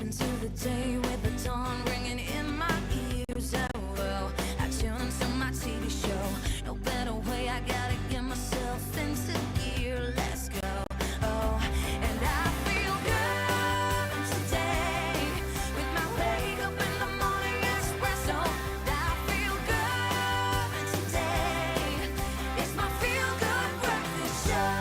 into the day with the dawn ringing in my ears. Oh, well, I tune into my TV show. No better way, I gotta get myself into gear. Let's go. Oh, and I feel good today with my wake up in the morning espresso. I feel good today. It's my feel good breakfast show.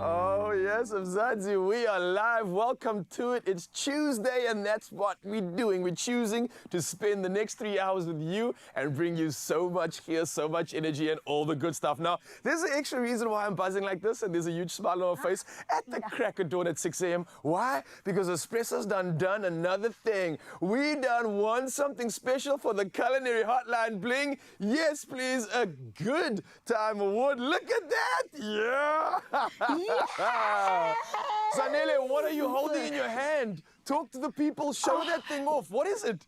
Oh yes, Mzansi, we are live. Welcome to it. It's Tuesday and that's what we're doing. We're choosing to spend the next 3 hours with you and bring you so much here, so much energy and all the good stuff. Now, there's an extra reason why I'm buzzing like this and there's a huge smile on my face at the crack of dawn at 6 a.m. Why? Because Expresso's done another thing. We won something special for the Culinary Hotline Bling. Yes, please, a Good Time Award. Look at that. Yeah. Zanele, what are you holding in your hand? Talk to the people. Show that thing off. What is it?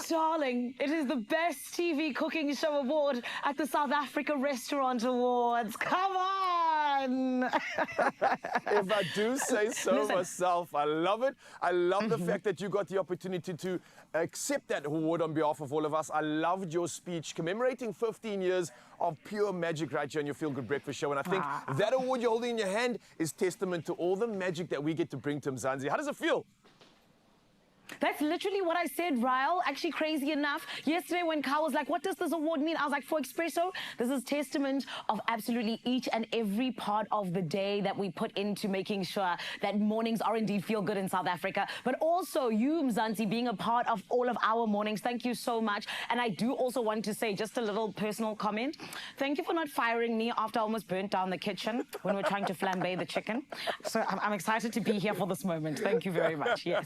Darling, it is the best TV cooking show award at the South Africa Restaurant Awards. Come on! If I do say so myself, I love it. I love the fact that you got the opportunity to accept that award on behalf of all of us. I loved your speech commemorating 15 years of pure magic right here on your Feel Good Breakfast Show. And I think that award you're holding in your hand is testament to all the magic that we get to bring to Mzansi. How does it feel? That's literally what I said, Ryle. Actually, crazy enough, yesterday when Carl was like, what does this award mean? I was like, for Expresso, this is testament of absolutely each and every part of the day that we put into making sure that mornings are indeed feel good in South Africa. But also you, Mzansi, being a part of all of our mornings. Thank you so much. And I do also want to say just a little personal comment. Thank you for not firing me after I almost burnt down the kitchen when we're trying to flambe the chicken. So I'm excited to be here for this moment. Thank you very much. Yes.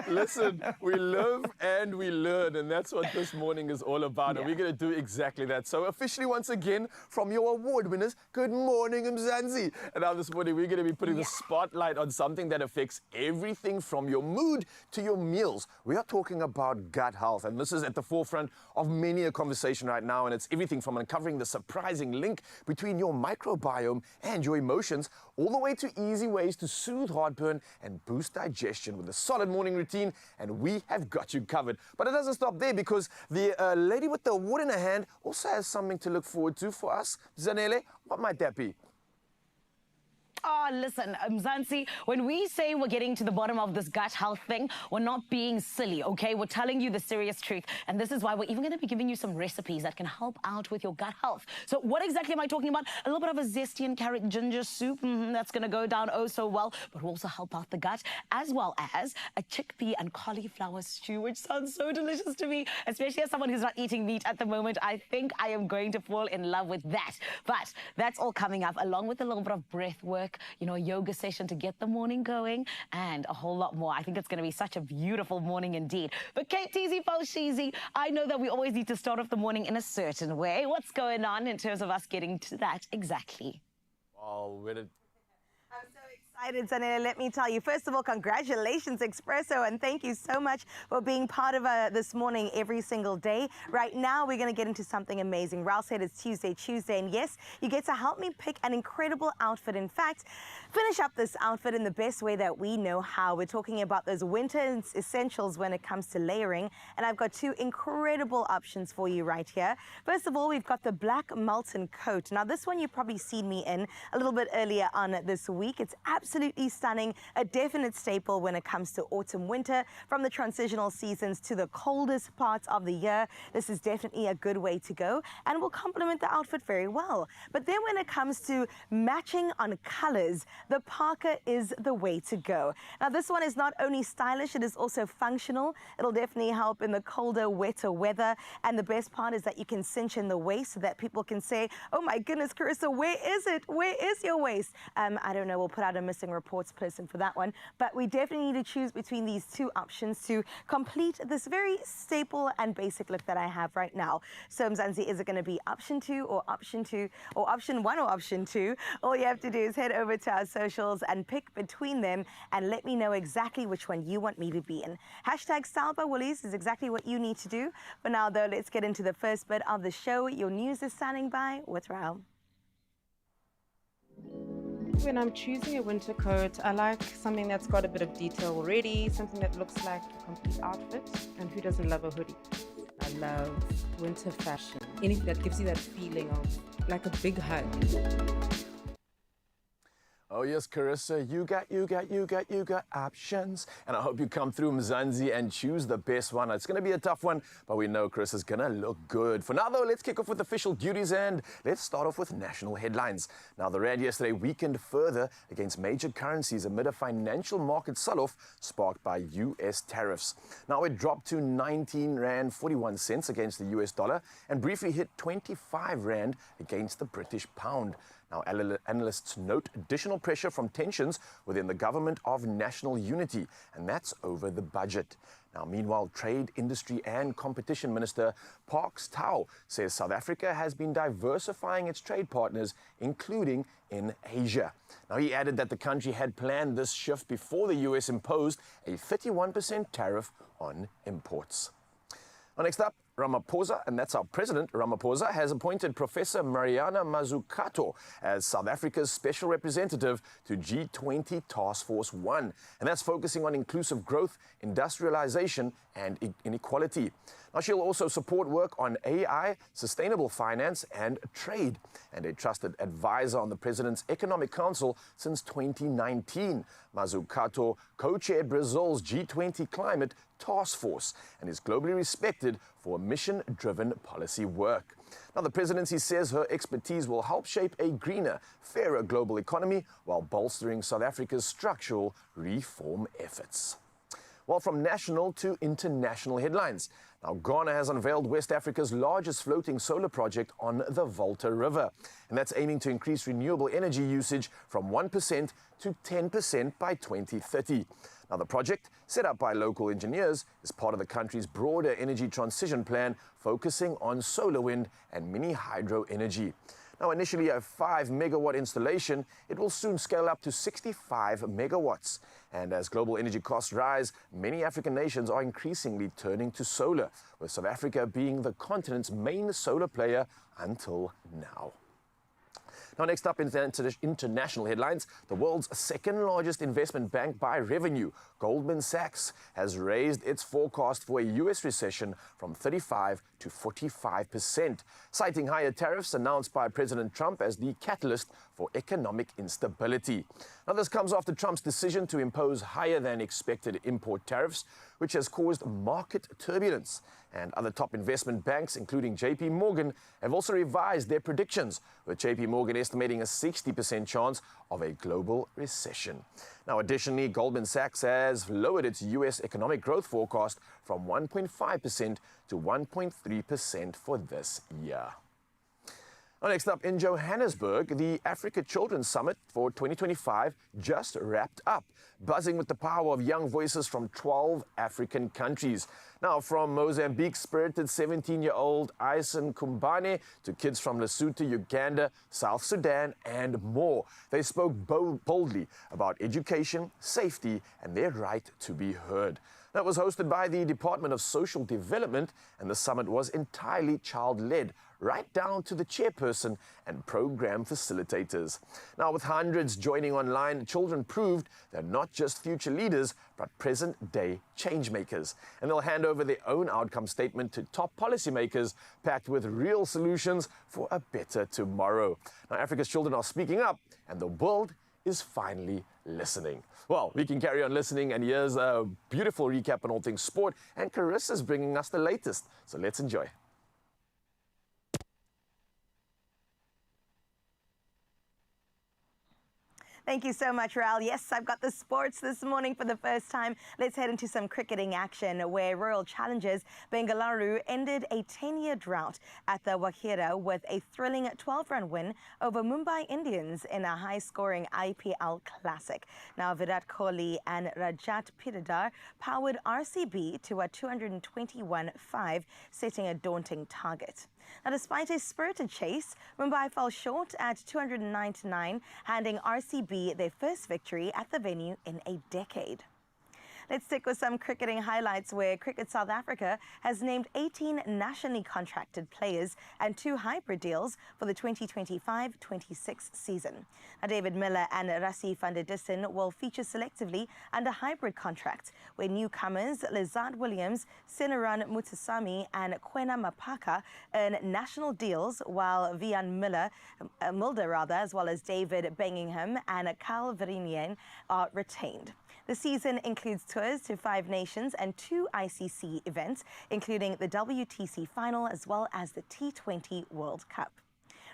Listen, we live and we learn, and that's what this morning is all about. And we're going to do exactly that. So officially, once again, from your award winners, good morning, Mzansi. And now this morning, we're going to be putting the spotlight on something that affects everything from your mood to your meals. We are talking about gut health, and this is at the forefront of many a conversation right now. And it's everything from uncovering the surprising link between your microbiome and your emotions, all the way to easy ways to soothe heartburn and boost digestion with a solid morning routine. And we have got you covered. But it doesn't stop there, because the lady with the award in her hand also has something to look forward to for us. Zanele, what might that be? Oh, listen, Mzansi, when we say we're getting to the bottom of this gut health thing, we're not being silly, okay? We're telling you the serious truth. And this is why we're even going to be giving you some recipes that can help out with your gut health. So what exactly am I talking about? A little bit of a zesty and carrot ginger soup. That's going to go down oh so well, but will also help out the gut, as well as a chickpea and cauliflower stew, which sounds so delicious to me, especially as someone who's not eating meat at the moment. I think I am going to fall in love with that. But that's all coming up, along with a little bit of breath work, you know, a yoga session to get the morning going, and a whole lot more. I think it's going to be such a beautiful morning indeed. But Kate Teasy Sheezy, I know that we always need to start off the morning in a certain way. What's going on in terms of us getting to that exactly? Oh, where did... I'm so excited, Zanele. Let me tell you, first of all, congratulations, Expresso, and thank you so much for being part of this morning every single day. Right now, we're going to get into something amazing. Ralph said it's Tuesday, and yes, you get to help me pick an incredible outfit. In fact, finish up this outfit in the best way that we know how. We're talking about those winter essentials when it comes to layering, and I've got two incredible options for you right here. First of all, we've got the black Molton coat. Now, this one you've probably seen me in a little bit earlier on this week. It's absolutely stunning, a definite staple when it comes to autumn, winter, from the transitional seasons to the coldest parts of the year. This is definitely a good way to go and will complement the outfit very well. But then when it comes to matching on colors, the parka is the way to go. Now, this one is not only stylish, it is also functional. It'll definitely help in the colder, wetter weather. And the best part is that you can cinch in the waist so that people can say, oh my goodness, Carissa, where is it? Where is your waist? I don't know, we'll put out a missing reports person for that one. But we definitely need to choose between these two options to complete this very staple and basic look that I have right now. So Mzansi, is it going to be option 2 or option 2 or option 1 or option 2? All you have to do is head over to our socials and pick between them and let me know exactly which one you want me to be in. Hashtag Style by Woolies is exactly what you need to do. For now, though, let's get into the first bit of the show. Your news is standing by with Raul. When I'm choosing a winter coat, I like something that's got a bit of detail already, something that looks like a complete outfit. And who doesn't love a hoodie? I love winter fashion. Anything that gives you that feeling of like a big hug. Oh yes, Carissa, you got options. And I hope you come through Mzansi and choose the best one. It's going to be a tough one, but we know Carissa's going to look good. For now though, let's kick off with official duties and let's start off with national headlines. Now the rand yesterday weakened further against major currencies amid a financial market sell-off sparked by US tariffs. Now it dropped to 19 rand 41 cents against the US dollar and briefly hit 25 rand against the British pound. Now, analysts note additional pressure from tensions within the government of national unity, and that's over the budget. Now, meanwhile, Trade, Industry and Competition Minister Parks Tau says South Africa has been diversifying its trade partners, including in Asia. Now, he added that the country had planned this shift before the US imposed a 31% tariff on imports. Well, next up, Ramaphosa, and that's our president, Ramaphosa, has appointed Professor Mariana Mazzucato as South Africa's special representative to G20 Task Force 1. And that's focusing on inclusive growth, industrialization, and inequality. Now, she'll also support work on AI, sustainable finance, and trade. And a trusted advisor on the president's Economic Council since 2019. Mazzucato co-chaired Brazil's G20 Climate Task Force and is globally respected for mission-driven policy work. Now, the presidency says her expertise will help shape a greener, fairer global economy while bolstering South Africa's structural reform efforts. Well, from national to international headlines. Now, Ghana has unveiled West Africa's largest floating solar project on the Volta River. And that's aiming to increase renewable energy usage from 1% to 10% by 2030. Now, the project, set up by local engineers, is part of the country's broader energy transition plan, focusing on solar, wind, and mini hydro energy. Now, initially a 5-megawatt installation, it will soon scale up to 65 megawatts. And as global energy costs rise, many African nations are increasingly turning to solar, with South Africa being the continent's main solar player until now. Now, next up in international headlines, the world's second largest investment bank by revenue, Goldman Sachs, has raised its forecast for a U.S. recession from 35% to 45%, citing higher tariffs announced by President Trump as the catalyst for economic instability. Now, this comes after Trump's decision to impose higher than expected import tariffs, which has caused market turbulence. And other top investment banks, including JP Morgan, have also revised their predictions, with JP Morgan estimating a 60% chance of a global recession. Now, additionally, Goldman Sachs has lowered its U.S. economic growth forecast from 1.5% to 1.3% for this year. Well, next up, in Johannesburg, the Africa Children's Summit for 2025 just wrapped up, buzzing with the power of young voices from 12 African countries. Now, from Mozambique's spirited 17-year-old Aisen Kumbane to kids from Lesotho, Uganda, South Sudan, and more. They spoke boldly about education, safety, and their right to be heard. That was hosted by the Department of Social Development, and the summit was entirely child-led, right down to the chairperson and program facilitators. Now, with hundreds joining online, children proved they're not just future leaders, but present-day changemakers. And they'll hand over their own outcome statement to top policymakers, packed with real solutions for a better tomorrow. Now, Africa's children are speaking up, and the world is finally listening. Well, we can carry on listening, and here's a beautiful recap on all things sport, and Carissa's bringing us the latest. So let's enjoy. Thank you so much, Raul. Yes, I've got the sports this morning for the first time. Let's head into some cricketing action where Royal Challengers Bengaluru ended a 10-year drought at the Wakira with a thrilling 12-run win over Mumbai Indians in a high-scoring IPL Classic. Now, Virat Kohli and Rajat Patidar powered RCB to a 221-5, setting a daunting target. Now, despite a spirited chase, Mumbai fell short at 299, handing RCB their first victory at the venue in a decade. Let's stick with some cricketing highlights where Cricket South Africa has named 18 nationally contracted players and 2 hybrid deals for the 2025-26 season. Now, David Miller and Rassie van der Dussen will feature selectively under hybrid contracts, where newcomers Lizard Williams, Sinaran Mutasami and Kwena Mapaka earn national deals, while Vian Mulder, as well as David Bengingham and Kyle Verinian are retained. The season includes tours to 5 nations and 2 ICC events, including the WTC final as well as the T20 World Cup.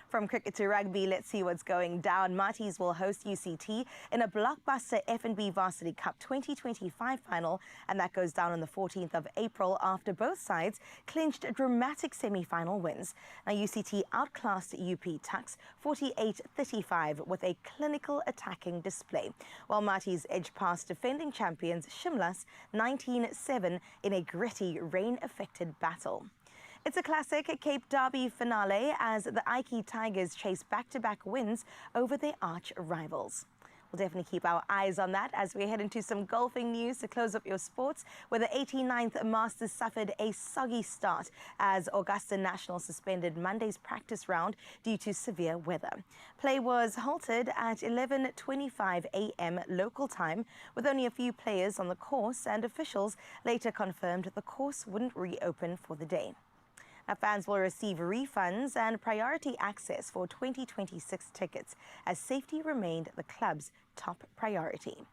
From cricket to rugby, let's see what's going down. Marties will host UCT in a blockbuster F&B Varsity Cup 2025 final, and that goes down on the 14th of April after both sides clinched dramatic semi-final wins. Now, UCT outclassed UP Tuks 48-35 with a clinical attacking display, while Marties edged past defending champions Shimlas 19-7 in a gritty, rain-affected battle. It's a classic Cape Derby finale as the Ike Tigers chase back-to-back wins over their arch rivals. We'll definitely keep our eyes on that as we head into some golfing news to close up your sports, where the 89th Masters suffered a soggy start as Augusta National suspended Monday's practice round due to severe weather. Play was halted at 11:25 a.m. local time, with only a few players on the course, and officials later confirmed the course wouldn't reopen for the day. Now, fans will receive refunds and priority access for 2026 tickets, as safety remained the club's top priority.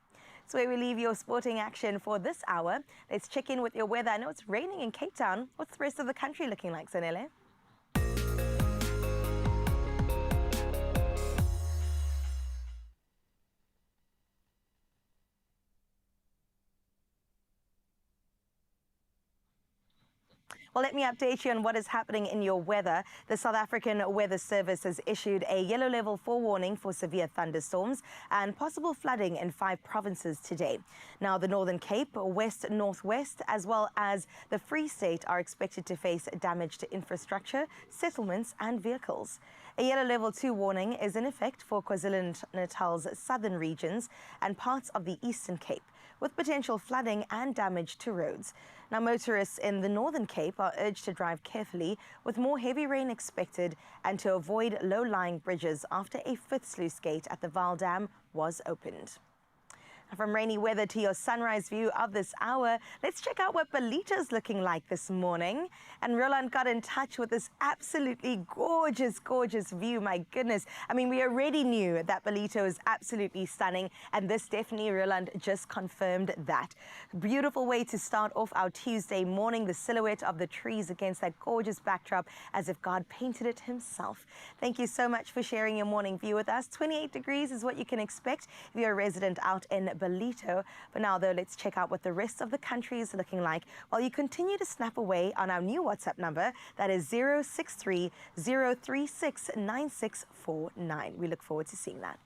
So where we leave your sporting action for this hour, let's check in with your weather. I know it's raining in Cape Town. What's the rest of the country looking like, Zanele? Well, let me update you on what is happening in your weather. The South African Weather Service has issued a yellow level 4 warning for severe thunderstorms and possible flooding in 5 provinces today. Now, the Northern Cape, West Northwest, as well as the Free State are expected to face damage to infrastructure, settlements and vehicles. A yellow level 2 warning is in effect for KwaZulu-Natal's southern regions and parts of the Eastern Cape, with potential flooding and damage to roads. Now, motorists in the Northern Cape are urged to drive carefully, with more heavy rain expected, and to avoid low-lying bridges after a 5th sluice gate at the Vaal Dam was opened. From rainy weather to your sunrise view of this hour, let's check out what Belito's looking like this morning. And Roland got in touch with this absolutely gorgeous, gorgeous view. My goodness. I mean, we already knew that Belito is absolutely stunning, and this definitely, Roland, just confirmed that. Beautiful way to start off our Tuesday morning, the silhouette of the trees against that gorgeous backdrop, as if God painted it himself. Thank you so much for sharing your morning view with us. 28 degrees is what you can expect if you're a resident out in Belito. But now, though, let's check out what the rest of the country is looking like while you continue to snap away on our new WhatsApp number. That is 063 036 9649. We look forward to seeing that.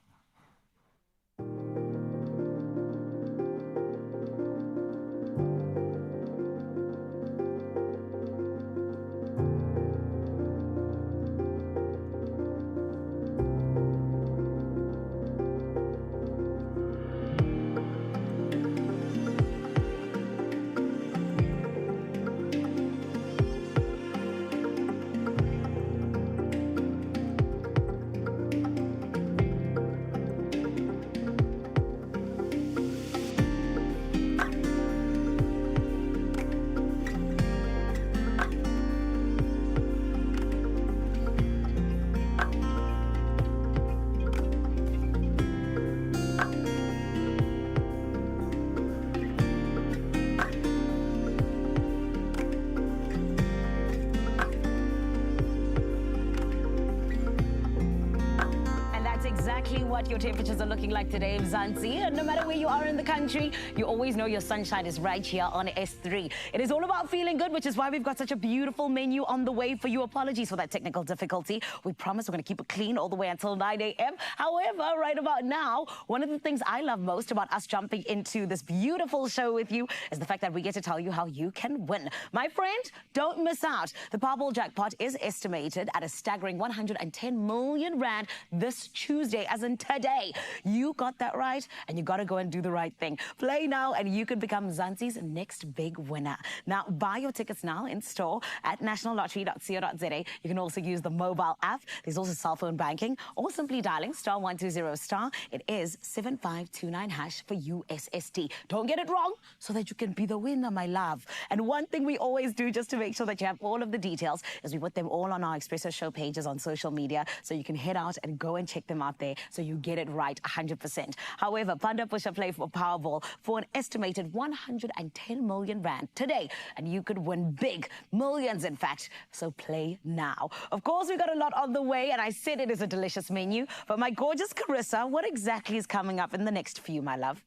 What your temperatures are looking like today, Mzansi. And no matter where you are in the country, you always know your sunshine is right here on S3. It is all about feeling good, which is why we've got such a beautiful menu on the way for you. Apologies for that technical difficulty. We promise we're going to keep it clean all the way until 9 a.m. However, right about now, one of the things I love most about us jumping into this beautiful show with you is the fact that we get to tell you how you can win. My friend, don't miss out. The Powerball jackpot is estimated at a staggering 110 million rand this Tuesday, as in today. You got that right, and you got to go and do the right thing. Play now, and you could become Mzansi's next big winner. Now, buy your tickets now in store at nationallottery.co.za. You can also use the mobile app. There's also cell phone banking, or simply dialing *120*. It is 7529 hash for USSD. Don't get it wrong, so that you can be the winner, my love. And one thing we always do, just to make sure that you have all of the details, is we put them all on our Expresso show pages on social media, so you can head out and go and check them out there, so you get it right 100%. However, Panda Pusha play for Powerball for an estimated 110 million rand today, and you could win big, millions in fact. So play now. Of course, we got a lot on the way, and I said it is a delicious menu. But my gorgeous Carissa, what exactly is coming up in the next few, my love?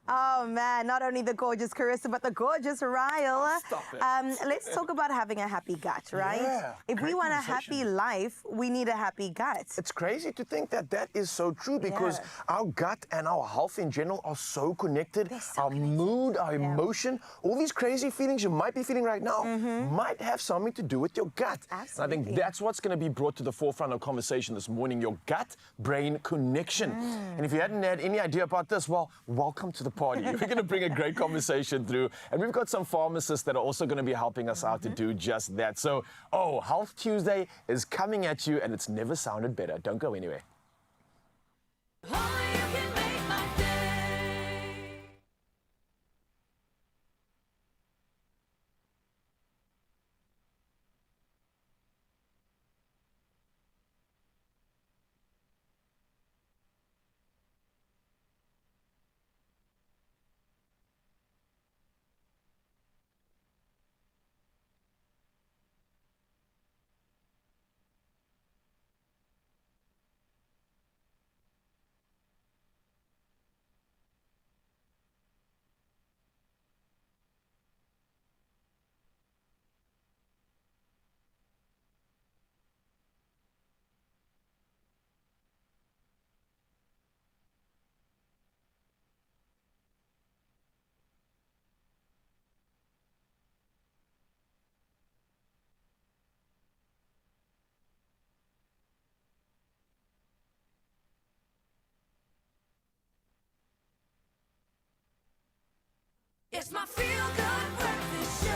Oh man, not only the gorgeous Carissa, but the gorgeous Ryle. Stop it. Let's talk about having a happy gut, right? Yeah, if we great want a conversation. happy life, we need a happy gut. It's crazy to think that that is so true, because our gut and our health in general are so connected. Our mood, our emotion, all these crazy feelings you might be feeling right now might have something to do with your gut. Absolutely. And I think that's what's going to be brought to the forefront of conversation this morning, your gut-brain connection. And if you hadn't had any idea about this, well, welcome to the party. We're going to bring a great conversation through, and we've got some pharmacists that are also going to be helping us out to do just that. So, Health Tuesday is coming at you, and it's never sounded better. Don't go anywhere. Only you can make my day. It's my feel-good breakfast show.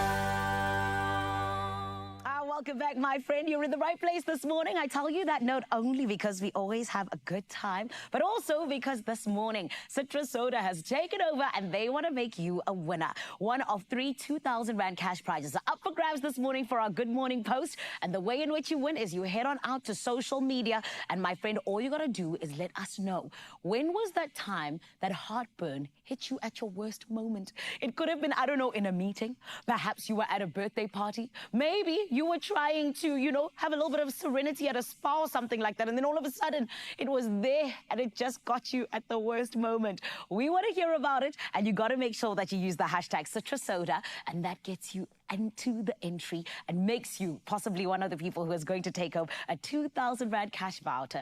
Welcome back, my friend. You're in the right place this morning. I tell you that not only because we always have a good time, but also because this morning, Citrus Soda has taken over and they want to make you a winner. One of 3 2,000 Rand cash prizes are up for grabs this morning for our Good Morning Post. And the way in which you win is you head on out to social media. And my friend, all you got to do is let us know, when was that time that heartburn hit you at your worst moment? It could have been, I don't know, in a meeting. Perhaps you were at a birthday party. Maybe you were trying to, have a little bit of serenity at a spa or something like that. And then all of a sudden it was there and it just got you at the worst moment. We want to hear about it. And you got to make sure that you use the hashtag Citrus Soda, and that gets you into the entry and makes you possibly one of the people who is going to take home a 2,000 Rand cash voucher,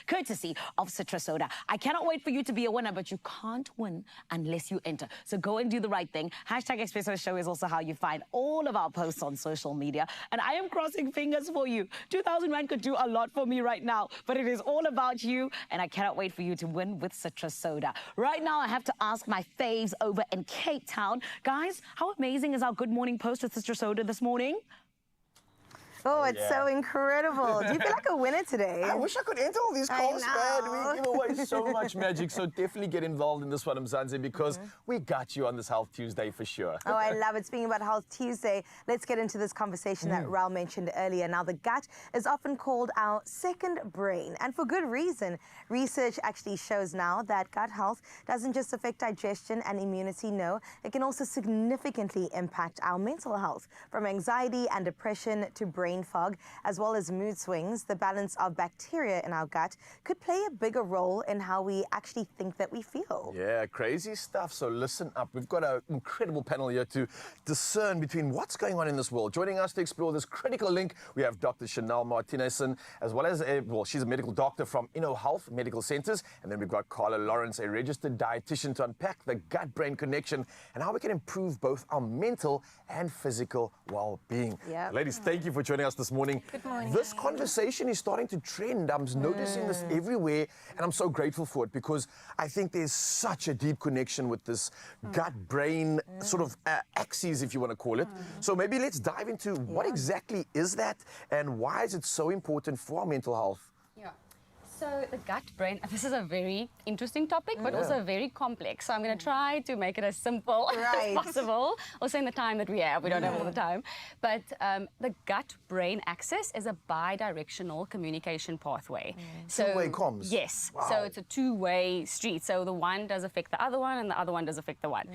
courtesy of Citrus Soda. I cannot wait for you to be a winner, but you can't win unless you enter. So go and do the right thing. Hashtag Expresso Show is also how you find all of our posts on social media. And I am crossing fingers for you. 2,000 Rand could do a lot for me right now, but it is all about you. And I cannot wait for you to win with Citrus Soda. Right now, I have to ask my faves over in Cape Town. Guys, how amazing is our Good Morning Post with Citrus Soda this morning? Oh, it's so incredible. Do you feel like a winner today? I wish I could enter all these calls, know. man. We give away so much magic. So definitely get involved in this one, Mzansi, because we got you on this Health Tuesday for sure. Oh, I love it. Speaking about Health Tuesday, let's get into this conversation that Raul mentioned earlier. Now, the gut is often called our second brain, and for good reason. Research actually shows now that gut health doesn't just affect digestion and immunity, no. It can also significantly impact our mental health, from anxiety and depression to brain fog, as well as mood swings. The balance of bacteria in our gut could play a bigger role in how we actually think that we feel. Yeah, crazy stuff. So listen up. We've got an incredible panel here to discern between what's going on in this world. Joining us to explore this critical link, we have Dr. Chanel Martinezson, as well as, she's a medical doctor from InnoHealth Medical Centers. And then we've got Carla Lawrence, a registered dietitian, to unpack the gut-brain connection and how we can improve both our mental and physical well-being. Yep. Ladies, thank you for joining joining us this morning. Good morning. This conversation is starting to trend. I'm noticing this everywhere, and I'm so grateful for it because I think there's such a deep connection with this gut-brain sort of axis, if you want to call it. So maybe let's dive into what exactly is that and why is it so important for our mental health? Yeah. So the gut-brain, this is a very interesting topic, but also very complex. So I'm going to try to make it as simple as possible, also in the time that we have. We don't have all the time. But the gut-brain axis is a bidirectional communication pathway. Two-way comms? Yes. Wow. So it's a two-way street. So the one does affect the other one, and the other one does affect the one.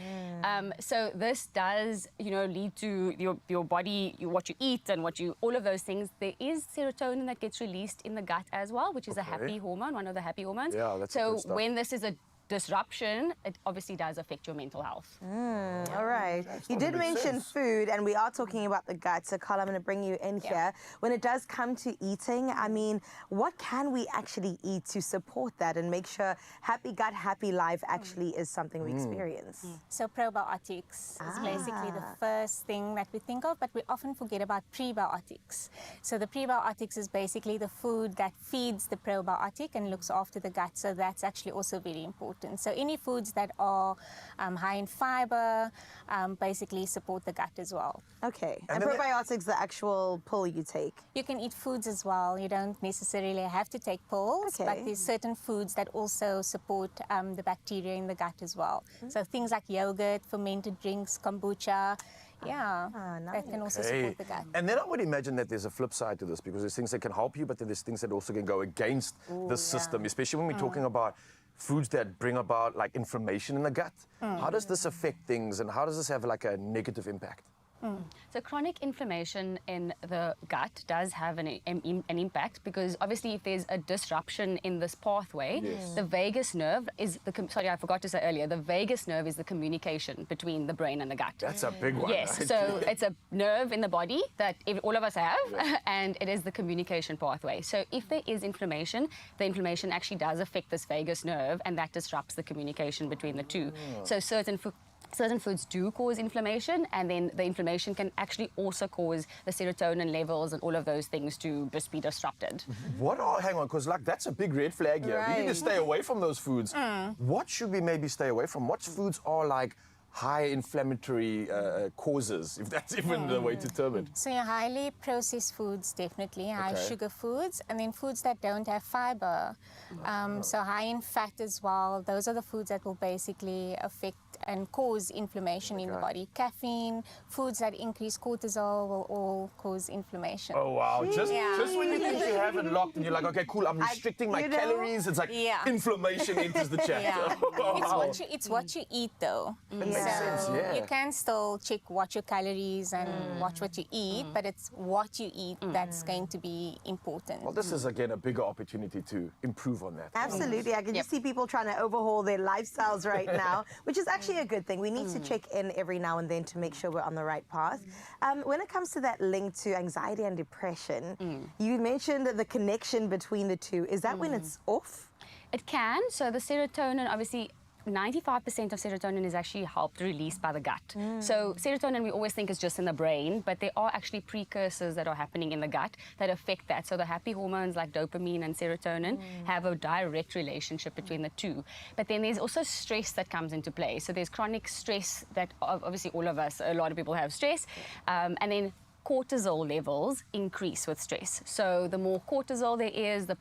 So this does, lead to your body, what you eat, and all of those things. There is serotonin that gets released in the gut as well, which is a happy hormone, one of the happy hormones. Yeah, that's so good stuff. when this is a disruption, it obviously does affect your mental health. All right. You did mention food, and we are talking about the gut. So, Carl, I'm going to bring you in here. When it does come to eating, I mean, what can we actually eat to support that and make sure happy gut, happy life actually is something we experience? So probiotics is basically the first thing that we think of, but we often forget about prebiotics. So the prebiotics is basically the food that feeds the probiotic and looks after the gut. So that's actually also very important. So any foods that are high in fiber basically support the gut as well. Okay. And probiotics, the actual pill you take? You can eat foods as well. You don't necessarily have to take pills, but there's certain foods that also support the bacteria in the gut as well. So things like yogurt, fermented drinks, kombucha, that can also support the gut. And then I would imagine that there's a flip side to this because there's things that can help you, but then there's things that also can go against the system, especially when we're talking about foods that bring about like inflammation in the gut. How does this affect things and how does this have like a negative impact? So chronic inflammation in the gut does have an impact because obviously if there's a disruption in this pathway, the vagus nerve is sorry, I forgot to say earlier, the vagus nerve is the communication between the brain and the gut. That's a big one. Yes, right? so it's a nerve in the body that all of us have, and it is the communication pathway. So if there is inflammation, the inflammation actually does affect this vagus nerve, and that disrupts the communication between the two. So certain foods do cause inflammation, and then the inflammation can actually also cause the serotonin levels and all of those things to just be disrupted. Hang on, because like that's a big red flag here. We need to stay away from those foods. What should we maybe stay away from? What foods are like high inflammatory causes, if that's even the way to term it? So your highly processed foods, definitely, high sugar foods, and then foods that don't have fiber. So high in fat as well. Those are the foods that will basically affect and cause inflammation in the body. Caffeine, foods that increase cortisol will all cause inflammation. Oh, wow. Just when you think you have it locked and you're like, okay, cool, I'm restricting my calories, it's like inflammation enters the chat. It's what you eat, though. Makes sense, You can still check what your calories and watch what you eat, but it's what you eat that's going to be important. Well, this is, again, a bigger opportunity to improve on that. Absolutely. I can just see people trying to overhaul their lifestyles right now, which is actually a good thing. We need to check in every now and then to make sure we're on the right path. When it comes to that link to anxiety and depression, you mentioned the connection between the two. Is that when it's off? It can. So the serotonin, obviously, 95% of serotonin is actually helped released by the gut. So serotonin we always think is just in the brain, but there are actually precursors that are happening in the gut that affect that. So the happy hormones like dopamine and serotonin have a direct relationship between the two. But then there's also stress that comes into play. So there's chronic stress that obviously all of us, a lot of people have stress. And then cortisol levels increase with stress. So the more cortisol there is, the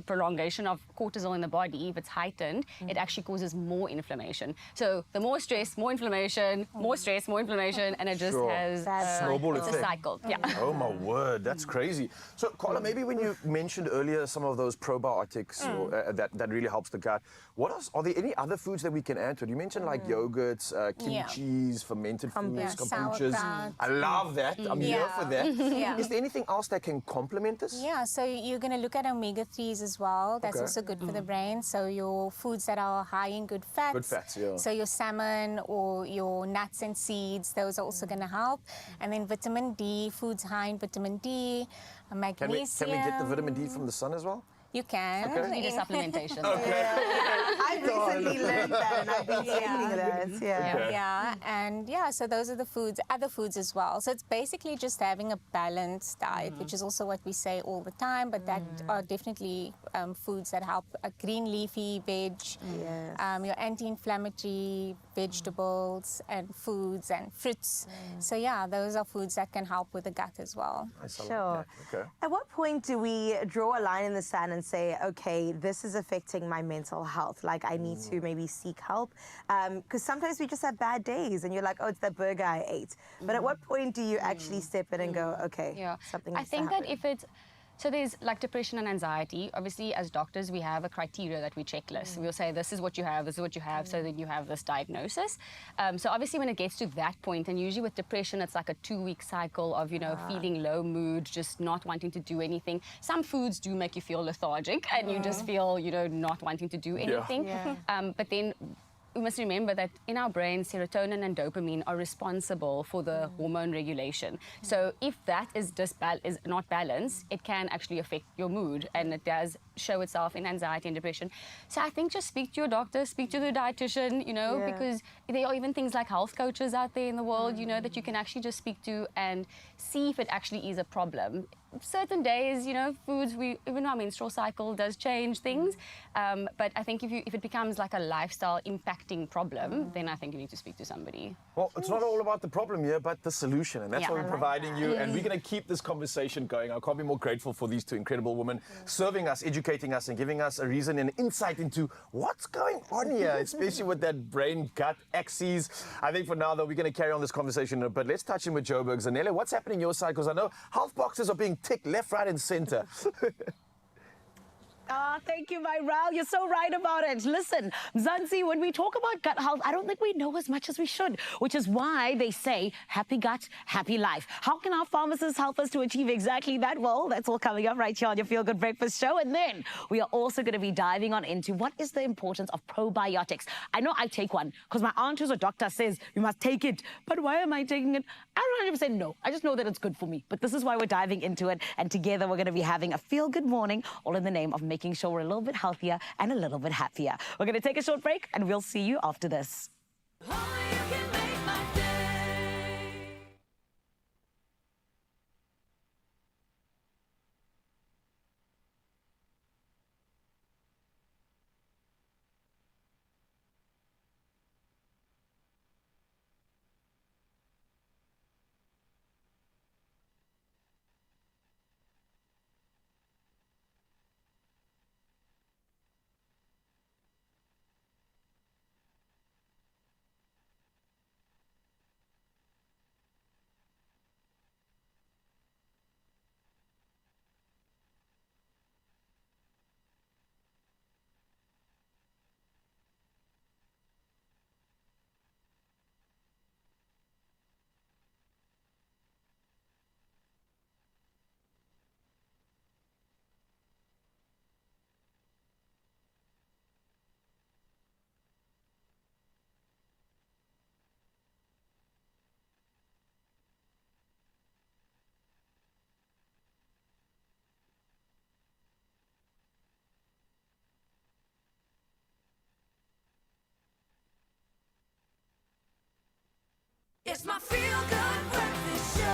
prolongation of cortisol in the body, if it's heightened, it actually causes more inflammation. So the more stress, more inflammation, more stress, more inflammation, and it just has snowball it's effect. a cycle. Yeah. Oh my word, that's crazy. So Carla, maybe when you mentioned earlier some of those probiotics that really helps the gut, what else? Are there any other foods that we can add to it? You mentioned like yogurts, kimchis, fermented foods, kombuchas. Sauerkraut. I love that. I'm here for that. Is there anything else that can complement this? Yeah, so you're going to look at omega-3s as well. That's also good for the brain. So your foods that are high in good fats. Good fats, yeah. So your salmon or your nuts and seeds, those are also going to help. And then vitamin D, foods high in vitamin D, magnesium. Can we get the vitamin D from the sun as well? You can. You need a supplementation. I've recently learned that and I've been taking that. So those are the foods, other foods as well. So it's basically just having a balanced diet, which is also what we say all the time, but that are definitely foods that help. Green leafy veg, your anti-inflammatory vegetables and foods and fruits. So yeah, those are foods that can help with the gut as well. Sure. Okay. At what point do we draw a line in the sand and say, okay, this is affecting my mental health, like I need to maybe seek help? Because sometimes we just have bad days and you're like, oh, it's that burger I ate. But at what point do you actually step in and go, okay, something needs I think to happen? that if it's, so there's like depression and anxiety. Obviously, as doctors, we have a criteria that we checklist. We'll say, this is what you have, this is what you have, so then you have this diagnosis. So obviously, when it gets to that point, and usually with depression, it's like a 2-week cycle of, feeling low mood, just not wanting to do anything. Some foods do make you feel lethargic, and you just feel, not wanting to do anything. But then we must remember that in our brain, serotonin and dopamine are responsible for the hormone regulation. So if that is not balanced, it can actually affect your mood, and it does show itself in anxiety and depression. So I think just speak to your doctor, speak to the dietitian, because there are even things like health coaches out there in the world, that you can actually just speak to and see if it actually is a problem. Certain days, foods, even our menstrual cycle does change things. But I think if it becomes like a lifestyle impacting problem, then I think you need to speak to somebody. Well, it's not all about the problem here, but the solution. And that's what we're providing you. And we're going to keep this conversation going. I can't be more grateful for these two incredible women serving us, educating us, and giving us a reason and insight into what's going on here, especially with that brain-gut axis. I think for now, though, we're going to carry on this conversation. But let's touch in with Joburg. Zanele, what's happening on your side? Because I know health boxes are being ticked left, right, and center. Thank you, Myral. You're so right about it. Listen, Mzansi, when we talk about gut health, I don't think we know as much as we should, which is why they say happy gut, happy life. How can our pharmacists help us to achieve exactly that? Well, that's all coming up right here on your Feel Good Breakfast Show. And then we are also going to be diving on into what is the importance of probiotics. I know I take one because my aunt who's a doctor says you must take it. But why am I taking it? I don't 100% know. I just know that it's good for me. But this is why we're diving into it. And together we're going to be having a Feel Good morning, all in the name of making sure we're a little bit healthier and a little bit happier. We're going to take a short break and we'll see you after this. Only you can make my day. It's my Feel Good Breakfast Show.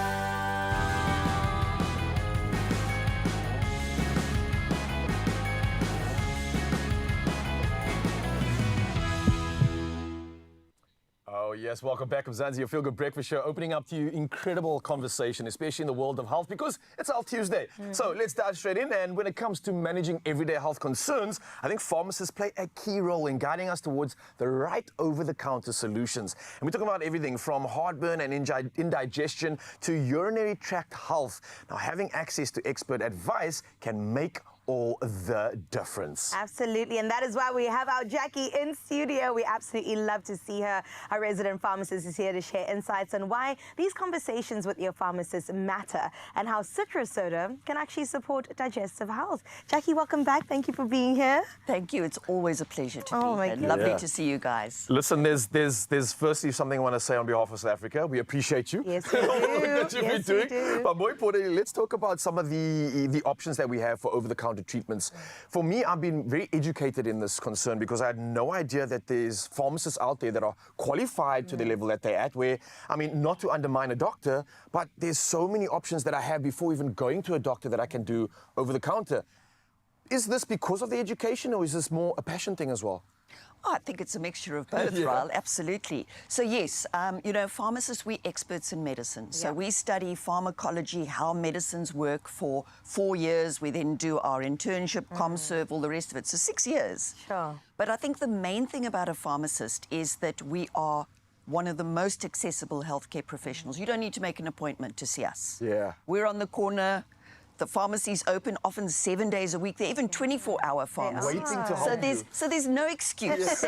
Oh, yes. Welcome back, Mzansi, your Feel Good Breakfast Show, opening up to you incredible conversation, especially in the world of health, because it's Health Tuesday. So let's dive straight in. And when it comes to managing everyday health concerns, I think pharmacists play a key role in guiding us towards the right over-the-counter solutions. And we're talking about everything from heartburn and indigestion to urinary tract health. Now, having access to expert advice can make all the difference. Absolutely, and that is why we have our Jackie in studio. We absolutely love to see her. Our resident pharmacist is here to share insights on why these conversations with your pharmacist matter and how citrus soda can actually support digestive health. Jackie, welcome back. Thank you for being here. Thank you. It's always a pleasure to Oh, be my here. goodness. Lovely Yeah. to see you guys. Listen, there's firstly something I want to say on behalf of South Africa. We appreciate you. Yes, we All the do. good you've Yes, been we doing. do. But more importantly, let's talk about some of the options that we have for over-the-counter over-the-counter treatments. For me, I've been very educated in this concern because I had no idea that there's pharmacists out there that are qualified to the level that they're at, where, I mean, not to undermine a doctor, but there's so many options that I have before even going to a doctor that I can do over the counter. Is this because of the education, or is this more a passion thing as well? Oh, I think it's a mixture of both, Ryle, absolutely. So yes, you know, pharmacists, we're experts in medicine. So we study pharmacology, how medicines work for 4 years. We then do our internship, ComServe, all the rest of it. So 6 years. Sure. But I think the main thing about a pharmacist is that we are one of the most accessible healthcare professionals. You don't need to make an appointment to see us. Yeah. We're on the corner. The pharmacy's open often 7 days a week. They're even 24-hour pharmacies. Waiting to help you. So there's no excuse.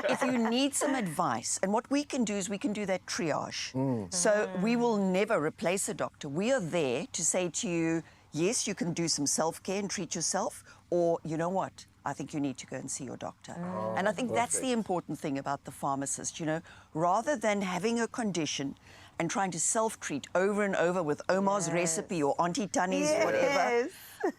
If you need some advice, and what we can do is we can do that triage. So we will never replace a doctor. We are there to say to you, yes, you can do some self-care and treat yourself, or you know what? I think you need to go and see your doctor. And I think that's the important thing about the pharmacist, you know, rather than having a condition and trying to self-treat over and over with Omar's recipe or Auntie Tanni's, whatever.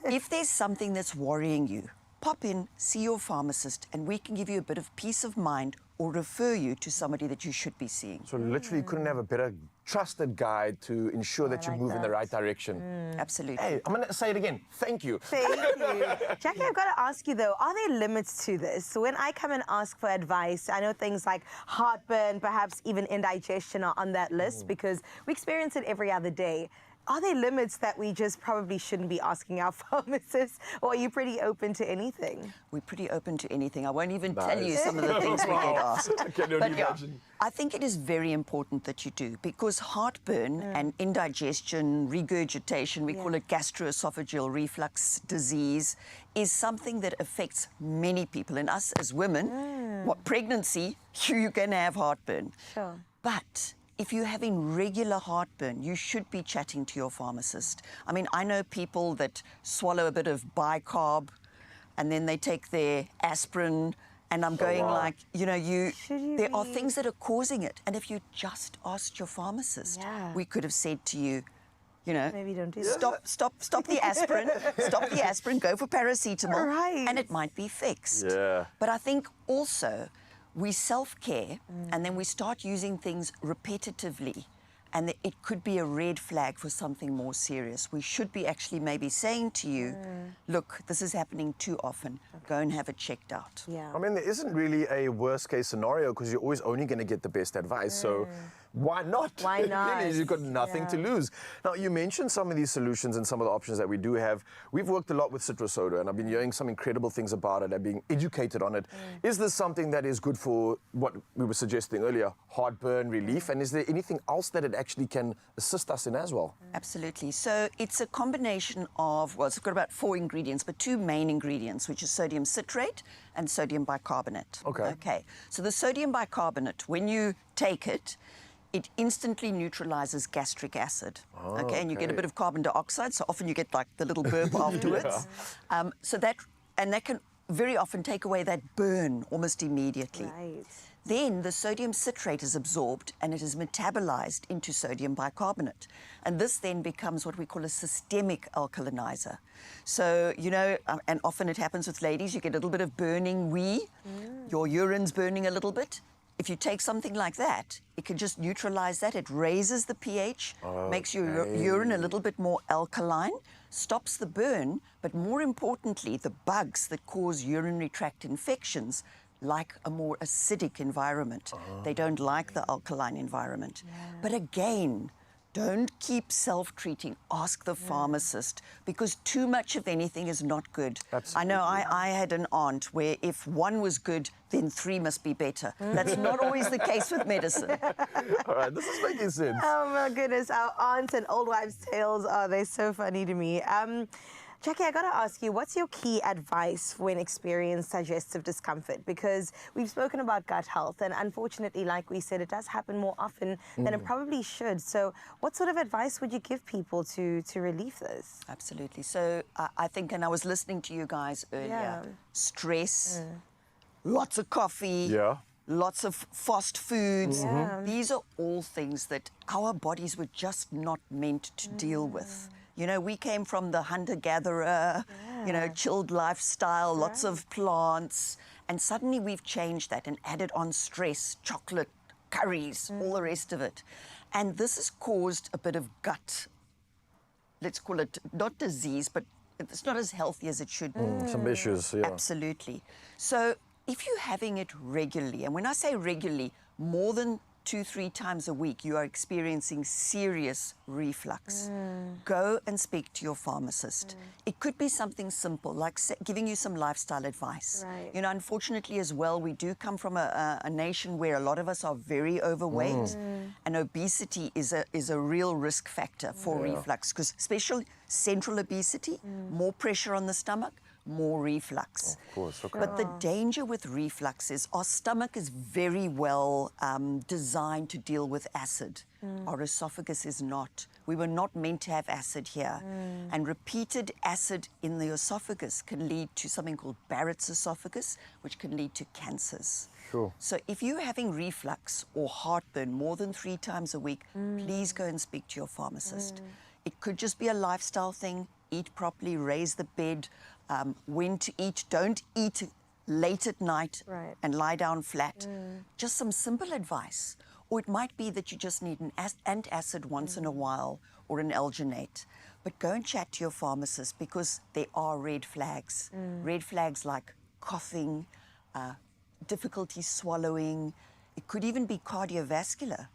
If there's something that's worrying you, pop in, see your pharmacist, and we can give you a bit of peace of mind or refer you to somebody that you should be seeing. So literally, you couldn't have a better trusted guide to ensure that you move in the right direction. Absolutely. Hey, I'm going to say it again. Thank you. Thank you. Jackie, I've got to ask you though, are there limits to this? So when I come and ask for advice, I know things like heartburn, perhaps even indigestion are on that list because we experience it every other day. Are there limits that we just probably shouldn't be asking our pharmacists, or are you pretty open to anything? We're pretty open to anything. I won't even tell you some of the things we get asked. I can only imagine. I think it is very important that you do, because heartburn and indigestion, regurgitation, we call it gastroesophageal reflux disease, is something that affects many people. And us as women, pregnancy, you're going to have heartburn. Sure. But if you're having regular heartburn, you should be chatting to your pharmacist. I mean, I know people that swallow a bit of bicarb and then they take their aspirin, and I'm going like, you know, there are things that are causing it. And if you just asked your pharmacist, we could have said to you, you know, maybe don't do that. Stop the aspirin, stop the aspirin, go for paracetamol, Right. and it might be fixed. Yeah. But I think also we self-care and then we start using things repetitively, and it could be a red flag for something more serious. We should be actually maybe saying to you, look, this is happening too often. Go and have it checked out. Yeah. I mean, there isn't really a worst case scenario because you're always only going to get the best advice. So why not? Why not? Really, you've got nothing to lose. Now, you mentioned some of these solutions and some of the options that we do have. We've worked a lot with citrus soda, and I've been hearing some incredible things about it and being educated on it. Is this something that is good for what we were suggesting earlier, heartburn relief? And is there anything else that it actually can assist us in as well? Absolutely. So it's a combination of, well, it's got about 4 ingredients, but 2 main ingredients, which is sodium citrate and sodium bicarbonate. Okay. So the sodium bicarbonate, when you take it, it instantly neutralizes gastric acid. Okay, and you get a bit of carbon dioxide, so often you get like the little burp afterwards. So that can very often take away that burn almost immediately. Right. Then the sodium citrate is absorbed and it is metabolized into sodium bicarbonate. And this then becomes what we call a systemic alkalinizer. So, you know, and often it happens with ladies, you get a little bit of burning wee, your urine's burning a little bit. If you take something like that, it can just neutralize that. It raises the pH, makes your urine a little bit more alkaline, stops the burn, but more importantly, the bugs that cause urinary tract infections like a more acidic environment. They don't like the alkaline environment. But again, don't keep self-treating. Ask the pharmacist, because too much of anything is not good. I know I had an aunt where if 1 was good, then 3 must be better. That's not always the case with medicine. All right, this is making sense. Oh my goodness, our aunts and old wives' tales, they're so funny to me. Jackie, I got to ask you, what's your key advice when experiencing digestive discomfort? Because we've spoken about gut health, and unfortunately, like we said, it does happen more often than it probably should. So what sort of advice would you give people to relieve this? Absolutely. So I think, and I was listening to you guys earlier, stress, lots of coffee, lots of fast foods. These are all things that our bodies were just not meant to deal with. You know, we came from the hunter-gatherer, you know, chilled lifestyle, lots of plants, and suddenly we've changed that and added on stress, chocolate, curries, all the rest of it. And this has caused a bit of gut, let's call it, not disease, but it's not as healthy as it should be. Some issues, yeah. Absolutely. So if you're having it regularly, and when I say regularly, more than 2-3 times a week, you are experiencing serious reflux, go and speak to your pharmacist. It could be something simple, like giving you some lifestyle advice. Right. You know, unfortunately as well, we do come from a nation where a lot of us are very overweight, and obesity is a real risk factor for reflux, because especially central obesity, more pressure on the stomach, more reflux. Of course, okay. But the danger with reflux is our stomach is very well designed to deal with acid. Our esophagus is not. We were not meant to have acid here. And repeated acid in the esophagus can lead to something called Barrett's esophagus, which can lead to cancers. Sure. So if you're having reflux or heartburn more than 3 times a week, please go and speak to your pharmacist. It could just be a lifestyle thing. Eat properly, raise the bed, when to eat. Don't eat late at night and lie down flat. Just some simple advice. Or it might be that you just need an antacid once in a while or an alginate. But go and chat to your pharmacist, because there are red flags. Red flags like coughing, difficulty swallowing. It could even be cardiovascular.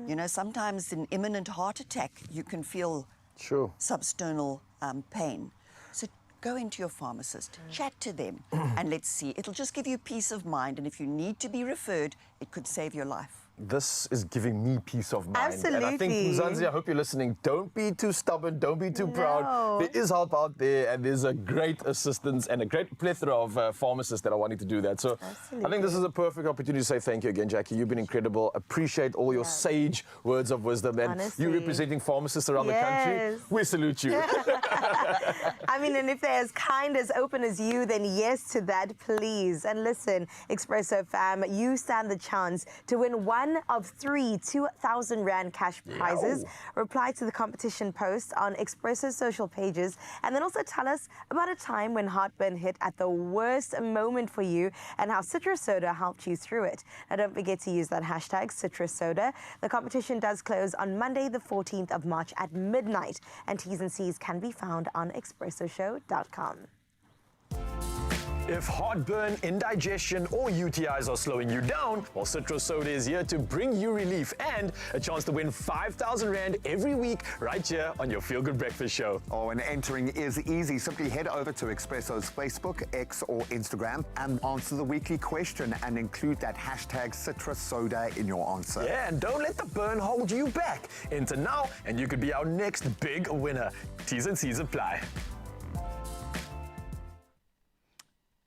You know, sometimes in imminent heart attack, you can feel substernal pain. So go into your pharmacist, chat to them, and let's see. It'll just give you peace of mind, and if you need to be referred, it could save your life. This is giving me peace of mind. Absolutely. And I think, Mzansi, I hope you're listening. Don't be too stubborn. Don't be too proud. There is help out there, and there's a great assistance and a great plethora of pharmacists that are wanting to do that. So I think this is a perfect opportunity to say thank you again, Jackie. You've been incredible. Appreciate all your sage words of wisdom. And you representing pharmacists around the country, we salute you. I mean, and if they're as kind, as open as you, then yes to that, please. And listen, Expresso fam, you stand the chance to win one of 3 2,000 Rand cash prizes. Reply to the competition post on Expresso's social pages, and then also tell us about a time when heartburn hit at the worst moment for you and how citrus soda helped you through it. Now, don't forget to use that hashtag citrus soda. The competition does close on Monday, the 14th of March at midnight, and T's and C's can be found on expressoshow.com. If heartburn, indigestion, or UTIs are slowing you down, well, Citrus Soda is here to bring you relief and a chance to win 5,000 Rand every week right here on your Feel Good Breakfast Show. Oh, and entering is easy. Simply head over to Expresso's Facebook, X, or Instagram and answer the weekly question and include that hashtag Citrus Soda in your answer. Yeah, and don't let the burn hold you back. Enter now, and you could be our next big winner. T's and C's apply.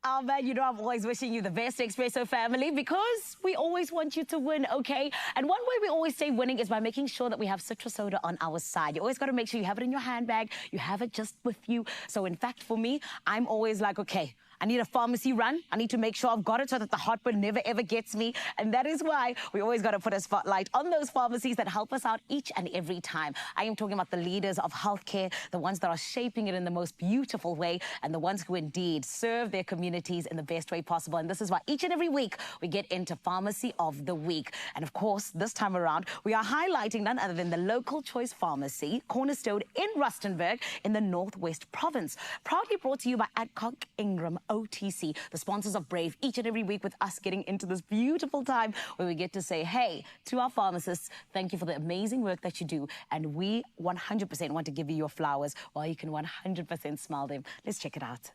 Oh man, you know I'm always wishing you the best, Expresso family, because we always want you to win, okay? And one way we always say winning is by making sure that we have citrus soda on our side. You always got to make sure you have it in your handbag, you have it just with you. So in fact, for me, I'm always like, okay, I need a pharmacy run. I need to make sure I've got it so that the heartburn never ever gets me. And that is why we always got to put a spotlight on those pharmacies that help us out each and every time. I am talking about the leaders of healthcare, the ones that are shaping it in the most beautiful way, and the ones who indeed serve their communities in the best way possible. And this is why each and every week we get into Pharmacy of the Week. And of course, this time around, we are highlighting none other than the local choice pharmacy, Cornerstone in Rustenburg in the Northwest Province. Proudly brought to you by Adcock Ingram OTC, the sponsors of Brave, each and every week with us getting into this beautiful time where we get to say, hey, to our pharmacists, thank you for the amazing work that you do. And we 100% want to give you your flowers while you can 100% smile them. Let's check it out.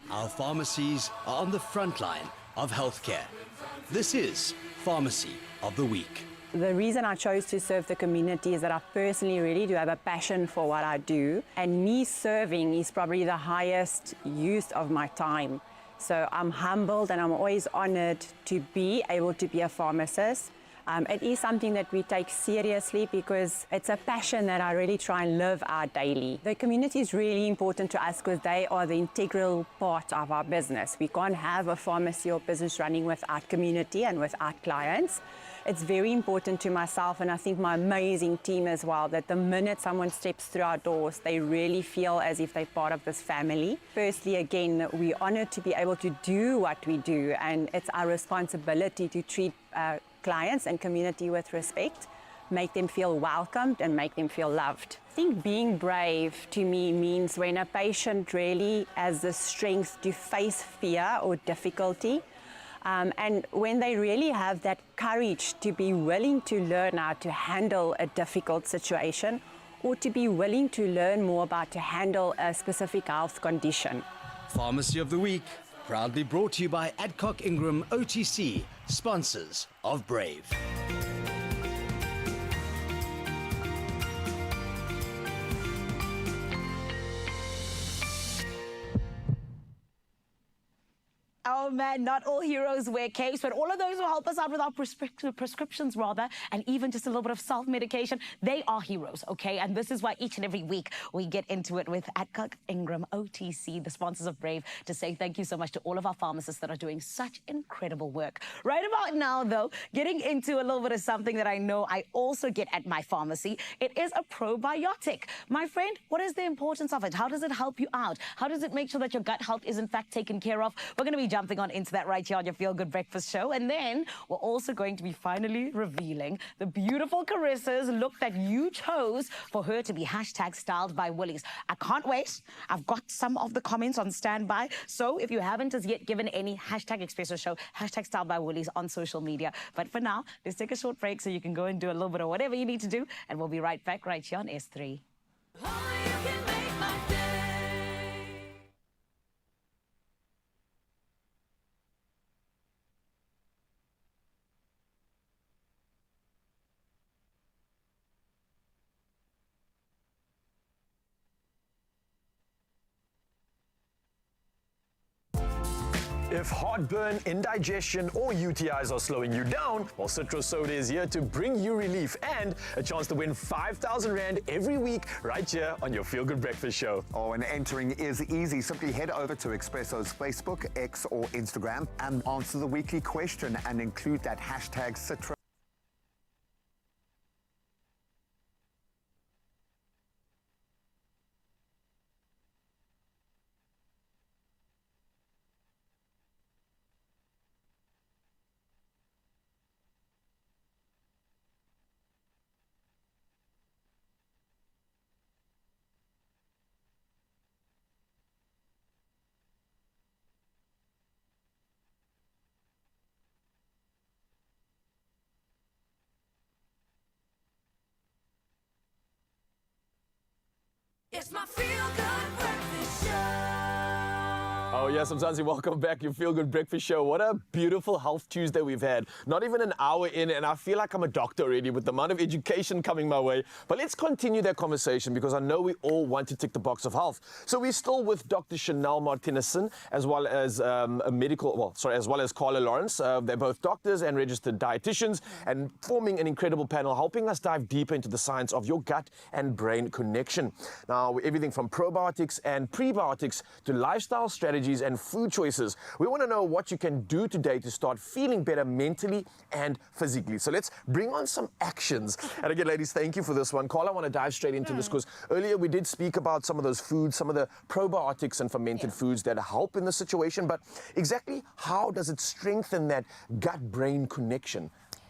Our pharmacies are on the front line of healthcare. This is Pharmacy of the Week. The reason I chose to serve the community is that I personally really do have a passion for what I do, and me serving is probably the highest use of my time. So I'm humbled and I'm always honored to be able to be a pharmacist. It is something that we take seriously because it's a passion that I really try and live out daily. The community is really important to us because they are the integral part of our business. We can't have a pharmacy or business running without community and without clients. It's very important to myself and I think my amazing team as well that the minute someone steps through our doors, they really feel as if they're part of this family. Firstly, again, we're honored to be able to do what we do and it's our responsibility to treat clients and community with respect, make them feel welcomed and make them feel loved. I think being brave to me means when a patient really has the strength to face fear or difficulty. And when they really have that courage to be willing to learn how to handle a difficult situation or to be willing to learn more about to handle a specific health condition. Pharmacy of the Week, proudly brought to you by Adcock Ingram OTC, sponsors of Brave. Oh man, not all heroes wear capes, but all of those who help us out with our prescriptions rather, and even just a little bit of self-medication, they are heroes, okay? And this is why each and every week we get into it with Adcock Ingram OTC, the sponsors of Brave, to say thank you so much to all of our pharmacists that are doing such incredible work. Right about now, though, getting into a little bit of something that I know I also get at my pharmacy. It is a probiotic. My friend, what is the importance of it? How does it help you out? How does it make sure that your gut health is in fact taken care of? We're going to be jumping on into that right here on your Feel Good Breakfast Show. And then we're also going to be finally revealing the beautiful Carissa's look that you chose for her to be hashtag styled by Woolies. I can't wait. I've got some of the comments on standby. So if you haven't as yet given any hashtag Expresso Show, hashtag styled by Woolies on social media. But for now, let's take a short break so you can go and do a little bit of whatever you need to do. And we'll be right back right here on S3. If heartburn, indigestion, or UTIs are slowing you down, well, Citrus Soda is here to bring you relief and a chance to win 5,000 Rand every week right here on your Feel Good Breakfast Show. Oh, and entering is easy. Simply head over to Expresso's Facebook, X, or Instagram and answer the weekly question and include that hashtag Citrus. It's my Feel Good Breakfast Show. Oh yes, Mzansi, welcome back. Your Feel Good Breakfast Show. What a beautiful Health Tuesday we've had. Not even an hour in and I feel like I'm a doctor already with the amount of education coming my way. But let's continue that conversation because I know we all want to tick the box of health. So we're still with Dr. Chanel Martinezson as well as as well as Carla Lawrence. They're both doctors and registered dietitians and forming an incredible panel helping us dive deeper into the science of your gut and brain connection. Now, everything from probiotics and prebiotics to lifestyle strategies and food choices. We want to know what you can do today to start feeling better mentally and physically. So let's bring on some actions. And again, ladies, thank you for this one. Carla, I want to dive straight into this because earlier we did speak about some of those foods, some of the probiotics and fermented foods that help in the situation. But exactly how does it strengthen that gut-brain connection?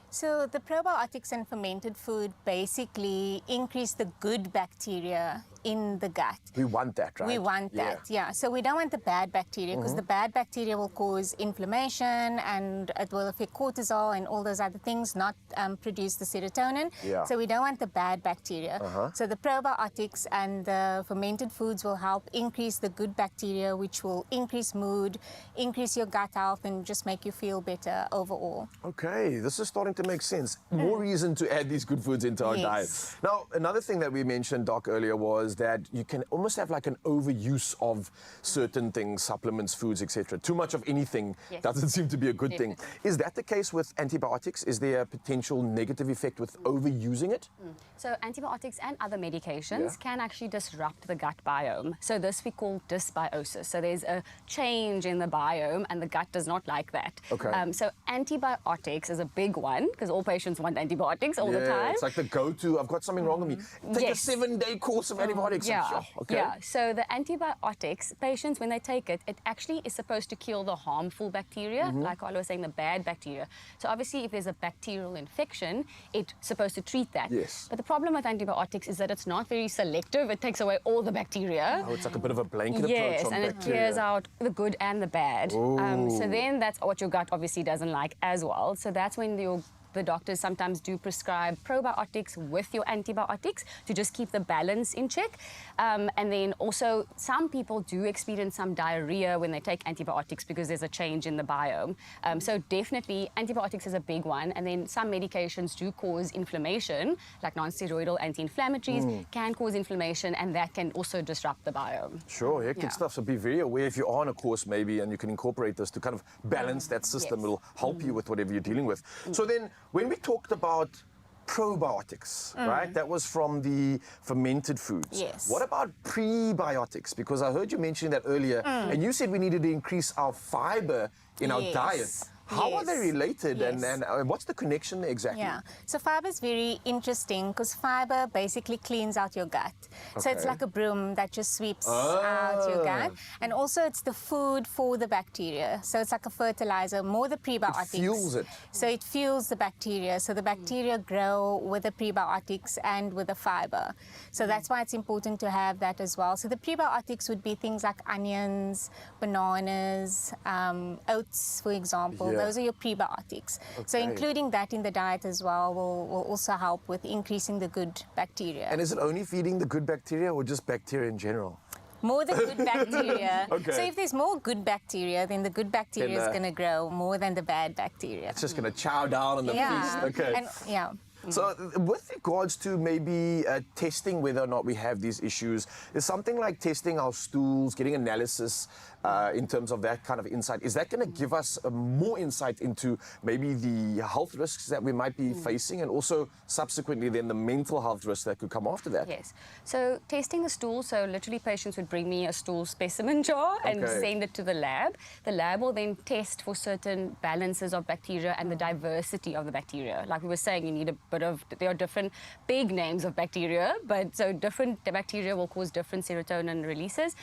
So the probiotics and fermented food basically increase the good bacteria in the gut. We want that, right? We want that, yeah. So we don't want the bad bacteria because the bad bacteria will cause inflammation and it will affect cortisol and all those other things, not produce the serotonin. Yeah. So we don't want the bad bacteria. So the probiotics and the fermented foods will help increase the good bacteria, which will increase mood, increase your gut health and just make you feel better overall. Okay, this is starting to make sense. More reason to add these good foods into our diet. Now, another thing that we mentioned, Doc, earlier was that you can almost have like an overuse of certain things, supplements, foods, etc. Too much of anything doesn't seem to be a good thing. Is that the case with antibiotics? Is there a potential negative effect with overusing it? So antibiotics and other medications can actually disrupt the gut biome. So this we call dysbiosis. So there's a change in the biome and the gut does not like that. Okay. So antibiotics is a big one because all patients want antibiotics all the time. It's like the go-to, I've got something wrong with me. Take a 7-day course of antibiotics. So the antibiotics, patients, when they take it, it actually is supposed to kill the harmful bacteria, like Carla was saying, the bad bacteria. So obviously if there's a bacterial infection, it's supposed to treat that. Yes. But the problem with antibiotics is that it's not very selective. It takes away all the bacteria. Oh, it's like a bit of a blanket approach Yes, on and bacteria. it clears out the good and the bad. So then that's what your gut obviously doesn't like as well. So that's when the doctors sometimes do prescribe probiotics with your antibiotics to just keep the balance in check. And then also some people do experience some diarrhea when they take antibiotics because there's a change in the biome. So definitely antibiotics is a big one. And then some medications do cause inflammation, like non-steroidal anti-inflammatories can cause inflammation, and that can also disrupt the biome. Sure, hectic stuff. So be very aware if you're on a course maybe and you can incorporate this to kind of balance that system. It'll help you with whatever you're dealing with. So then when we talked about probiotics, right? That was from the fermented foods. Yes. What about prebiotics? Because I heard you mentioning that earlier, and you said we needed to increase our fiber in our diet. How are they related, and what's the connection exactly? Yeah, so fiber is very interesting because fiber basically cleans out your gut. So it's like a broom that just sweeps out your gut. And also it's the food for the bacteria. So it's like a fertilizer, more the prebiotics. It fuels it. So it fuels the bacteria. So the bacteria grow with the prebiotics and with the fiber. So that's why it's important to have that as well. So the prebiotics would be things like onions, bananas, oats, for example. Those are your prebiotics. So including that in the diet as well will also help with increasing the good bacteria. And is it only feeding the good bacteria or just bacteria in general? More the good bacteria. So if there's more good bacteria, then the good bacteria is going to grow more than the bad bacteria. It's just going to chow down on the feast. Okay. And, So with regards to maybe testing whether or not we have these issues, is something like testing our stools, getting analysis in terms of that kind of insight, is that going to give us more insight into maybe the health risks that we might be facing, and also subsequently then the mental health risks that could come after that? Yes. So testing the stool, so literally patients would bring me a stool specimen jar and send it to the lab. The lab will then test for certain balances of bacteria and the diversity of the bacteria. Like we were saying, you need a bit of, there are different big names of bacteria, but so different bacteria will cause different serotonin releases.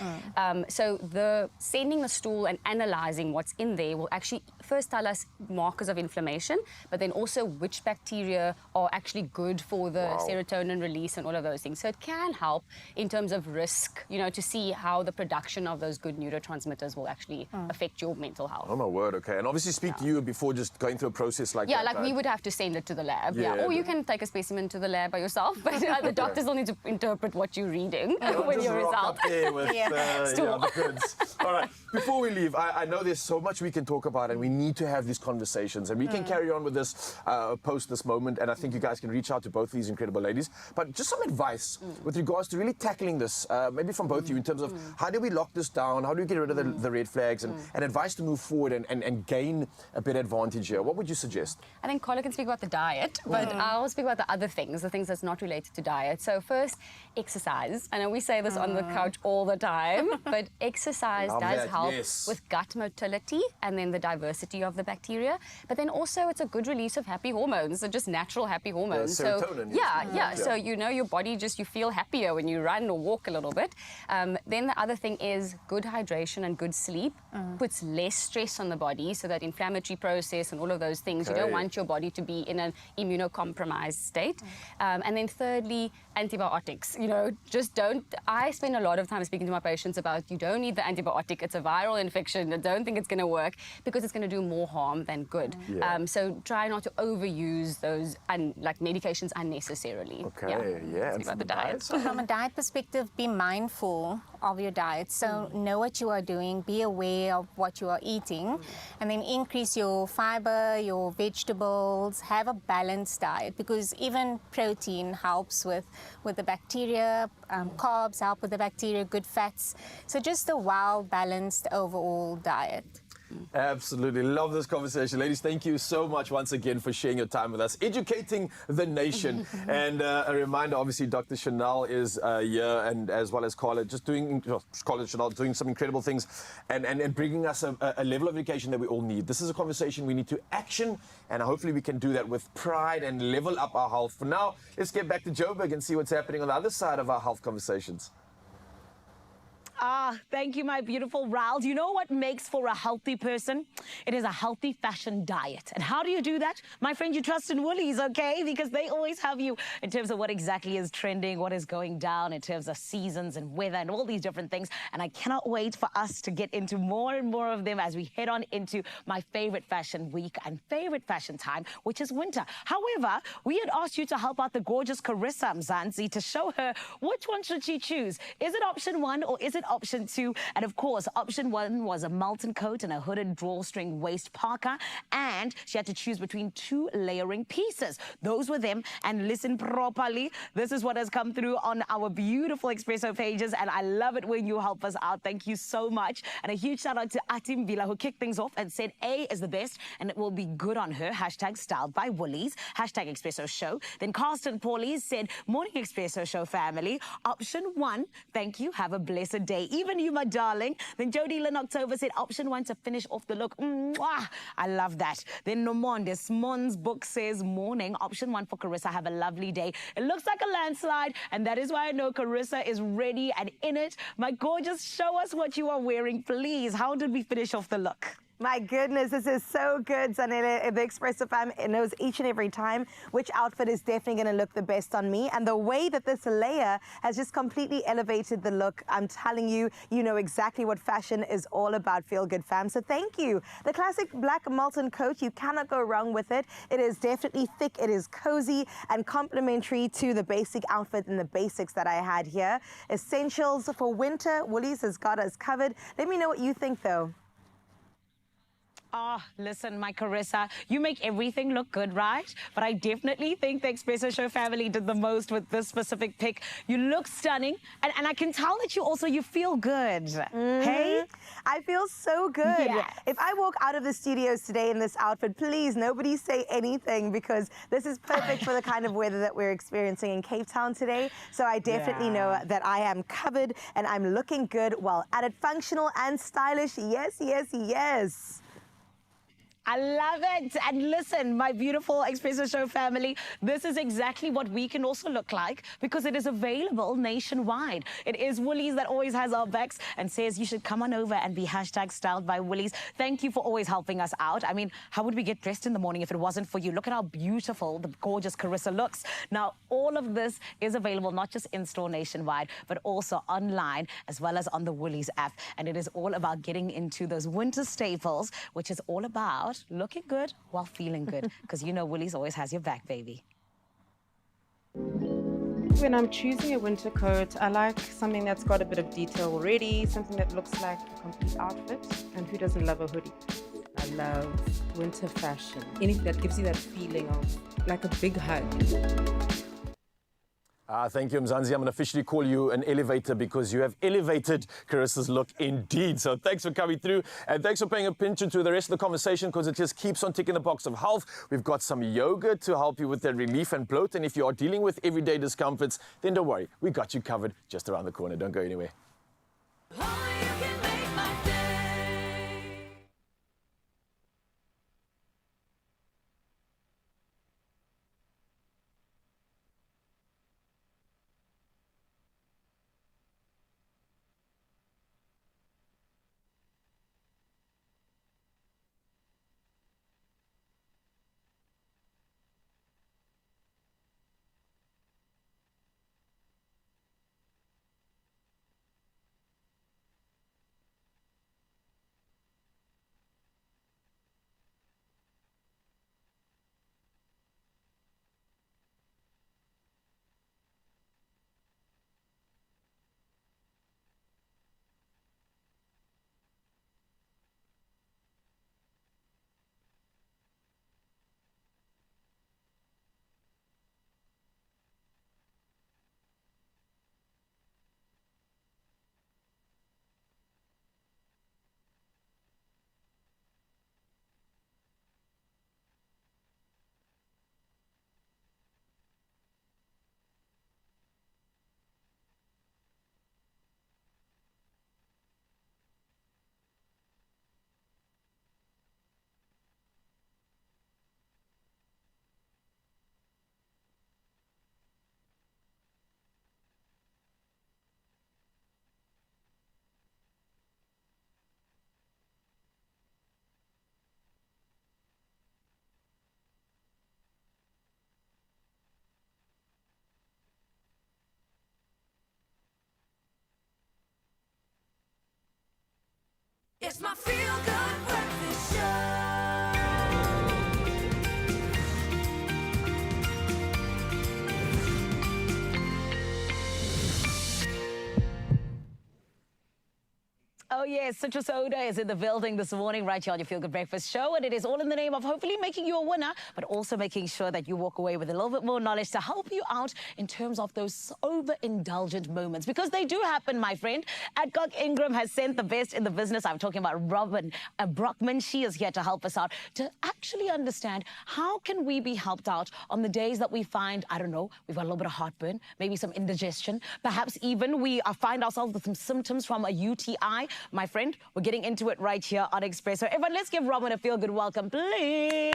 So the sending the stool and analyzing what's in there will actually first tell us markers of inflammation, but then also which bacteria are actually good for the serotonin release and all of those things. So it can help in terms of risk, you know, to see how the production of those good neurotransmitters will actually affect your mental health. Oh my word, okay. And obviously speak to you before just going through a process like that. Yeah, like we would have to send it to the lab. Or you can take a specimen to the lab by yourself, but the doctors will need to interpret what you're reading with your result. With, the goods. All right, before we leave, I know there's so much we can talk about, and we need to have these conversations, and we can carry on with this post this moment, and I think you guys can reach out to both these incredible ladies. But just some advice with regards to really tackling this, maybe from both of you, in terms of how do we lock this down, how do we get rid of the red flags, and advice to move forward and gain a bit advantage here. What would you suggest? I think Carla can speak about the diet, but I'll speak about the other things, the things that's not related to diet. So first, exercise. I know we say this on the couch all the time, but exercise does help with gut motility and then the diversity of the bacteria. But then also it's a good release of happy hormones, so just natural happy hormones. Serotonin. So you know your body just, you feel happier when you run or walk a little bit. Then the other thing is good hydration and good sleep puts less stress on the body, so that inflammatory process and all of those things, you don't want your body to be in an immunocompromised state. And then thirdly, antibiotics. You know, just don't, I spend a lot of time speaking to my patients about you don't need the antibiotic, it's a viral infection, I don't think it's going to work, because it's going to do more harm than good. So try not to overuse those like medications unnecessarily. And about the diet. From a diet perspective, be mindful of your diet. So know what you are doing, be aware of what you are eating, and then increase your fiber, your vegetables, have a balanced diet, because even protein helps with the bacteria, carbs help with the bacteria, good fats. So just a well-balanced overall diet. Absolutely. Love this conversation. Ladies, thank you so much once again for sharing your time with us, educating the nation. And a reminder, obviously, Dr. Chanel is here, and as well as Carla, just doing, Carla Chanel doing some incredible things and bringing us a level of education that we all need. This is a conversation we need to action, and hopefully we can do that with pride and level up our health. For now, let's get back to Joburg and see what's happening on the other side of our health conversations. Thank you, my beautiful Rals. You know what makes for a healthy person? It is a healthy fashion diet. And how do you do that? My friend, you trust in Woolies, okay? Because they always have you in terms of what exactly is trending, what is going down in terms of seasons and weather and all these different things. And I cannot wait for us to get into more and more of them as we head on into my favorite fashion week and favorite fashion time, which is winter. However, we had asked you to help out the gorgeous Carissa Mzansi to show her which one should she choose. Is it option 1 or is it option 2? And of course, option 1 was a Molton coat and a hooded drawstring waist parka, and she had to choose between 2 layering pieces. Those were them, and listen properly. This is what has come through on our beautiful Expresso pages, and I love it when you help us out. Thank you so much. And a huge shout out to Atim Vila, who kicked things off and said A is the best and it will be good on her. Hashtag styled by Woolies. Hashtag Expresso show. Then Carsten Paulie said, morning Expresso show family. Option 1, thank you. Have a blessed day. Even you, my darling. Then Jody Lynn October said, option 1 to finish off the look. Mwah! I love that. Then Nomondes Mon's book says, morning. Option 1 for Carissa. Have a lovely day. It looks like a landslide, and that is why I know Carissa is ready and in it. My gorgeous, show us what you are wearing, please. How did we finish off the look? My goodness, this is so good, Zanele. The Expresso fam knows each and every time which outfit is definitely going to look the best on me. And the way that this layer has just completely elevated the look, I'm telling you, you know exactly what fashion is all about, Feel Good fam. So thank you. The classic black Molton coat, you cannot go wrong with it. It is definitely thick, it is cozy, and complementary to the basic outfit and the basics that I had here. Essentials for winter, Woolies has got us covered. Let me know what you think, though. Listen, my Carissa, you make everything look good, right? But I definitely think the Expresso Show family did the most with this specific pick. You look stunning, and I can tell that you feel good. Hey? I feel so good. Yes. If I walk out of the studios today in this outfit, please, nobody say anything, because this is perfect for the kind of weather that we're experiencing in Cape Town today. So I definitely know that I am covered and I'm looking good, well at it, functional and stylish. Yes, yes, yes. I love it. And listen, my beautiful Expresso Show family, this is exactly what we can also look like, because it is available nationwide. It is Woolies that always has our backs and says you should come on over and be hashtag styled by Woolies. Thank you for always helping us out. I mean, how would we get dressed in the morning if it wasn't for you? Look at how beautiful the gorgeous Carissa looks. Now, all of this is available not just in-store nationwide, but also online, as well as on the Woolies app. And it is all about getting into those winter staples, which is all about looking good while feeling good, because you know Woolies always has your back, baby. When I'm choosing a winter coat, I like something that's got a bit of detail already, something that looks like a complete outfit. And who doesn't love a hoodie? I love winter fashion. Anything that gives you that feeling of like a big hug. Thank you, Mzansi. I'm going to officially call you an elevator, because you have elevated Carissa's look indeed. So thanks for coming through, and thanks for paying attention to the rest of the conversation, because it just keeps on ticking the box of health. We've got some yogurt to help you with the relief and bloat. And if you are dealing with everyday discomforts, then don't worry. We got you covered just around the corner. Don't go anywhere. It's my feel-good breakfast show. Oh yes, Citrus Soda is in the building this morning right here on your Feel Good Breakfast show, and it is all in the name of hopefully making you a winner, but also making sure that you walk away with a little bit more knowledge to help you out in terms of those overindulgent moments, because they do happen, my friend. Adcock Ingram has sent the best in the business. I'm talking about Robin Brockman. She is here to help us out to actually understand how can we be helped out on the days that we find, I don't know, we've got a little bit of heartburn, maybe some indigestion, perhaps even we find ourselves with some symptoms from a UTI. My friend, we're getting into it right here on Expresso. Everyone, let's give Robin a feel-good welcome, please.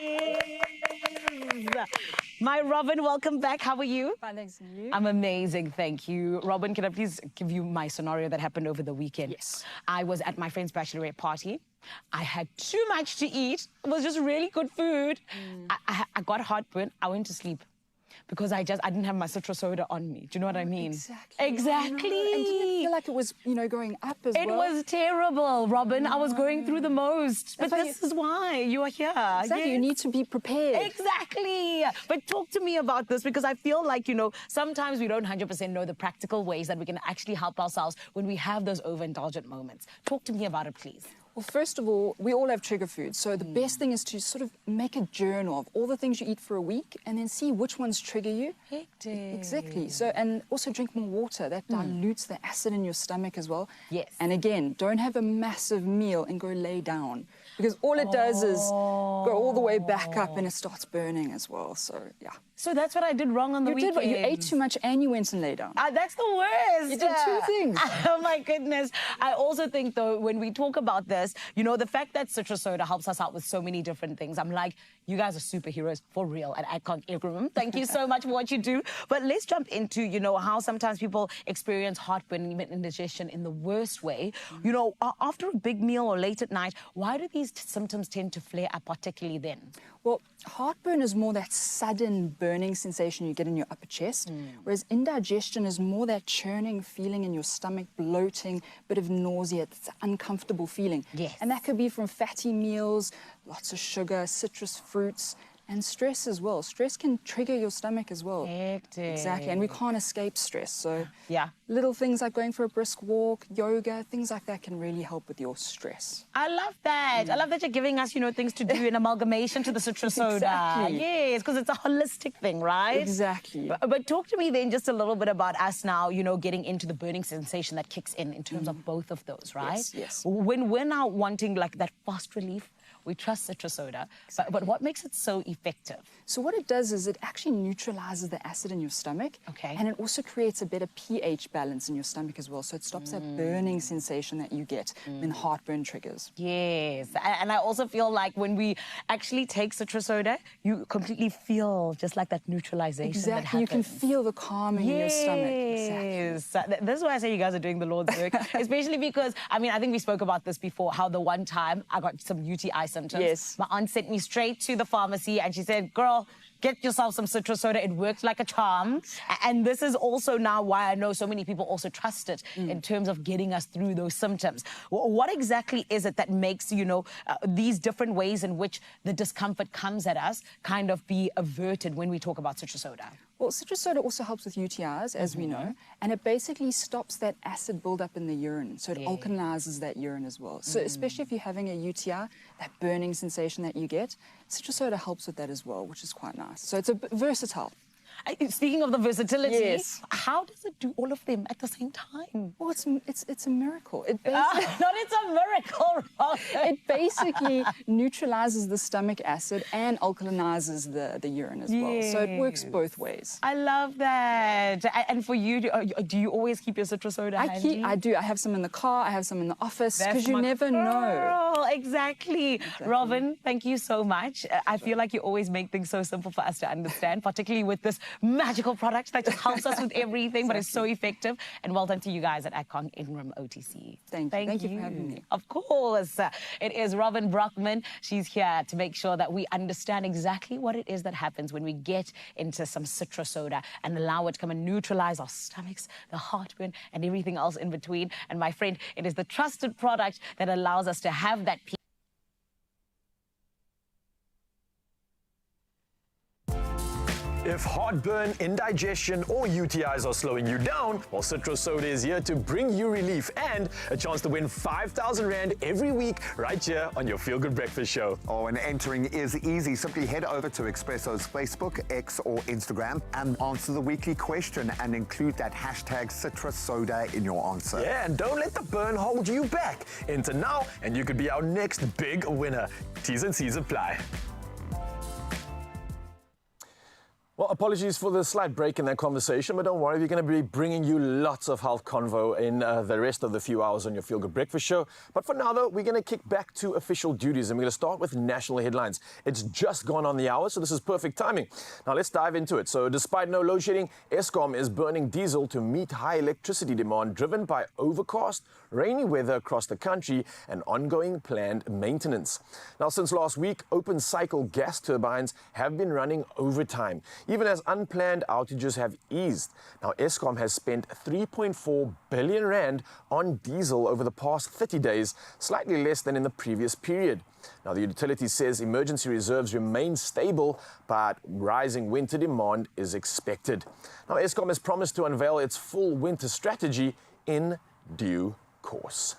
My Robin, welcome back. How are you? Fine, thanks. And you? I'm amazing, thank you. Robin, can I please give you my scenario that happened over the weekend? Yes. I was at my friend's bachelorette party. I had too much to eat. It was just really good food. I got heartburn. I went to sleep, because I didn't have my citrus soda on me. Do you know what I mean? Exactly. Exactly. And didn't it feel like it was, going up as well? It was terrible, Robin. I was going through the most. But That's why this is why you are here. Exactly. Yes. You need to be prepared. Exactly. But talk to me about this, because I feel like, sometimes we don't 100% know the practical ways that we can actually help ourselves when we have those overindulgent moments. Talk to me about it, please. Well, first of all, we all have trigger foods. So the best thing is to sort of make a journal of all the things you eat for a week and then see which ones trigger you. Hectic. Exactly. So, and also drink more water. That dilutes the acid in your stomach as well. Yes. And again, don't have a massive meal and go lay down, because all it does is go all the way back up and it starts burning as well. So, yeah. So that's what I did wrong on the weekend. You ate too much and you went and lay down. That's the worst. You did two things. Oh, my goodness. I also think, though, when we talk about this, the fact that citrus soda helps us out with so many different things, I'm like, you guys are superheroes for real at Adcock Ingram. Thank you so much for what you do. But let's jump into, how sometimes people experience heartburn and even indigestion in the worst way. After a big meal or late at night, why do these symptoms tend to flare up, particularly then? Well, heartburn is more that sudden burning sensation you get in your upper chest, whereas indigestion is more that churning feeling in your stomach, bloating, bit of nausea. It's an uncomfortable feeling. Yes. And that could be from fatty meals, lots of sugar, citrus fruits, and stress as well. Stress can trigger your stomach as well. Hectic. Exactly, and we can't escape stress. So yeah, little things like going for a brisk walk, yoga, things like that can really help with your stress. I love that. I love that you're giving us, things to do in amalgamation to the citrus soda. Exactly. Yes, because it's a holistic thing, right? Exactly. But talk to me then just a little bit about us now, getting into the burning sensation that kicks in terms of both of those, right? Yes, yes. When we're now wanting like that fast relief, we trust citrus soda, but what makes it so effective? So what it does is it actually neutralizes the acid in your stomach. Okay. And it also creates a better pH balance in your stomach as well. So it stops that burning sensation that you get when heartburn triggers. Yes. And I also feel like when we actually take citrus soda, you completely feel just like that neutralization. Exactly. That happens. You can feel the calming in your stomach. Yes. This is why I say you guys are doing the Lord's work. Especially because, I think we spoke about this before, how the one time I got some UTI symptoms. Yes. My aunt sent me straight to the pharmacy and she said, girl, get yourself some citrus soda. It works like a charm. And this is also now why I know so many people also trust it in terms of getting us through those symptoms. What exactly is it that makes, these different ways in which the discomfort comes at us kind of be averted when we talk about citrus soda? Well, citrus soda also helps with UTIs, as we know, and it basically stops that acid buildup in the urine, so it alkalizes that urine as well. So especially if you're having a UTI, that burning sensation that you get, citrus soda helps with that as well, which is quite nice. So it's versatile. Speaking of the versatility, yes. How does it do all of them at the same time? Well, it's a miracle. It basically, not it's a miracle, Robin. It basically neutralizes the stomach acid and alkalinizes the urine as well. So it works both ways. I love that. And for you, do you always keep your citrus soda handy? I do. I have some in the car. I have some in the office, because you never know. Exactly. Robin, thank you so much. I feel like you always make things so simple for us to understand, particularly with this magical product that just helps us with everything, but it's so effective. And well done to you guys at Akon Ingram OTC. Thank you for having me. Of course. It is Robin Brockman. She's here to make sure that we understand exactly what it is that happens when we get into some citrus soda and allow it to come and neutralize our stomachs, the heartburn, and everything else in between. And my friend, it is the trusted product that allows us to have that peace. If heartburn, indigestion, or UTIs are slowing you down, well, Citrus Soda is here to bring you relief and a chance to win 5,000 Rand every week right here on your Feel Good Breakfast Show. Oh, and entering is easy. Simply head over to Expresso's Facebook, X, or Instagram and answer the weekly question and include that hashtag Citrus Soda in your answer. Yeah, and don't let the burn hold you back. Enter now, and you could be our next big winner. T's and C's apply. Well, apologies for the slight break in that conversation, but don't worry, we're going to be bringing you lots of health convo in the rest of the few hours on your Feel Good Breakfast Show. But for now, though, we're going to kick back to official duties, and we're going to start with national headlines. It's just gone on the hour, so this is perfect timing. Now, let's dive into it. So, despite no load shedding, Eskom is burning diesel to meet high electricity demand driven by overcast, rainy weather across the country and ongoing planned maintenance. Now, since last week, open cycle gas turbines have been running overtime, even as unplanned outages have eased. Now, Eskom has spent 3.4 billion Rand on diesel over the past 30 days, slightly less than in the previous period. Now, the utility says emergency reserves remain stable, but rising winter demand is expected. Now, Eskom has promised to unveil its full winter strategy in due course.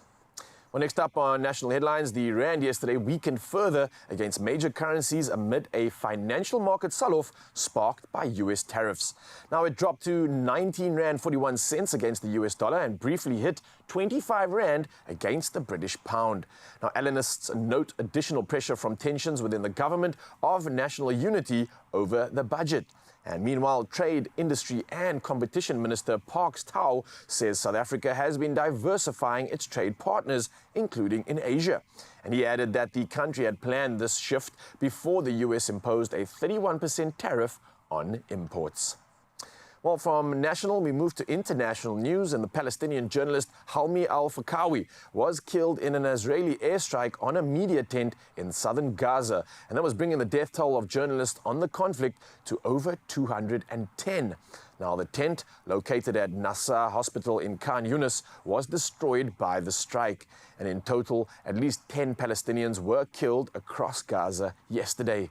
Well, next up on national headlines, the Rand yesterday weakened further against major currencies amid a financial market sell-off sparked by US tariffs. Now, it dropped to 19 Rand 41 cents against the US dollar and briefly hit 25 Rand against the British pound. Now, analysts note additional pressure from tensions within the government of national unity over the budget. And meanwhile, Trade, Industry and Competition Minister Parks Tau says South Africa has been diversifying its trade partners, including in Asia. And he added that the country had planned this shift before the US imposed a 31% tariff on imports. Well, from national, we move to international news, and the Palestinian journalist Halmi al-Fakawi was killed in an Israeli airstrike on a media tent in southern Gaza. And that was bringing the death toll of journalists on the conflict to over 210. Now, the tent, located at Nasser Hospital in Khan Yunis, was destroyed by the strike. And in total, at least 10 Palestinians were killed across Gaza yesterday.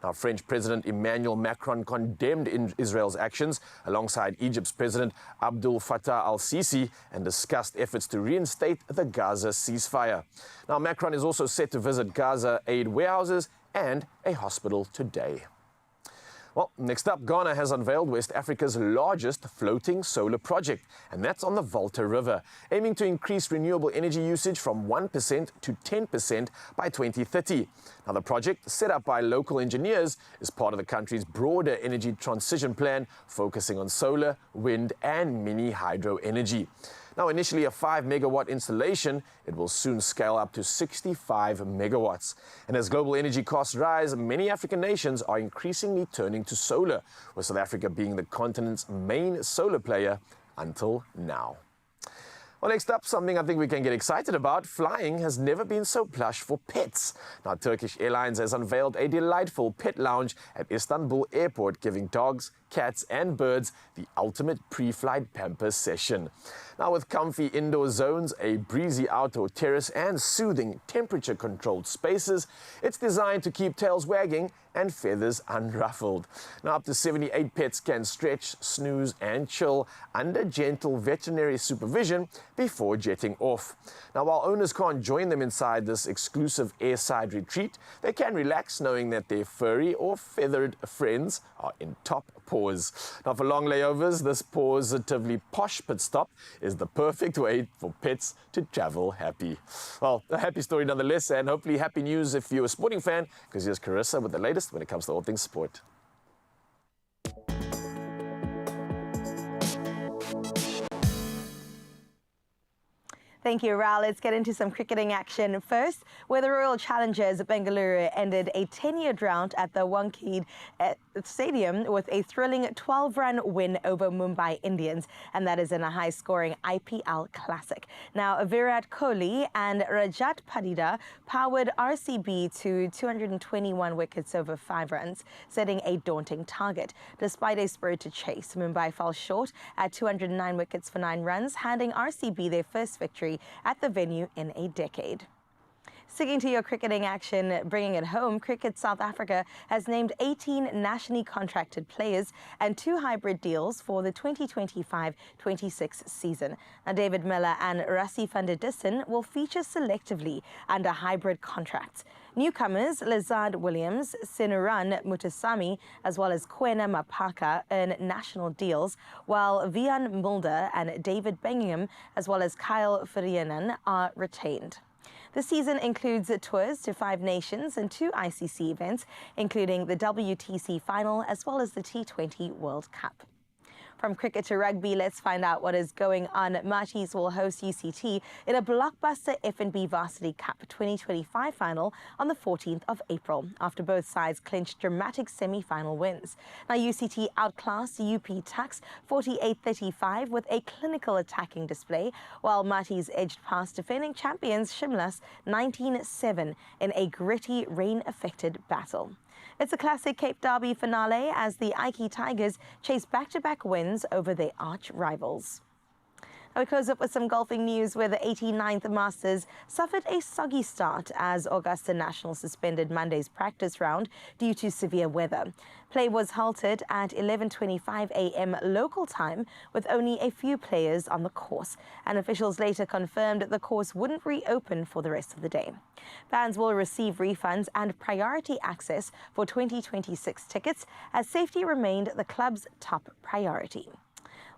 Now, French President Emmanuel Macron condemned Israel's actions alongside Egypt's President Abdel Fattah al-Sisi and discussed efforts to reinstate the Gaza ceasefire. Now, Macron is also set to visit Gaza aid warehouses and a hospital today. Well, next up, Ghana has unveiled West Africa's largest floating solar project, and that's on the Volta River, aiming to increase renewable energy usage from 1% to 10% by 2030. Now, the project, set up by local engineers, is part of the country's broader energy transition plan, focusing on solar, wind, and mini hydro energy. Now, initially a 5-megawatt installation, it will soon scale up to 65 megawatts. And as global energy costs rise, many African nations are increasingly turning to solar, with South Africa being the continent's main solar player until now. Well, next up, something I think we can get excited about. Flying has never been so plush for pets. Now, Turkish Airlines has unveiled a delightful pet lounge at Istanbul Airport, giving dogs, cats and birds the ultimate pre-flight pamper session. Now, with comfy indoor zones, a breezy outdoor terrace and soothing temperature-controlled spaces, it's designed to keep tails wagging and feathers unruffled. Now, up to 78 pets can stretch, snooze and chill under gentle veterinary supervision before jetting off. Now, while owners can't join them inside this exclusive airside retreat, they can relax knowing that their furry or feathered friends are in top paws. Now, for long layovers, this positively posh pit stop is the perfect way for pets to travel happy. Well, a happy story nonetheless, and hopefully happy news if you're a sporting fan, because here's Carissa with the latest when it comes to all things sport. Thank you, Ral. Let's get into some cricketing action first, where the Royal Challengers Bengaluru ended a 10-year drought at the Wankhede Stadium with a thrilling 12-run win over Mumbai Indians, and that is in a high-scoring IPL classic. Now, Virat Kohli and Rajat Patidar powered RCB to 221 wickets over 5 runs, setting a daunting target. Despite a spirited chase, Mumbai fell short at 209 wickets for 9 runs, handing RCB their first victory at the venue in a decade. Sticking to your cricketing action, bringing it home, Cricket South Africa has named 18 nationally contracted players and 2 hybrid deals for the 2025-26 season. Now, David Miller and Rassie van der Dussen will feature selectively under hybrid contracts. Newcomers Lazard Williams, Sinuran Mutasami, as well as Kwena Mapaka earn national deals, while Vian Mulder and David Benningham, as well as Kyle Ferianen, are retained. The season includes tours to 5 nations and 2 ICC events, including the WTC final as well as the T20 World Cup. From cricket to rugby, let's find out what is going on. Maties will host UCT in a blockbuster F&B Varsity Cup 2025 final on the 14th of April, after both sides clinched dramatic semi-final wins. Now, UCT outclassed UP Tuks 48-35 with a clinical attacking display, while Maties edged past defending champions Shimlas 19-7 in a gritty, rain-affected battle. It's a classic Cape Derby finale as the Ike Tigers chase back-to-back wins over their arch rivals. We close up with some golfing news where the 89th Masters suffered a soggy start as Augusta National suspended Monday's practice round due to severe weather. Play was halted at 11:25 a.m. local time with only a few players on the course, and officials later confirmed the course wouldn't reopen for the rest of the day. Fans will receive refunds and priority access for 2026 tickets as safety remained the club's top priority.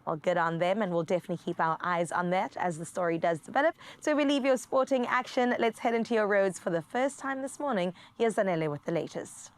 Well, good on them, and we'll definitely keep our eyes on that as the story does develop. So we leave your sporting action. Let's head into your roads for the first time this morning. Here's Zanele with the latest.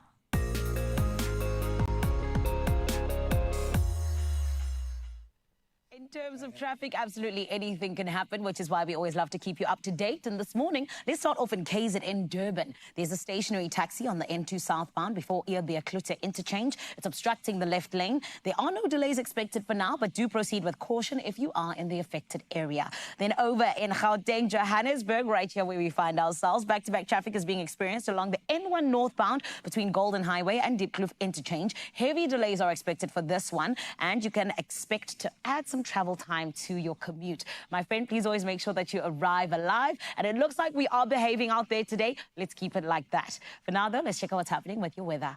In terms of traffic, absolutely anything can happen, which is why we always love to keep you up to date. And this morning, let's start off in KZN Durban. There's a stationary taxi on the N2 southbound before Eerbeek Klute interchange. It's obstructing the left lane. There are no delays expected for now, but do proceed with caution if you are in the affected area. Then over in Gauteng, Johannesburg, right here where we find ourselves, back-to-back traffic is being experienced along the N1 northbound between Golden Highway and Diepkloof interchange. Heavy delays are expected for this one, and you can expect to add some travel time to your commute. My friend, please always make sure that you arrive alive. And it looks like we are behaving out there today. Let's keep it like that. For now, though, let's check out what's happening with your weather.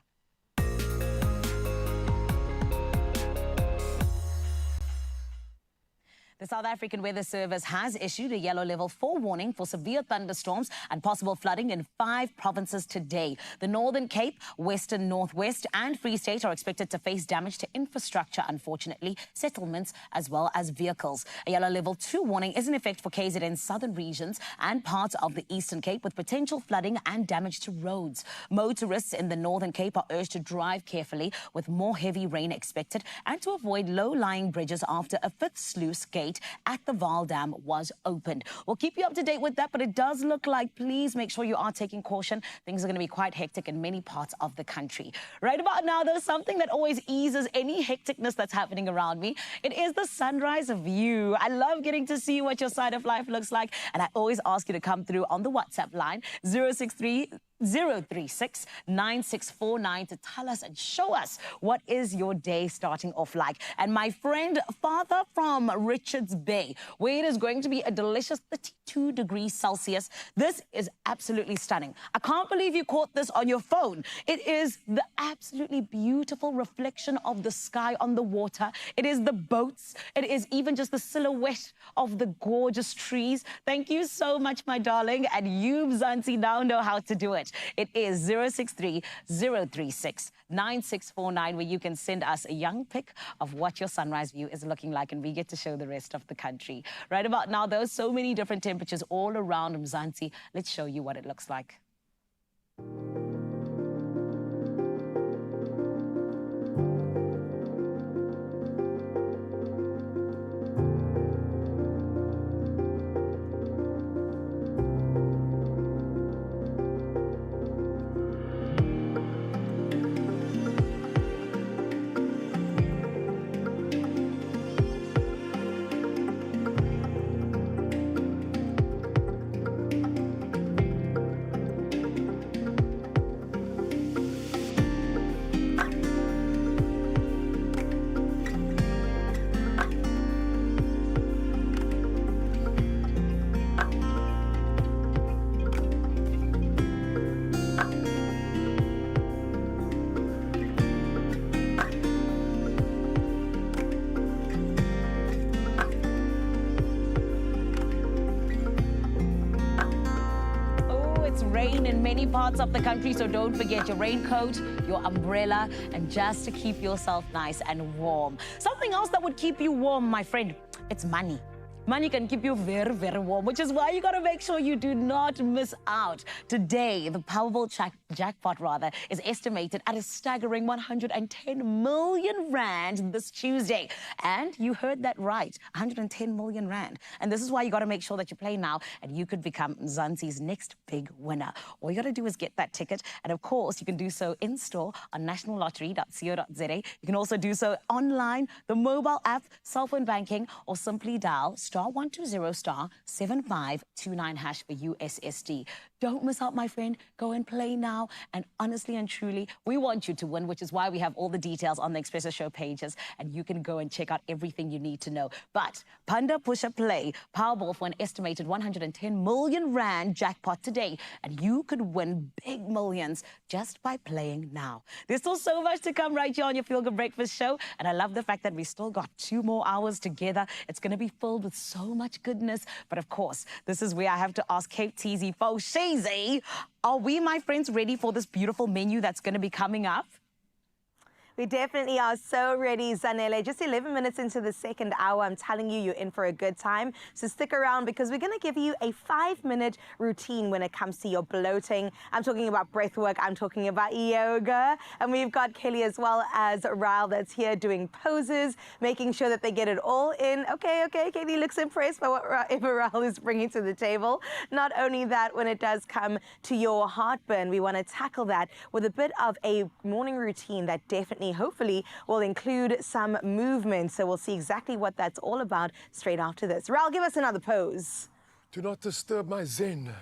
The South African Weather Service has issued a yellow level 4 warning for severe thunderstorms and possible flooding in 5 provinces today. The Northern Cape, Western Northwest and Free State are expected to face damage to infrastructure, unfortunately, settlements as well as vehicles. A yellow level 2 warning is in effect for KZN's southern regions and parts of the Eastern Cape with potential flooding and damage to roads. Motorists in the Northern Cape are urged to drive carefully with more heavy rain expected and to avoid low-lying bridges after a 5th sluice gate at the Vaal Dam was opened. We'll keep you up to date with that, but it does look like, please make sure you are taking caution. Things are going to be quite hectic in many parts of the country. Right about now, there's something that always eases any hecticness that's happening around me. It is the sunrise view. I love getting to see what your side of life looks like, and I always ask you to come through on the WhatsApp line 063-036-9649 to tell us and show us what is your day starting off like. And my friend, farther from Richards Bay, where it is going to be a delicious 32 degrees Celsius. This is absolutely stunning. I can't believe you caught this on your phone. It is the absolutely beautiful reflection of the sky on the water. It is the boats. It is even just the silhouette of the gorgeous trees. Thank you so much, my darling. And you, Mzansi, now know how to do it. It is 063-036-9649, where you can send us a young pic of what your sunrise view is looking like, and we get to show the rest of the country. Right about now, there are so many different temperatures all around Mzansi. Let's show you what it looks like. many parts of the country, so don't forget your raincoat, your umbrella, and just to keep yourself nice and warm. Something else that would keep you warm, my friend, it's money. Money can keep you very, very warm, which is why you got to make sure you do not miss out. Today, the Powerball jackpot, is estimated at a staggering 110 million rand this Tuesday. And you heard that right, 110 million rand. And this is why you got to make sure that you play now, and you could become Mzansi's next big winner. All you got to do is get that ticket. And of course, you can do so in store on nationallottery.co.za. You can also do so online, the mobile app, cell phone banking, or simply dial *120*7529# for USSD. Don't miss out, my friend. Go and play now. And honestly and truly, we want you to win, which is why we have all the details on the Expresso show pages, and you can go and check out everything you need to know. But Panda Pusha Play Powerball for an estimated 110 million rand jackpot today, and you could win big millions just by playing now. There's still so much to come right here on your Feel Good Breakfast show, and I love the fact that we still got 2 more hours together. It's going to be filled with so much goodness. But of course, this is where I have to ask Cape Teasy Foshizi, are we, my friends, ready for this beautiful menu that's going to be coming up? We definitely are so ready, Zanele. Just 11 minutes into the second hour, I'm telling you, you're in for a good time. So stick around because we're going to give you a 5-minute routine when it comes to your bloating. I'm talking about breath work. I'm talking about yoga. And we've got Kelly as well as Ryle that's here doing poses, making sure that they get it all in. Okay, Kelly looks impressed by whatever Ryle is bringing to the table. Not only that, when it does come to your heartburn, we want to tackle that with a bit of a morning routine that definitely hopefully will include some movement. So we'll see exactly what that's all about straight after this. Raul, give us another pose. Do not disturb my zen.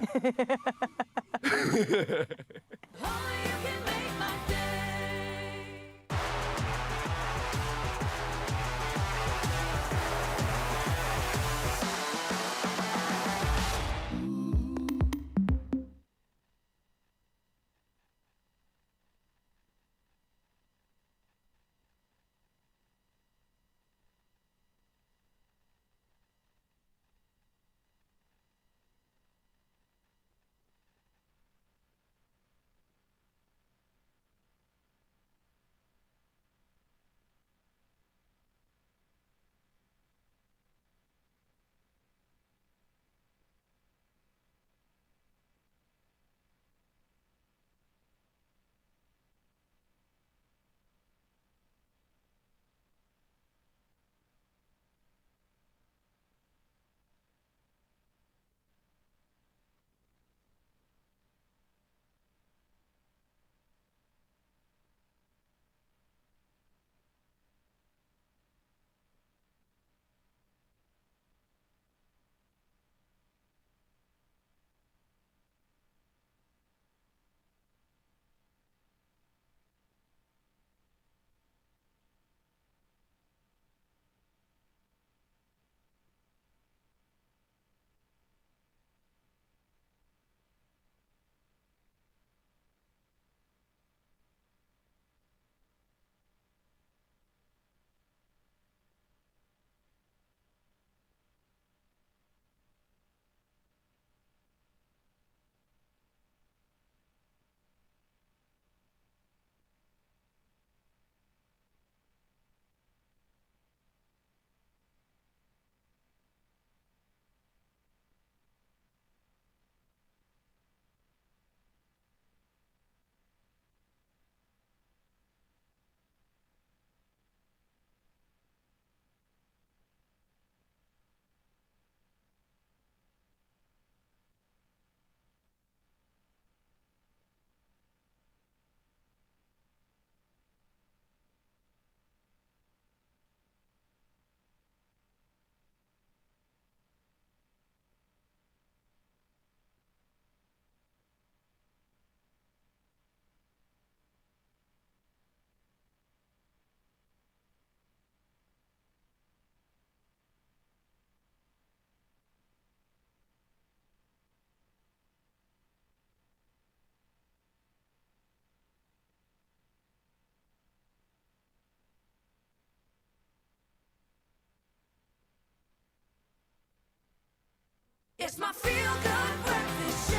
It's my feel good breakfast show.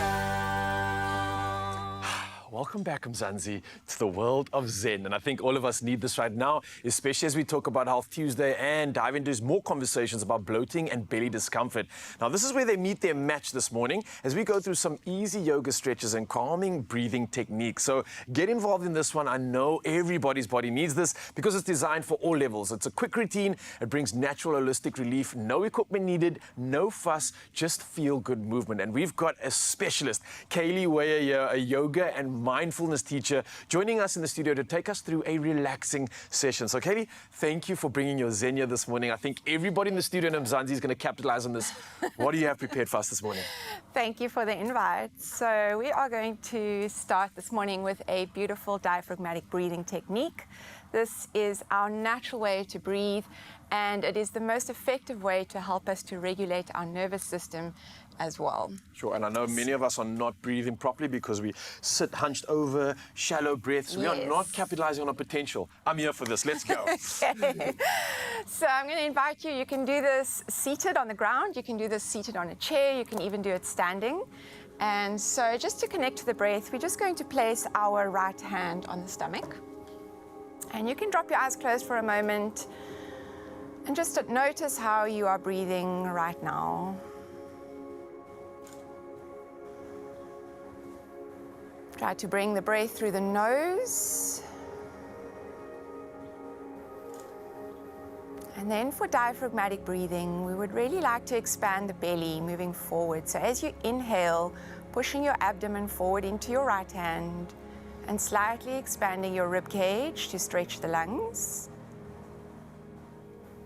Welcome back, Mzansi, to the world of Zen. And I think all of us need this right now, especially as we talk about Health Tuesday and dive into more conversations about bloating and belly discomfort. Now, this is where they meet their match this morning as we go through some easy yoga stretches and calming breathing techniques. So get involved in this one. I know everybody's body needs this because it's designed for all levels. It's a quick routine. It brings natural holistic relief. No equipment needed, no fuss, just feel good movement. And we've got a specialist, Kaylee Weyer here, a yoga and mindfulness teacher, joining us in the studio to take us through a relaxing session. So Kaylee, thank you for bringing your Zen here this morning. I think everybody in the studio in Mzansi is going to capitalize on this. What do you have prepared for us this morning? Thank you for the invite. So we are going to start this morning with a beautiful diaphragmatic breathing technique. This is our natural way to breathe, and it is the most effective way to help us to regulate our nervous system as well. Sure, and I know many of us are not breathing properly because we sit hunched over, shallow breaths. We are not capitalizing on our potential. I'm here for this. Let's go. Okay. So I'm going to invite you. You can do this seated on the ground. You can do this seated on a chair. You can even do it standing. And so just to connect to the breath, we're just going to place our right hand on the stomach. And you can drop your eyes closed for a moment and just notice how you are breathing right now. Try to bring the breath through the nose. And then for diaphragmatic breathing, we would really like to expand the belly moving forward. So as you inhale, pushing your abdomen forward into your right hand and slightly expanding your rib cage to stretch the lungs.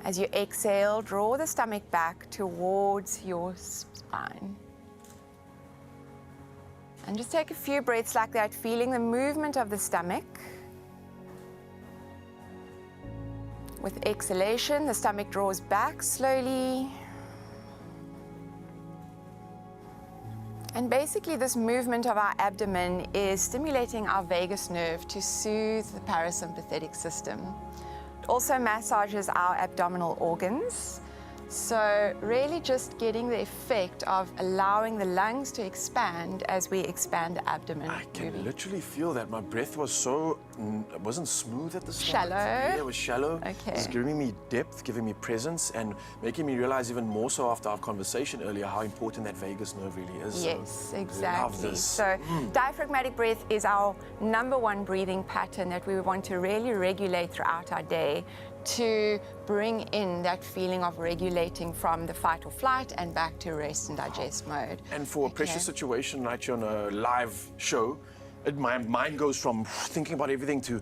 As you exhale, draw the stomach back towards your spine. And just take a few breaths like that, feeling the movement of the stomach. With exhalation, the stomach draws back slowly. And basically this movement of our abdomen is stimulating our vagus nerve to soothe the parasympathetic system. It also massages our abdominal organs. So really just getting the effect of allowing the lungs to expand as we expand the abdomen. I can literally feel that. My breath was so, it wasn't smooth at the start. Shallow. Yeah, it was shallow. Okay. It's giving me depth, giving me presence, and making me realize even more so after our conversation earlier how important that vagus nerve really is. Yes, so, exactly. Love this. So diaphragmatic breath is our #1 breathing pattern that we want to really regulate throughout our day to bring in that feeling of regulating from the fight or flight and back to rest and digest mode. And for a pressure situation like you're on a live show, my mind goes from thinking about everything to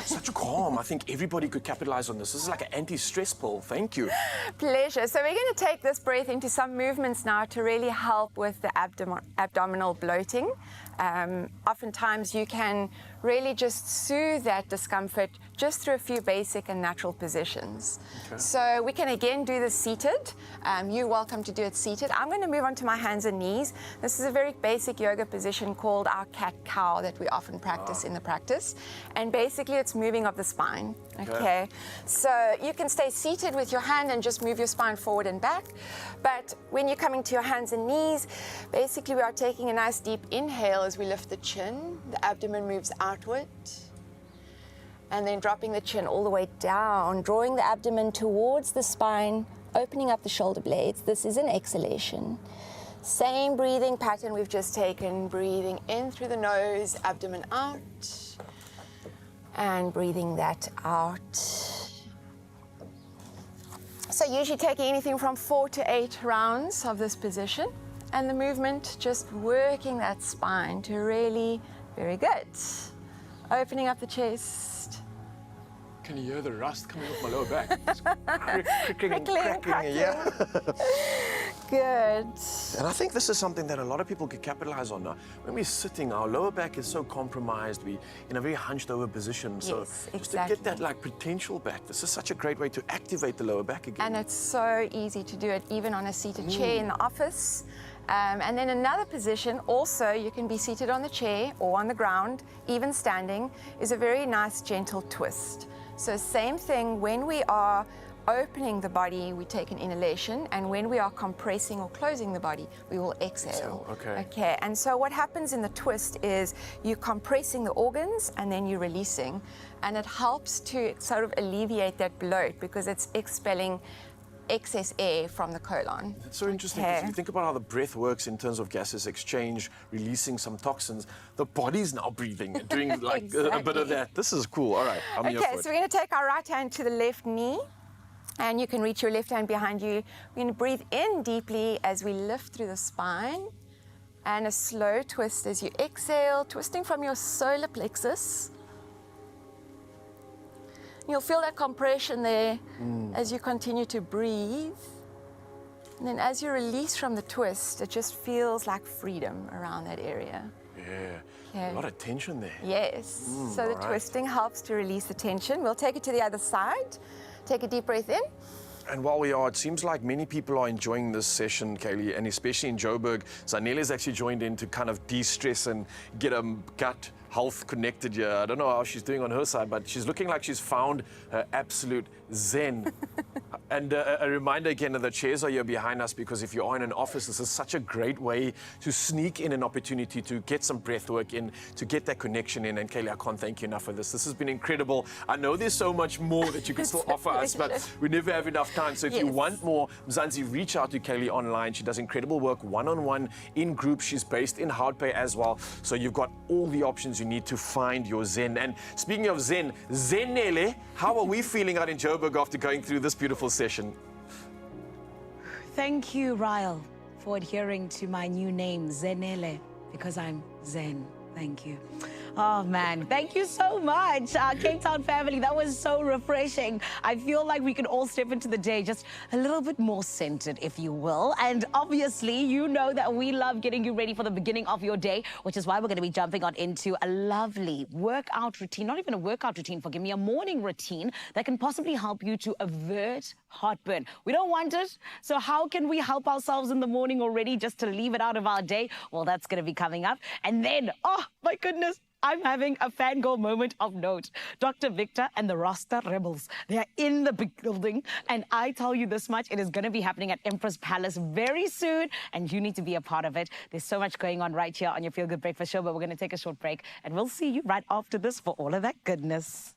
such calm. I think everybody could capitalize on this. This is like an anti-stress pill. Thank you. Pleasure. So we're going to take this breath into some movements now to really help with the abdominal bloating. Oftentimes you can really just soothe that discomfort just through a few basic and natural positions. Okay. So we can again do this seated. You're welcome to do it seated. I'm going to move on to my hands and knees. This is a very basic yoga position called our cat-cow that we often practice in the practice. And basically it's moving of the spine. Okay. So you can stay seated with your hand and just move your spine forward and back. But when you're coming to your hands and knees, basically we are taking a nice deep inhale as we lift the chin. The abdomen moves outward. And then dropping the chin all the way down, drawing the abdomen towards the spine, opening up the shoulder blades. This is an exhalation. Same breathing pattern we've just taken, breathing in through the nose, abdomen out, and breathing that out. So usually taking anything from 4 to 8 rounds of this position, and the movement just working that spine to really, very good. Opening up the chest. Can you hear the rust coming off my lower back? It's cracking and Crickling, cracking. Yeah. Good. And I think this is something that a lot of people could capitalize on now. When we're sitting, our lower back is so compromised. We're in a very hunched over position. So just to get that like potential back, this is such a great way to activate the lower back again. And it's so easy to do it even on a seated chair in the office. And then another position, also you can be seated on the chair or on the ground, even standing, is a very nice gentle twist. So same thing when we are opening the body, we take an inhalation, and when we are compressing or closing the body, we will exhale. Okay. Okay, and so what happens in the twist is you're compressing the organs and then you're releasing, and it helps to sort of alleviate that bloat because it's expelling excess air from the colon. It's so interesting because you think about how the breath works in terms of gases exchange, releasing some toxins. The body's now breathing and doing like a bit of that. This is cool. All right, I'm here for Okay, it. so we're going to take our right hand to the left knee, and you can reach your left hand behind you. We're going to breathe in deeply as we lift through the spine, and a slow twist as you exhale, twisting from your solar plexus. You'll feel that compression there as you continue to breathe. And then as you release from the twist, it just feels like freedom around that area. Yeah, Okay. a lot of tension there. Yes, so the all right. twisting helps to release the tension. We'll take it to the other side. Take a deep breath in. And while we are, it seems like many people are enjoying this session, Kaylee, and especially in Joburg. Zanele's actually joined in to kind of de-stress and get a gut health connected here. I don't know how she's doing on her side, but she's looking like she's found her absolute zen. And a reminder again that the chairs are here behind us because if you are in an office, this is such a great way to sneak in an opportunity to get some breath work in, to get that connection in. And Kaylee, I can't thank you enough for this. This has been incredible. I know there's so much more that you can still offer us, but we never have enough time. So if you want more, Mzansi, reach out to Kaylee online. She does incredible work one-on-one in groups. She's based in Heartburn as well. So you've got all the options you need to find your zen. And speaking of zen, Zenele, how are we feeling out in Joburg after going through this beautiful session? Thank you, Ryle, for adhering to my new name, Zenele, because I'm Zen. Thank you. Oh, man. Thank you so much, Cape Town family. That was so refreshing. I feel like we can all step into the day just a little bit more centered, if you will. And obviously, you know that we love getting you ready for the beginning of your day, which is why we're going to be jumping on into a lovely workout routine. Not even a workout routine, forgive me, a morning routine that can possibly help you to avert heartburn. We don't want it. So how can we help ourselves in the morning already just to leave it out of our day? Well, that's going to be coming up. And then, oh, my goodness, I'm having a fangirl moment of note. Dr. Victor and the Rasta Rebels, they are in the big building. And I tell you this much, it is going to be happening at Empress Palace very soon. And you need to be a part of it. There's so much going on right here on your Feel Good Breakfast Show. But we're going to take a short break. And we'll see you right after this for all of that goodness.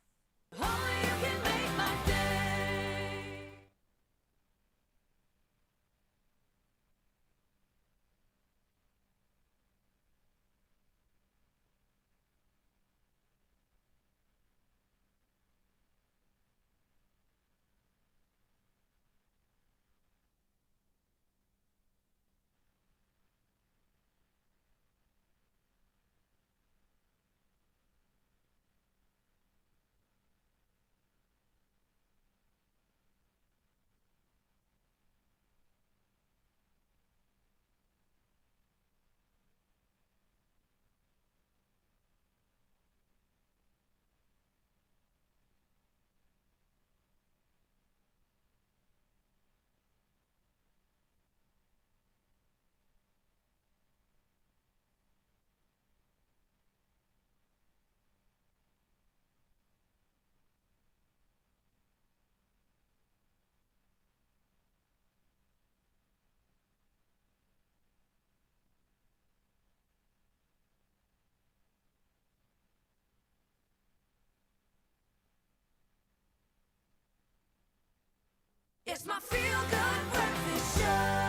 It's my Feel Good Breakfast Show.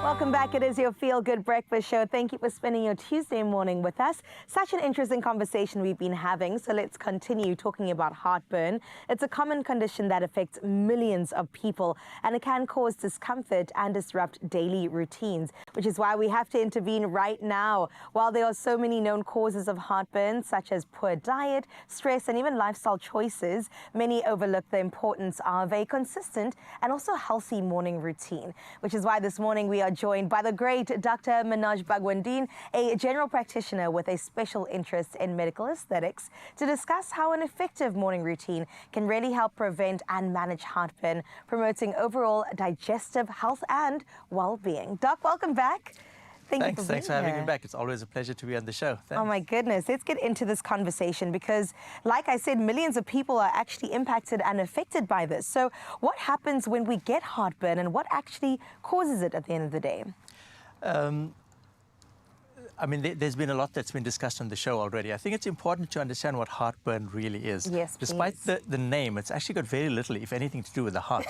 Welcome back. It is your Feel Good Breakfast Show. Thank you for spending your Tuesday morning with us. Such an interesting conversation we've been having. So let's continue talking about heartburn. It's a common condition that affects millions of people, and it can cause discomfort and disrupt daily routines, which is why we have to intervene right now. While there are so many known causes of heartburn, such as poor diet, stress, and even lifestyle choices, many overlook the importance of a consistent and also healthy morning routine, which is why this morning we are joined by the great Dr. Manoj Bhagwandeen, a general practitioner with a special interest in medical aesthetics, to discuss how an effective morning routine can really help prevent and manage heartburn, promoting overall digestive health and well-being. Doc, welcome back. Thanks for having me back. It's always a pleasure to be on the show. Thanks. Oh my goodness, let's get into this conversation because, like I said, millions of people are actually impacted and affected by this. So what happens when we get heartburn and what actually causes it at the end of the day? I mean, there's been a lot that's been discussed on the show already. I think it's important to understand what heartburn really is. Yes, Despite the name, it's actually got very little, if anything, to do with the heart.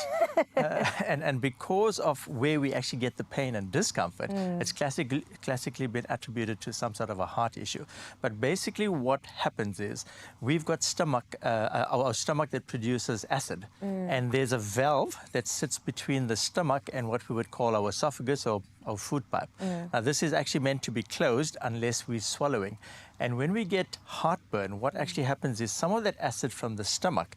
And because of where we actually get the pain and discomfort, it's classically been attributed to some sort of a heart issue. But basically what happens is we've got our stomach that produces acid. And there's a valve that sits between the stomach and what we would call our esophagus or our food pipe. Now, this is actually meant to be closed unless we're swallowing. And when we get heartburn, what actually happens is some of that acid from the stomach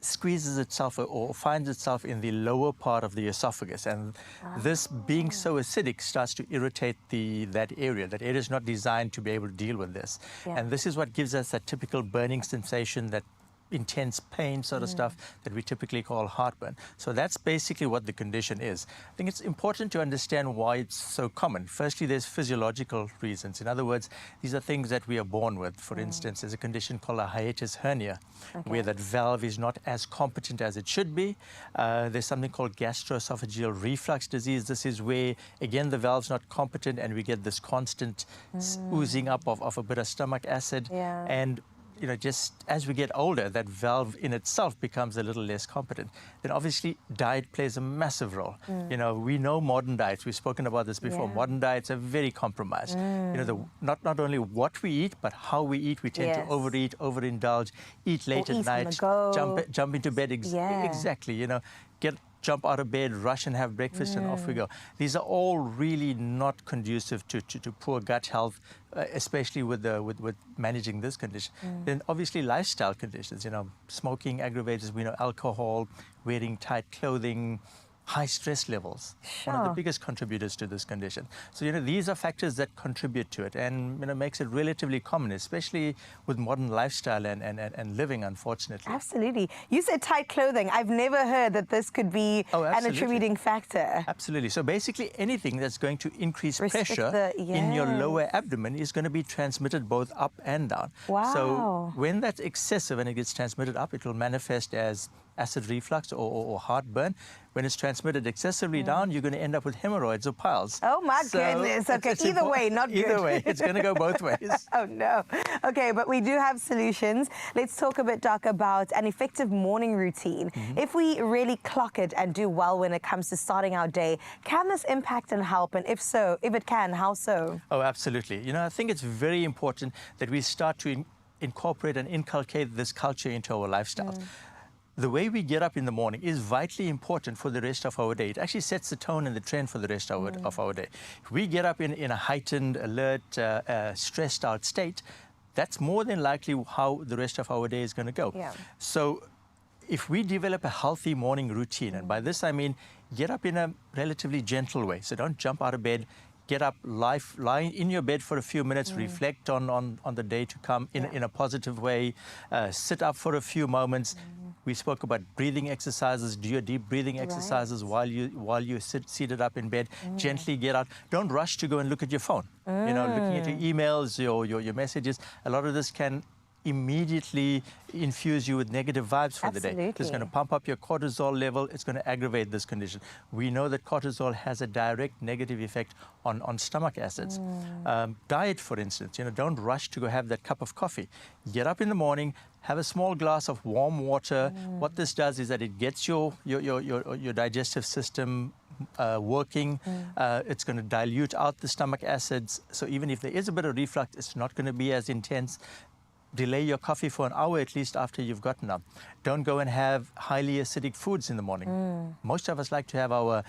squeezes itself or finds itself in the lower part of the esophagus. And this being so acidic starts to irritate that area. That area is not designed to be able to deal with this. And this is what gives us that typical burning sensation, that intense pain sort of stuff that we typically call heartburn. So that's basically what the condition is. I think it's important to understand why it's so common. Firstly, there's physiological reasons. In other words, these are things that we are born with. For instance, there's a condition called a hiatus hernia, where that valve is not as competent as it should be. There's something called gastroesophageal reflux disease. This is where, again, the valve's not competent and we get this constant oozing up of a bit of stomach acid. And you know, just as we get older, that valve in itself becomes a little less competent. Then obviously diet plays a massive role. You know, we know modern diets, we've spoken about this before, modern diets are very compromised. You know, not only what we eat, but how we eat. We tend to overeat, overindulge, eat late at night, jump into bed. Exactly, you know, jump out of bed, rush and have breakfast, and off we go. These are all really not conducive to poor gut health, especially with managing this condition. Then obviously lifestyle conditions, you know, smoking aggravators, we know alcohol, wearing tight clothing, high stress levels, one of the biggest contributors to this condition. So, you know, these are factors that contribute to it and, you know, makes it relatively common, especially with modern lifestyle and living, unfortunately. Absolutely. You said tight clothing. I've never heard that this could be an attributing factor. Absolutely. So basically anything that's going to increase pressure in your lower abdomen is going to be transmitted both up and down. Wow. So when that's excessive and it gets transmitted up, it will manifest as acid reflux or heartburn. When it's transmitted excessively down, you're going to end up with hemorrhoids or piles. Oh my goodness. Okay, either way, not good. Either way, it's going to go both ways. Oh no. Okay, but we do have solutions. Let's talk a bit, Doc, about an effective morning routine. If we really clock it and do well when it comes to starting our day, can this impact and help? And if so, if it can, how so? Oh, absolutely. You know, I think it's very important that we start to incorporate and inculcate this culture into our lifestyle. The way we get up in the morning is vitally important for the rest of our day. It actually sets the tone and the trend for the rest of our day. If we get up in a heightened, alert, stressed out state, that's more than likely how the rest of our day is going to go. So if we develop a healthy morning routine, and by this I mean get up in a relatively gentle way, so don't jump out of bed, get up, lie in your bed for a few minutes, reflect on the day to come in a positive way, sit up for a few moments. We spoke about breathing exercises. Do your deep breathing exercises while you seated up in bed. Gently get out. Don't rush to go and look at your phone. You know, looking at your emails, your messages. A lot of this can immediately infuse you with negative vibes for the day. It's going to pump up your cortisol level. It's going to aggravate this condition. We know that cortisol has a direct negative effect on stomach acids. Diet, for instance, you know, don't rush to go have that cup of coffee. Get up in the morning, have a small glass of warm water. What this does is that it gets your digestive system working. It's going to dilute out the stomach acids. So even if there is a bit of reflux, it's not going to be as intense. Delay your coffee for an hour at least after you've gotten up. Don't go and have highly acidic foods in the morning. Most of us like to have our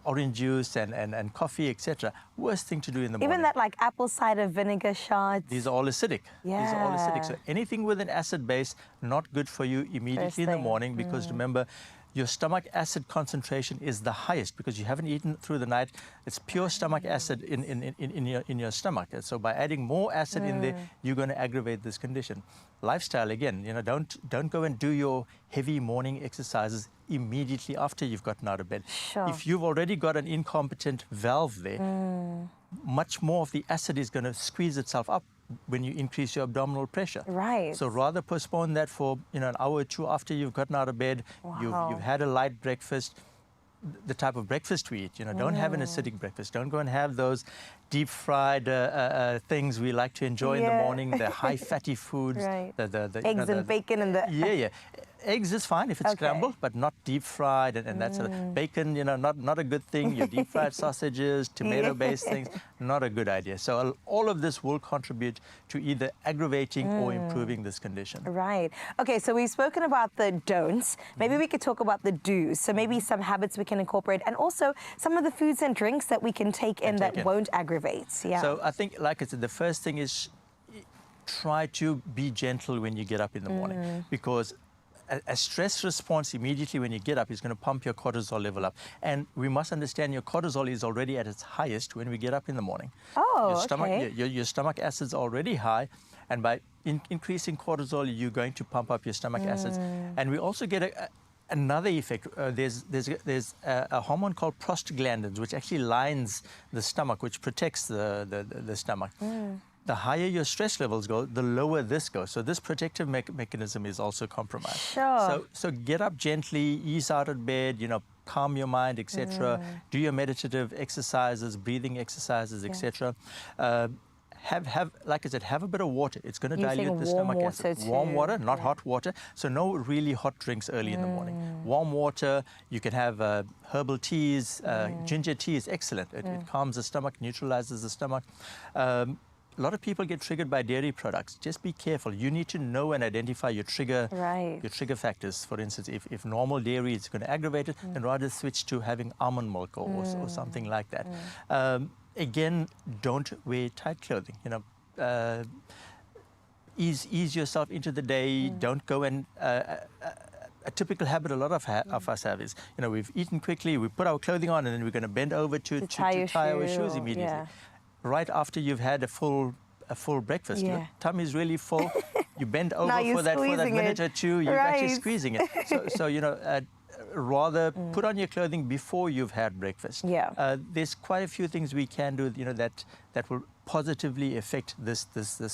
orange juice and coffee, etc. Worst thing to do in the morning. Even that like apple cider vinegar shots. These are all acidic. These are all acidic. So anything with an acid base, not good for you immediately in the morning, because remember, your stomach acid concentration is the highest because you haven't eaten through the night. It's pure stomach acid in your stomach. And so by adding more acid in there, you're going to aggravate this condition. Lifestyle, again, don't go and do your heavy morning exercises immediately after you've gotten out of bed. Sure. If you've already got an incompetent valve there, much more of the acid is going to squeeze itself up when you increase your abdominal pressure. Right. So rather postpone that for an hour or two after you've gotten out of bed. Wow. You've had a light breakfast. The type of breakfast we eat, don't have an acidic breakfast. Don't go and have those deep fried things we like to enjoy in the morning, the high fatty foods. Right. The Eggs and bacon and the... Yeah. Eggs is fine if it's scrambled, but not deep fried, and that's bacon, not a good thing. Your deep fried sausages, tomato-based things, not a good idea. So all of this will contribute to either aggravating or improving this condition. Right. Okay, so we've spoken about the don'ts. Maybe we could talk about the do's. So maybe some habits we can incorporate, and also some of the foods and drinks that we can take in that won't aggravate. Yeah. So I think, like I said, the first thing is try to be gentle when you get up in the morning, because a stress response immediately when you get up is going to pump your cortisol level up. And we must understand your cortisol is already at its highest when we get up in the morning. Oh, your stomach, okay. Your stomach acid's already high, and by increasing cortisol, you're going to pump up your stomach acids. And we also get another effect. There's a hormone called prostaglandins, which actually lines the stomach, which protects the stomach. The higher your stress levels go, the lower this goes. So this protective mechanism is also compromised. Sure. So get up gently, ease out of bed, calm your mind, etc. Do your meditative exercises, breathing exercises, etc. Have, like I said, have a bit of water. It's going to dilute the stomach acid. Warm water, not hot water. So no really hot drinks early in the morning. Warm water. You can have herbal teas. Ginger tea is excellent. It calms the stomach, neutralizes the stomach. A lot of people get triggered by dairy products. Just be careful. You need to know and identify your trigger factors. For instance, if normal dairy is going to aggravate it, then rather switch to having almond milk or something like that. Again, don't wear tight clothing. Ease yourself into the day. Don't go and... a typical habit a lot of us have is, we've eaten quickly, we put our clothing on, and then we're going to bend over to tie our shoes immediately. Yeah. Right after you've had a full breakfast. Your tummy is really full. You bend over for that minute or two. You're actually squeezing it. So rather put on your clothing before you've had breakfast. Yeah. There's quite a few things we can do, that will positively affect this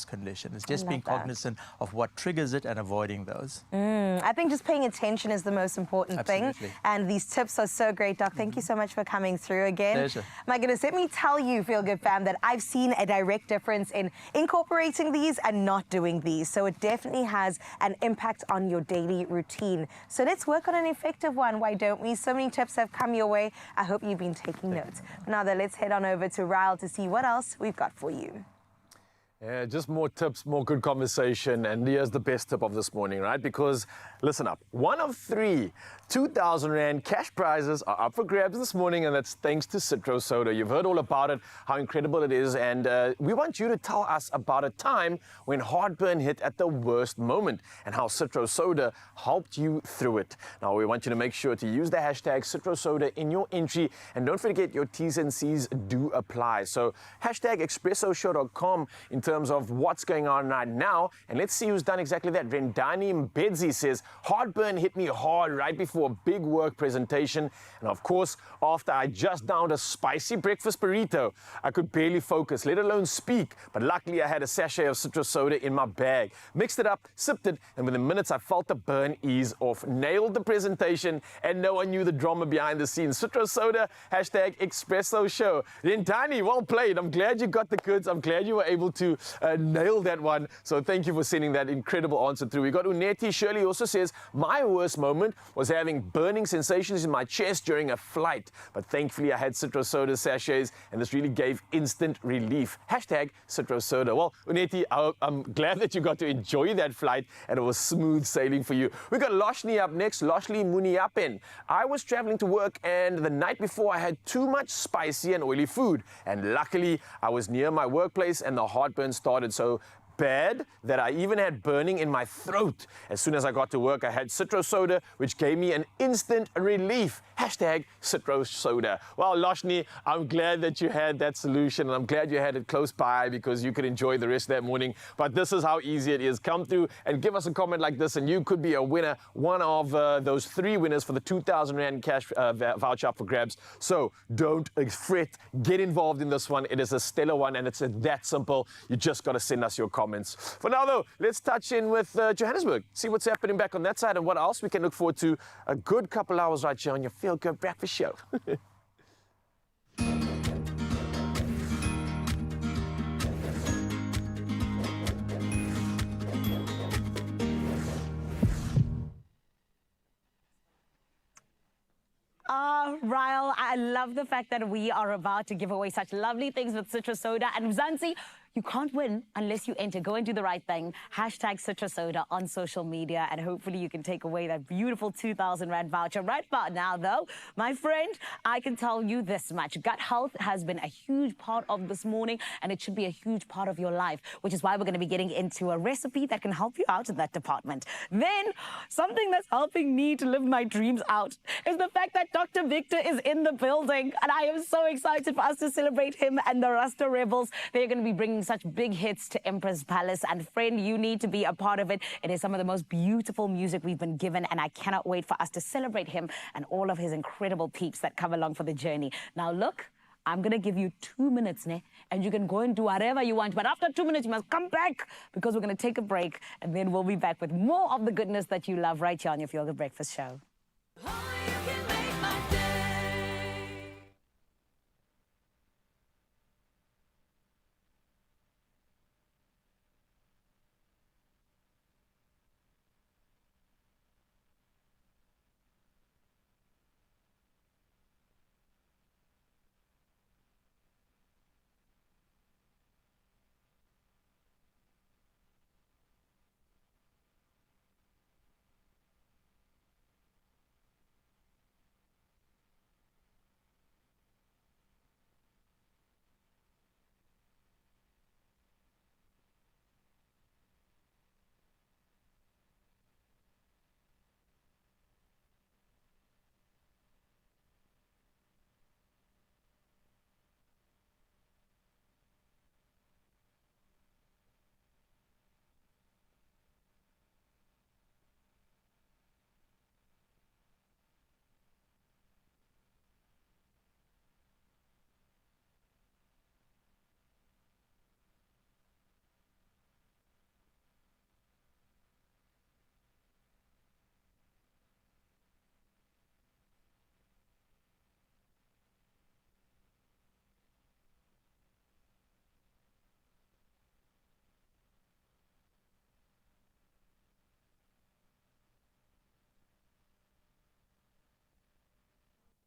condition. It's just being cognizant of what triggers it and avoiding those. I think just paying attention is the most important thing. And these tips are so great, Doc. Thank you so much for coming through again. Pleasure. My goodness, let me tell you, Feel Good Fam, that I've seen a direct difference in incorporating these and not doing these. So it definitely has an impact on your daily routine. So let's work on an effective one. Why don't we? So many tips have come your way. I hope you've been taking notes. Now then, let's head on over to Ryle to see what else we've got for you. Yeah, just more tips, more good conversation, and here's the best tip of this morning, right? Because, listen up, 1 of 3 2,000 Rand cash prizes are up for grabs this morning, and that's thanks to Citro Soda. You've heard all about it, how incredible it is, and we want you to tell us about a time when heartburn hit at the worst moment, and how Citro Soda helped you through it. Now, we want you to make sure to use the hashtag Citro Soda in your entry, and don't forget your T's and C's do apply. So, hashtag expressoshow.com in terms of what's going on right now, and let's see who's done exactly that. Rendani Mbedzi says, heartburn hit me hard right before a big work presentation, and of course, after I just downed a spicy breakfast burrito, I could barely focus, let alone speak, but luckily I had a sachet of Citro Soda in my bag. Mixed it up, sipped it, and within minutes I felt the burn ease off. Nailed the presentation, and no one knew the drama behind the scenes. Citro Soda, hashtag Expresso Show. Rendani, well played. I'm glad you got the goods. I'm glad you were able to nail that one. So thank you for sending that incredible answer through. We got Uneti. Shirley also says, my worst moment was having burning sensations in my chest during a flight, but thankfully I had Citro Soda sachets, and this really gave instant relief. Hashtag Citro Soda. Well, Uneti, I'm glad that you got to enjoy that flight and it was smooth sailing for you. We got Loshni up next. Loshni Muniapen. I was traveling to work, and the night before I had too much spicy and oily food, and luckily I was near my workplace and the heartburn started. So bad that I even had burning in my throat. As soon as I got to work, I had Citro Soda, which gave me an instant relief. Hashtag Citro Soda. Well, Loshni, I'm glad that you had that solution, and I'm glad you had it close by because you could enjoy the rest of that morning. But this is how easy it is. Come through and give us a comment like this, and you could be a winner, one of those 3 winners for the 2,000 Rand cash voucher up for grabs. So don't fret, get involved in this one. It is a stellar one, and it's that simple. You just got to send us your comments. For now, though, let's touch in with Johannesburg, see what's happening back on that side and what else we can look forward to. A good couple hours right here on your Feel Good Breakfast Show. Ryle, I love the fact that we are about to give away such lovely things with Citro Soda. And Mzansi, you can't win unless you enter. Go and do the right thing. Hashtag Citro Soda on social media, and hopefully you can take away that beautiful 2,000 Rand voucher. Right about now, though, my friend, I can tell you this much. Gut health has been a huge part of this morning, and it should be a huge part of your life, which is why we're going to be getting into a recipe that can help you out in that department. Then, something that's helping me to live my dreams out is the fact that Dr. Victor is in the building, and I am so excited for us to celebrate him and the Rasta Rebels. They're going to be bringing such big hits to Empress Palace, and friend, you need to be a part of it. It is some of the most beautiful music we've been given, and I cannot wait for us to celebrate him and all of his incredible peeps that come along for the journey. Now look, I'm going to give you 2 minutes, and you can go and do whatever you want. But after 2 minutes, you must come back because we're going to take a break, and then we'll be back with more of the goodness that you love right here on your Feel Good Breakfast Show.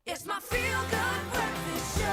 It's my Feel Good Breakfast Show.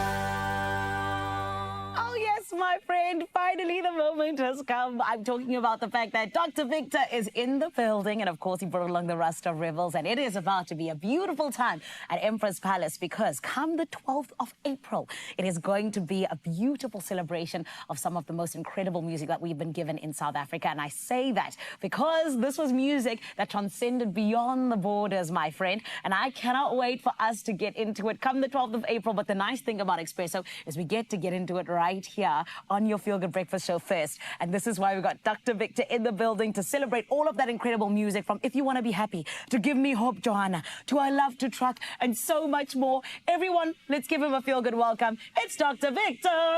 Oh, yes, my friend. Finally, the moment has come. I'm talking about the fact that Dr. Victor is in the building. And, of course, he brought along the Rasta Rebels. And it is about to be a beautiful time at Empress Palace because come the 12th of April, it is going to be a beautiful celebration of some of the most incredible music that we've been given in South Africa. And I say that because this was music that transcended beyond the borders, my friend. And I cannot wait for us to get into it come the 12th of April. But the nice thing about Expresso is we get to get into it right here on your Feel Good Breakfast Show first. And this is why we got Dr. Victor in the building to celebrate all of that incredible music from If You Want to Be Happy to Give Me Hope, Johanna, to I Love to Truck, and so much more. Everyone, let's give him a Feel Good welcome. It's Dr. Victor.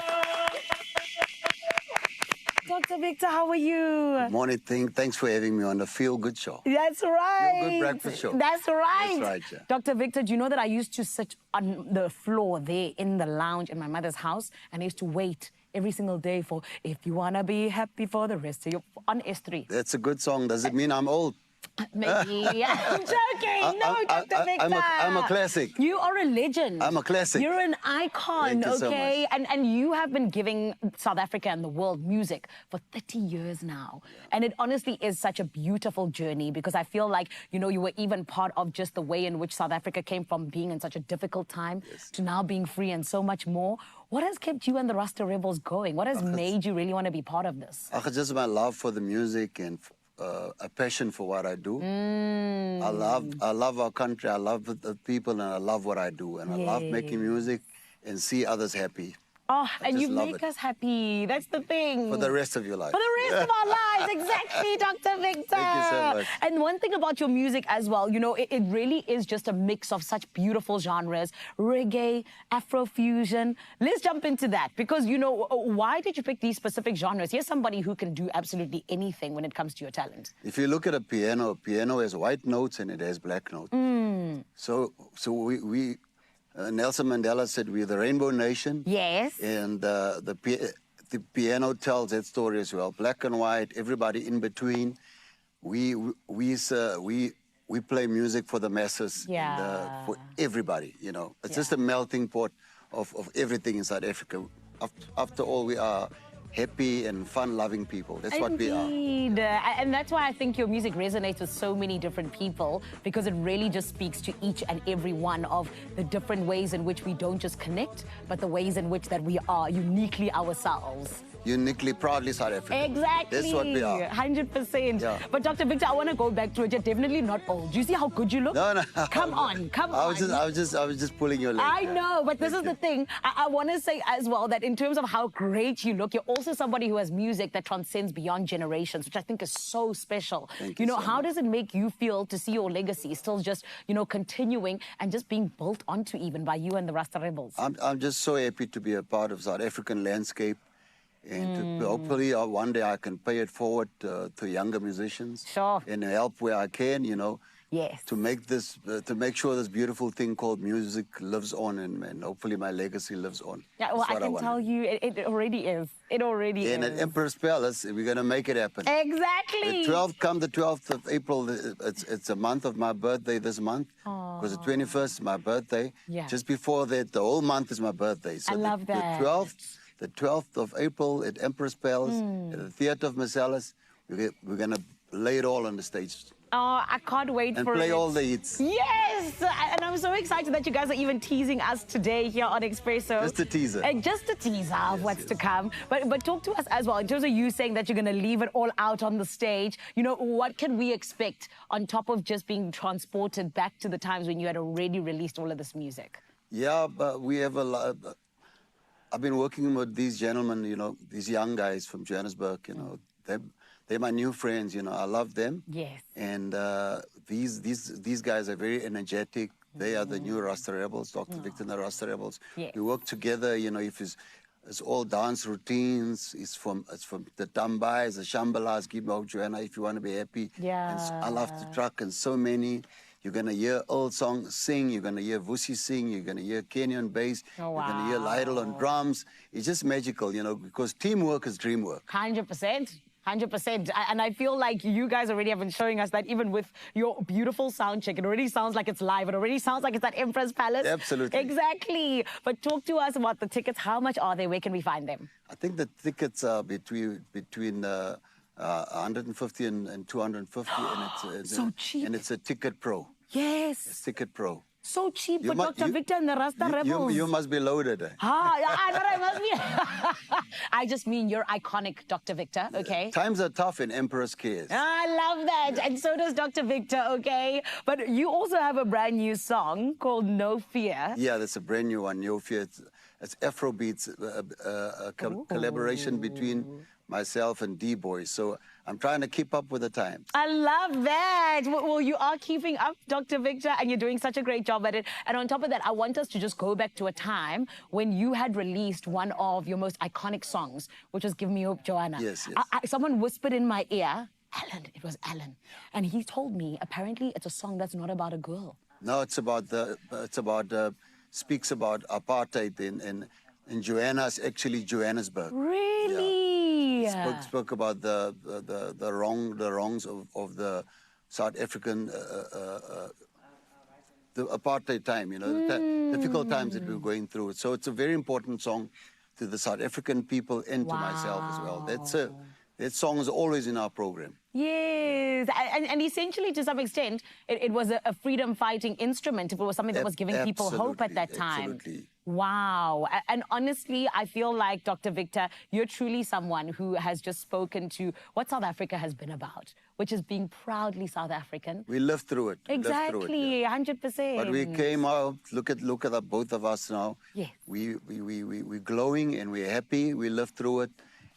Dr. Victor, how are you? Morning, thanks for having me on the Feel Good Show. That's right. Feel Good Breakfast Show. That's right. That's right, yeah. Dr. Victor, do you know that I used to sit on the floor there in the lounge in my mother's house, and I used to wait every single day for If You Want to Be Happy for the Rest of Your... on S3. That's a good song. Does it mean I'm old? Maybe. I'm joking. No, Dr. Victor. I'm a classic. You are a legend. I'm a classic. You're an icon, Thank you so okay? much. And you have been giving South Africa and the world music for 30 years now. Yeah. And it honestly is such a beautiful journey because I feel like, you know, you were even part of just the way in which South Africa came from being in such a difficult time to now being free and so much more. What has kept you and the Rasta Rebels going? What has made you really want to be part of this? Just my love for the music and a passion for what I do. I love our country, I love the people, and I love what I do. And I love making music and see others happy. Oh, and you love make it. us happy. That's the thing. For the rest of your life. For the rest of our lives, exactly, Dr. Victor. Thank you so much. And one thing about your music as well, you know, it really is just a mix of such beautiful genres, reggae, Afrofusion. Let's jump into that because, you know, why did you pick these specific genres? You're somebody who can do absolutely anything when it comes to your talent. If you look at a piano has white notes and it has black notes. So we Nelson Mandela said we're the Rainbow Nation. Yes. And the piano tells that story as well. Black and white, everybody in between. We play music for the masses and for everybody, you know. It's just a melting pot of everything in South Africa. After all, we are happy and fun-loving people. That's what we are. Indeed. And that's why I think your music resonates with so many different people because it really just speaks to each and every one of the different ways in which we don't just connect, but the ways in which that we are uniquely ourselves. Uniquely, proudly South African. Exactly. That's what we are. 100%. Yeah. But Dr. Victor, I want to go back to it. You're definitely not old. Do you see how good you look? No. Come on, come I on. was just pulling your leg. I know, but this is the thing. I want to say as well that in terms of how great you look, you're also somebody who has music that transcends beyond generations, which I think is so special. Thank you know, so how much. does it make you feel to see your legacy still just, you know, continuing and just being built onto even by you and the Rasta Rebels? I'm just so happy to be a part of South African landscape. And to hopefully one day I can pay it forward to younger musicians. Sure. And help where I can, you know. Yes. To make this, to make sure this beautiful thing called music lives on, and hopefully my legacy lives on. Yeah, well, That's I what can want. tell you, it already is. It already is. And at Emperor's Palace, we're going to make it happen. Exactly. The 12th of April, it's a month of my birthday this month. Because the 21st is my birthday. Yeah. Just before that, the whole month is my birthday. So I love that. The 12th of April at Emperor's Palace, at the Theatre of Marcellus, we're going to lay it all on the stage. Oh, I can't wait And for it. play all the hits. Yes! And I'm so excited that you guys are even teasing us today here on Expresso. Just a teaser. Just a teaser of what's to come. But talk to us as well, in terms of you saying that you're going to leave it all out on the stage. You know, what can we expect on top of just being transported back to the times when you had already released all of this music? Yeah, but we have a lot. I've been working with these gentlemen, you know, these young guys from Johannesburg, you know. They're my new friends, you know. I love them. Yes. And these guys are very energetic. They are the new Rasta Rebels, Dr. Victor and the Rasta Rebels. Yes. We work together, you know, if it's all dance routines. It's from the Tambais, the Shambalas, give me Joanna if you want to be happy. Yeah. And I love the truck and so many. You're going to hear old songs sing. You're going to hear Vusi sing. You're going to hear Kenyan bass. Oh, You're going to hear Lydell on drums. It's just magical, you know, because teamwork is dream work. 100%. 100%. And I feel like you guys already have been showing us that even with your beautiful sound check, it already sounds like it's live. It already sounds like it's at Empress Palace. Absolutely. Exactly. But talk to us about the tickets. How much are they? Where can we find them? I think the tickets are between 150 and 250. And it's So cheap. And it's a Ticket Pro. Yes. It's Ticket Pro. So cheap You for mu- Dr. you- Victor and the Rasta Rebels. You must be loaded. I must be. I just mean you're iconic, Dr. Victor, okay? Times are tough in Emperor's Cares. I love that. And so does Dr. Victor, okay? But you also have a brand new song called No Fear. Yeah, that's a brand new one, No Fear. It's Afrobeats, a collaboration between myself and D-Boy. So I'm trying to keep up with the times. I love that. Well, you are keeping up, Dr. Victor, and you're doing such a great job at it. And on top of that, I want us to just go back to a time when you had released one of your most iconic songs, which was Give Me Hope, Joanna. Yes. Someone whispered in my ear, Alan, it was Alan. And he told me, apparently, it's a song that's not about a girl. No, it's about speaks about apartheid in Joanna's actually Johannesburg. Really? Yeah. Spoke about the wrongs of the South African, the apartheid time, you know, the difficult times that we were going through. So it's a very important song to the South African people and to myself as well. That song is always in our program. Yes, and essentially, to some extent, it was a freedom-fighting instrument. It was something that was giving people hope at that time. Absolutely. Wow. And honestly, I feel like, Dr. Victor, you're truly someone who has just spoken to what South Africa has been about, which is being proudly South African. We lived through it. Exactly, 100%. But we came out, look at both of us now. Yes. We're glowing and we're happy. We lived through it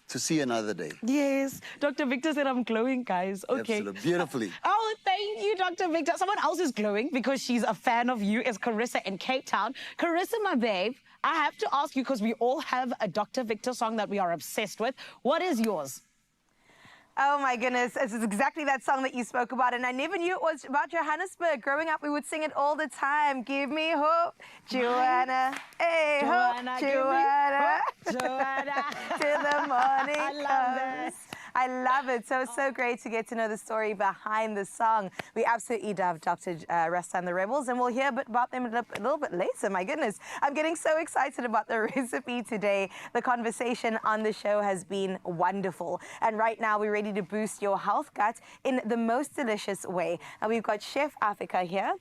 to see another day. Yes. Dr. Victor said I'm glowing, guys. Okay. Absolutely. Beautifully. Oh, thank you, Dr. Victor. Someone else is glowing because she's a fan of you is Carissa in Cape Town. Carissa, my babe, I have to ask you, because we all have a Dr. Victor song that we are obsessed with. What is yours? Oh my goodness, this is exactly that song that you spoke about, and I never knew it was about Johannesburg. Growing up, we would sing it all the time. Give me hope, Joanna. Hey, Joanna, hope, give me Joanna. hope, Joanna. Till the morning I love that. I love it. So, so great to get to know the story behind the song. We absolutely love Dr. Rasta and the Rebels, and we'll hear a bit about them a little bit later. My goodness, I'm getting so excited about the recipe today. The conversation on the show has been wonderful. And right now, we're ready to boost your health gut in the most delicious way. And we've got Chef Africa here,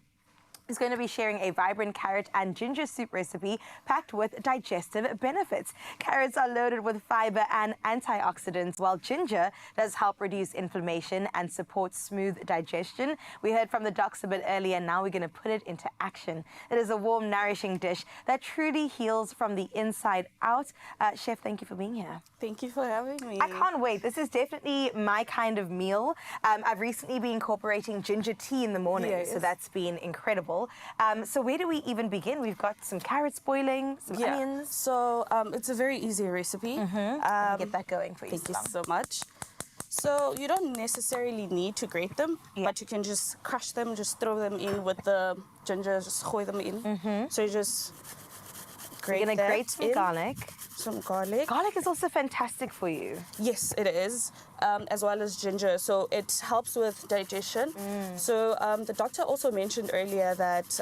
who's going to be sharing a vibrant carrot and ginger soup recipe packed with digestive benefits. Carrots are loaded with fiber and antioxidants, while ginger does help reduce inflammation and support smooth digestion. We heard from the docs a bit earlier, and now we're going to put it into action. It is a warm, nourishing dish that truly heals from the inside out. Chef, thank you for being here. Thank you for having me. I can't wait. This is definitely my kind of meal. I've recently been incorporating ginger tea in the morning, so that's been incredible. So where do we even begin? We've got some carrots boiling, some onions. So it's a very easy recipe. Get that going for you. Thank you so much. So you don't necessarily need to grate them, but you can just crush them, just throw them in with the ginger, just gooi them in. So you just grate You're going to grate some garlic. Some garlic. Garlic is also fantastic for you. Yes, it is, as well as ginger. So it helps with digestion. So the doctor also mentioned earlier that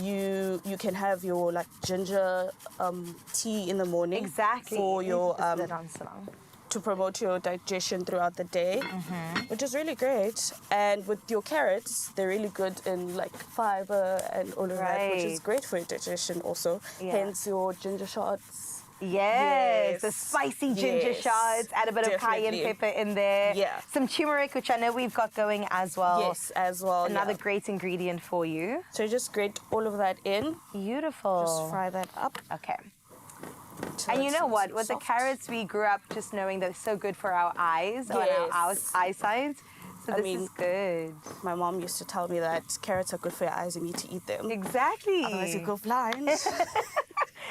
you can have your ginger tea in the morning. Exactly. For your to promote your digestion throughout the day, which is really great. And with your carrots, they're really good in fiber and all of that, which is great for your digestion also. Hence your ginger shots. Yes, the spicy ginger shots, add a bit of cayenne pepper in there. Yeah. Some turmeric, which I know we've got going as well. Yes, as well. Another great ingredient for you. So you just grate all of that in. Beautiful. Just fry that up. Okay. And you know what? With the carrots, we grew up just knowing they're so good for our eyes, or our eyesight. So this is good. My mom used to tell me that carrots are good for your eyes. You need to eat them. Exactly. Otherwise you go blind.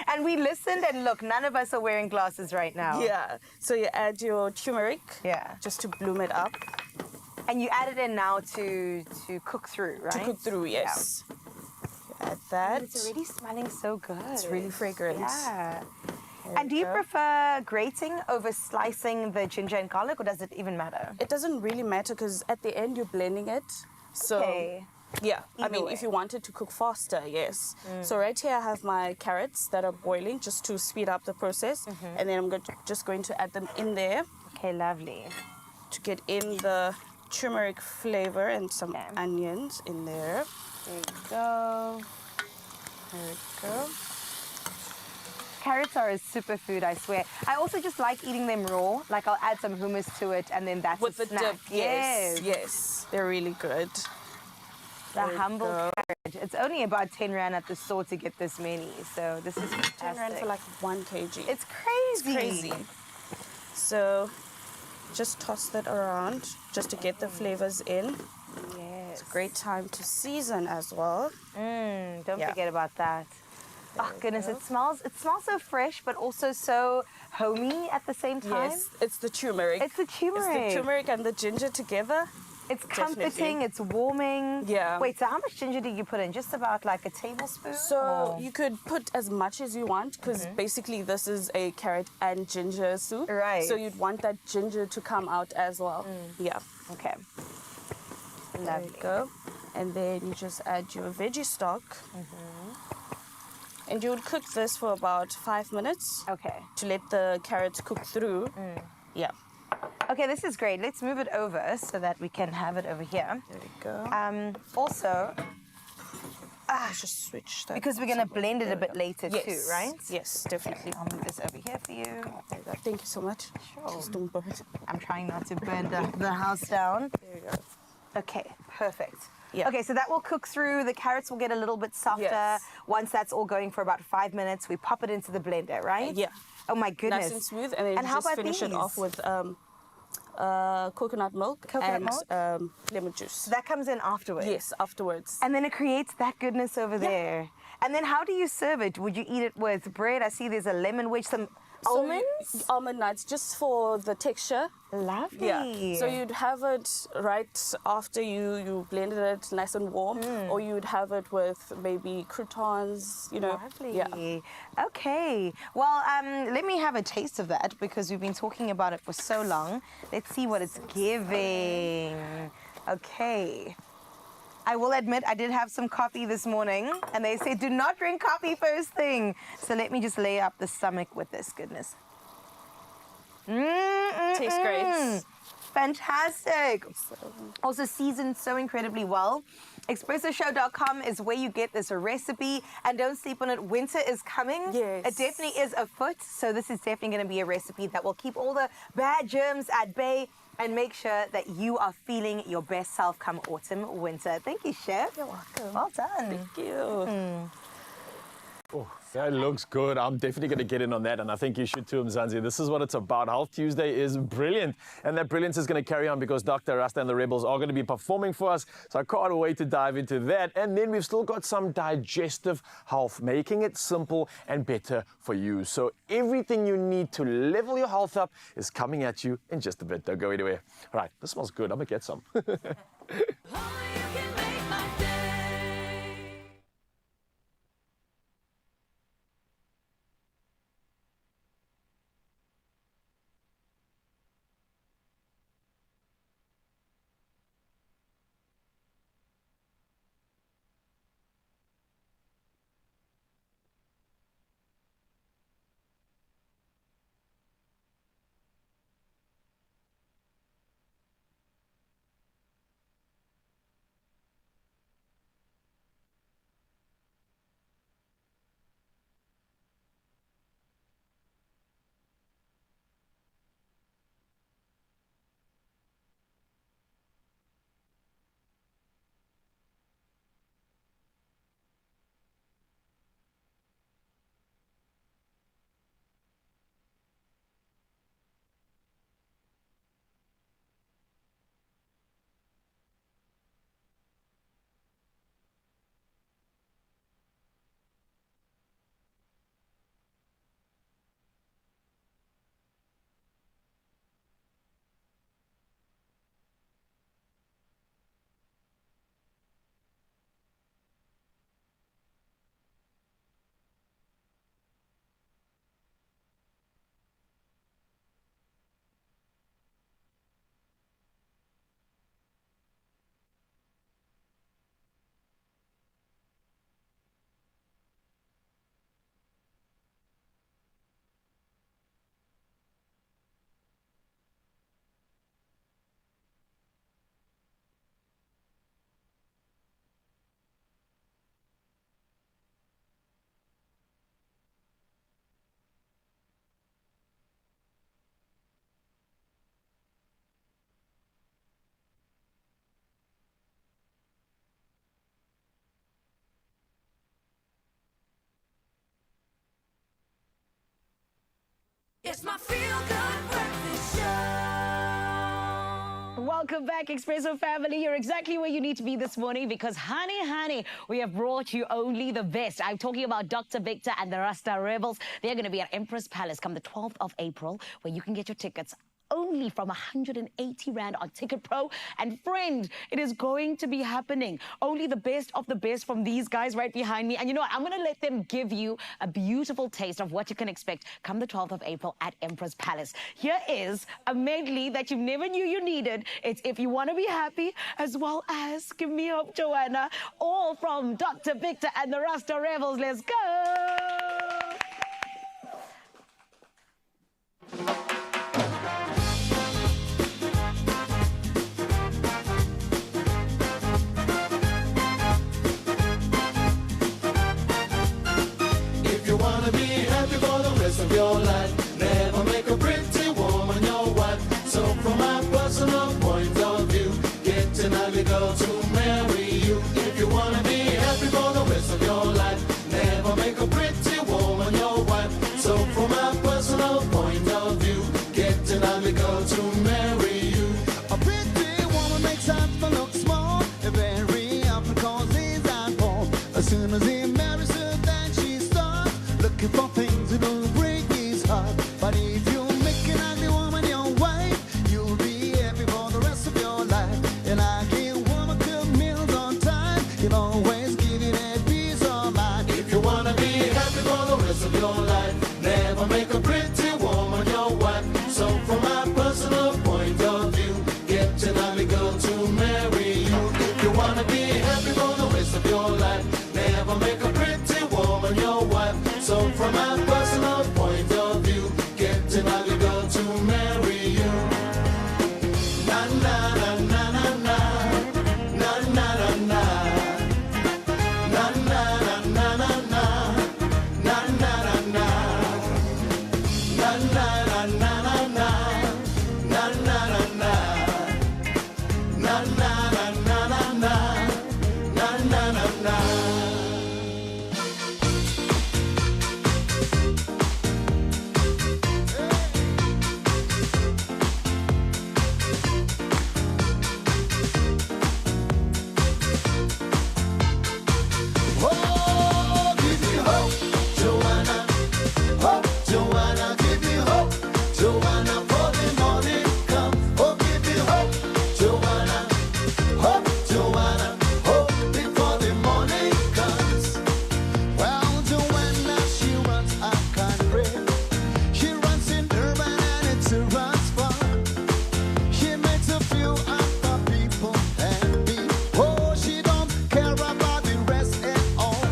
And we listened, and look, none of us are wearing glasses right now. Yeah. So you add your turmeric. Yeah. Just to bloom it up. And you add it in now to cook through, right? To cook through, yes. Yeah. You add that. It's already smelling so good. It's really fragrant. Yeah. And do you prefer grating over slicing the ginger and garlic, or does it even matter? It doesn't really matter because at the end you're blending it. So yeah, I mean, if you wanted to cook faster, yes. So right here I have my carrots that are boiling just to speed up the process. And then I'm just going to add them in there. Okay, lovely. To get in the turmeric flavor and some onions in there. There you go. There we go. Carrots are a superfood, I swear. I also just like eating them raw. Like I'll add some hummus to it, and then that's with a the snack. dip. Yes, yes, they're really good. The humble carrot. It's only about 10 rand at the store to get this many, so this is fantastic. 10 rand for 1 kg. It's crazy. It's crazy. So just toss that around just to get the flavors in. Yes. It's a great time to season as well. Don't forget about that. Oh goodness, it smells so fresh, but also so homey at the same time. Yes, it's the turmeric. It's the turmeric. It's the turmeric and the ginger together. It's comforting, it's warming. Yeah. Wait, so how much ginger did you put in? Just about a tablespoon? So you could put as much as you want because basically this is a carrot and ginger soup. Right. So you'd want that ginger to come out as well. Yeah. Okay. There you go. And then you just add your veggie stock. And you would cook this for about 5 minutes. Okay. To let the carrots cook through. Yeah. Okay, this is great. Let's move it over so that we can have it over here. There we go. Also, let's just switch that. because we're going to blend it a bit later too, right? Yes, definitely. I'll move this over here for you. There you go. Thank you so much. Sure. Just don't burn it. I'm trying not to burn the house down. There you go. Okay, perfect. Yeah. Okay, so that will cook through. The carrots will get a little bit softer. Yes. Once that's all going for about 5 minutes, we pop it into the blender, right? Yeah. Oh my goodness. Nice and smooth. And then And you how just about finish it off these? with coconut milk and lemon juice. So that comes in afterwards? Yes, afterwards. And then it creates that goodness over there. And then how do you serve it? Would you eat it with bread? I see there's a lemon wedge, some almonds? Almond nuts, just for the texture. Lovely. Yeah. So you'd have it right after you blended it nice and warm, or you'd have it with maybe croutons, you know. Lovely. Yeah. Okay. Well, let me have a taste of that because we've been talking about it for so long. Let's see what it's giving. Okay. I will admit I did have some coffee this morning and they said do not drink coffee first thing. So let me just lay up the stomach with this goodness. Tastes great. Fantastic. Also seasoned so incredibly well. ExpressoShow.com is where you get this recipe, and don't sleep on it. Winter is coming. Yes. It definitely is afoot, so this is definitely going to be a recipe that will keep all the bad germs at bay and make sure that you are feeling your best self come autumn, winter. Thank you, Chef. You're welcome. Well done. Thank you. Oh, that looks good. I'm definitely going to get in on that, and I think you should too, Mzansi. This is what it's about. Health Tuesday is brilliant, and that brilliance is going to carry on because Dr. Rasta and the Rebels are going to be performing for us, so I can't wait to dive into that. And then we've still got some digestive health, making it simple and better for you. So everything you need to level your health up is coming at you in just a bit. Don't go anywhere. All right, this smells good. I'm going to get some. It's my feel-good breakfast show. Welcome back, Expresso family. You're exactly where you need to be this morning because, honey, we have brought you only the best. I'm talking about Dr. Victor and the Rasta Rebels. They're going to be at Empress Palace come the 12th of April, where you can get your tickets only from 180 Rand on Ticket Pro. And friend, it is going to be happening. Only the best of the best from these guys right behind me. And you know what? I'm going to let them give you a beautiful taste of what you can expect come the 12th of April at Emperor's Palace. Here is a medley that you never knew you needed. It's If You Want to Be Happy, as well as Give Me Hope, Joanna, all from Dr. Victor and the Rasta Rebels. Let's go! If you want to be happy for the rest of your life, never make a pretty woman your wife. So from my personal point of view, get an ugly girl to marry you. If you want to be happy for the rest of your life, never make a pretty woman your wife. So from my personal point of view, get an ugly girl to marry you. A pretty woman makes husband look small, very often causes downfall. As soon as he marries her, then she starts looking for things that will break his heart. But if you make an ugly woman your wife, you'll be happy for the rest of your life. And I give woman cook meals on time, you'll always give you that peace of mind. If you want to be happy for the rest of your life, never make a pretty woman your wife. So from my personal point of view, get an ugly girl to marry you. If you want to be happy for the rest of your life, never make a pretty woman your wife. So from my personal point of view, get an ugly girl to marry you. Na na na na na na na na na na na na na na na. Na na na na, na na na na na na, na na na na, na na na na na na, na na na. Oh, give me hope, Joanna. Hope, Joanna, give me hope, Joanna, for the morning come. Oh, give me hope, Joanna. Hope, Joanna, hope before the morning comes. Well, Joanna, she runs a country. She runs in urban and it's a runs far. She makes a few other people happy. Oh, she don't care about the rest at all.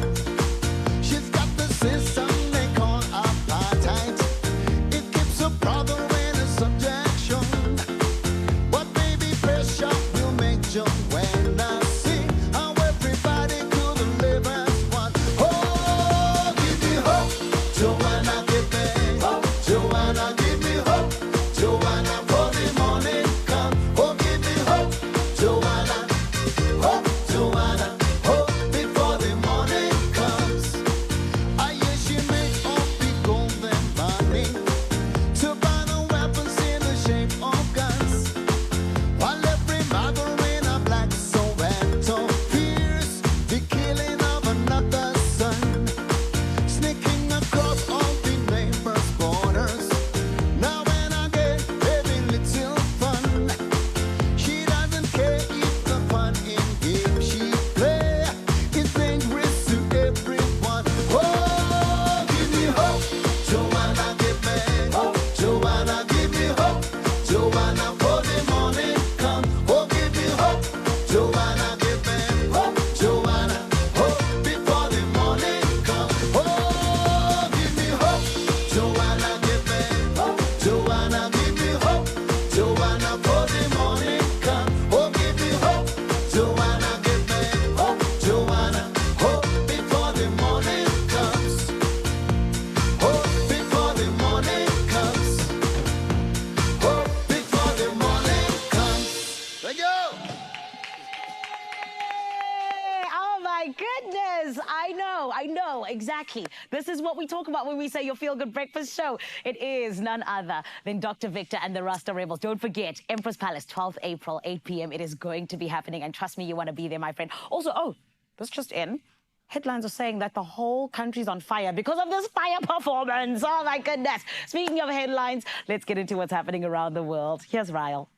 She's got the system they call apartheid. It keeps a brother in a subjection. But baby, pressure will make Joanna see how everybody could live as one. Oh, give me hope, Joanna, give me hope, Joanna, give me hope, Joanna, for the morning come. Oh, give me hope, Joanna, hope, Joanna, hope before the morning comes. I hear she make all the golden money to buy the weapons in the shape of guns. While every mother in a black Soweto fears the killing of another son, sneaking across all the neighbors' borders. Now and again, every little fun. She doesn't care if the fun in game she play is dangerous to everyone. Oh, give me hope, Joanna, give me hope, Joanna, give me hope, Joanna, for the morning come. Oh, give me hope, Joanna, give me hope, Joanna, hope before the morning come. Oh, give me hope, Joanna, give me hope, Joanna, give me hope, Joanna, for the morning come. Oh, give me hope, Joanna, give me hope, Joanna, hope before the morning comes. Hope before the morning comes. Hope before the morning comes. Thank you. Oh my goodness. I know, exactly. This is what we talk about when we say your feel-good breakfast show. It is none other than Dr. Victor and the Rasta Rebels. Don't forget, Empress Palace, 12th April, 8 p.m. It is going to be happening. And trust me, you want to be there, my friend. Also, this just in. headlines are saying that the whole country's on fire because of this fire performance. Oh, my goodness. Speaking of headlines, let's get into what's happening around the world. Here's Ryle.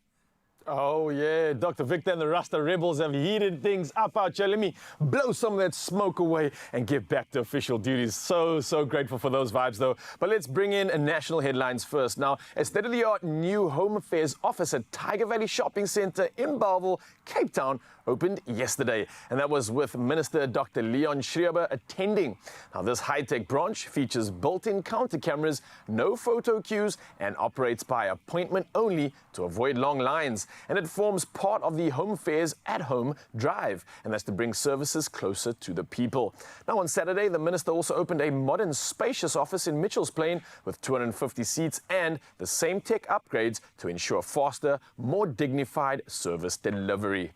Oh, yeah. Dr. Victor and the Rasta Rebels have heated things up out here. Let me blow some of that smoke away and get back to official duties. So grateful for those vibes, though. But let's bring in national headlines first. Now, a state-of-the-art new Home Affairs office at Tiger Valley Shopping Centre in Bellville, Cape Town, opened yesterday. And that was with Minister Dr. Leon Schreiber attending. Now, this high-tech branch features built-in counter cameras, no photo queues, and operates by appointment only to avoid long lines. And it forms part of the Home Affairs at-home drive, and that's to bring services closer to the people. Now, on Saturday, the minister also opened a modern, spacious office in Mitchell's Plain with 250 seats and the same tech upgrades to ensure faster, more dignified service delivery.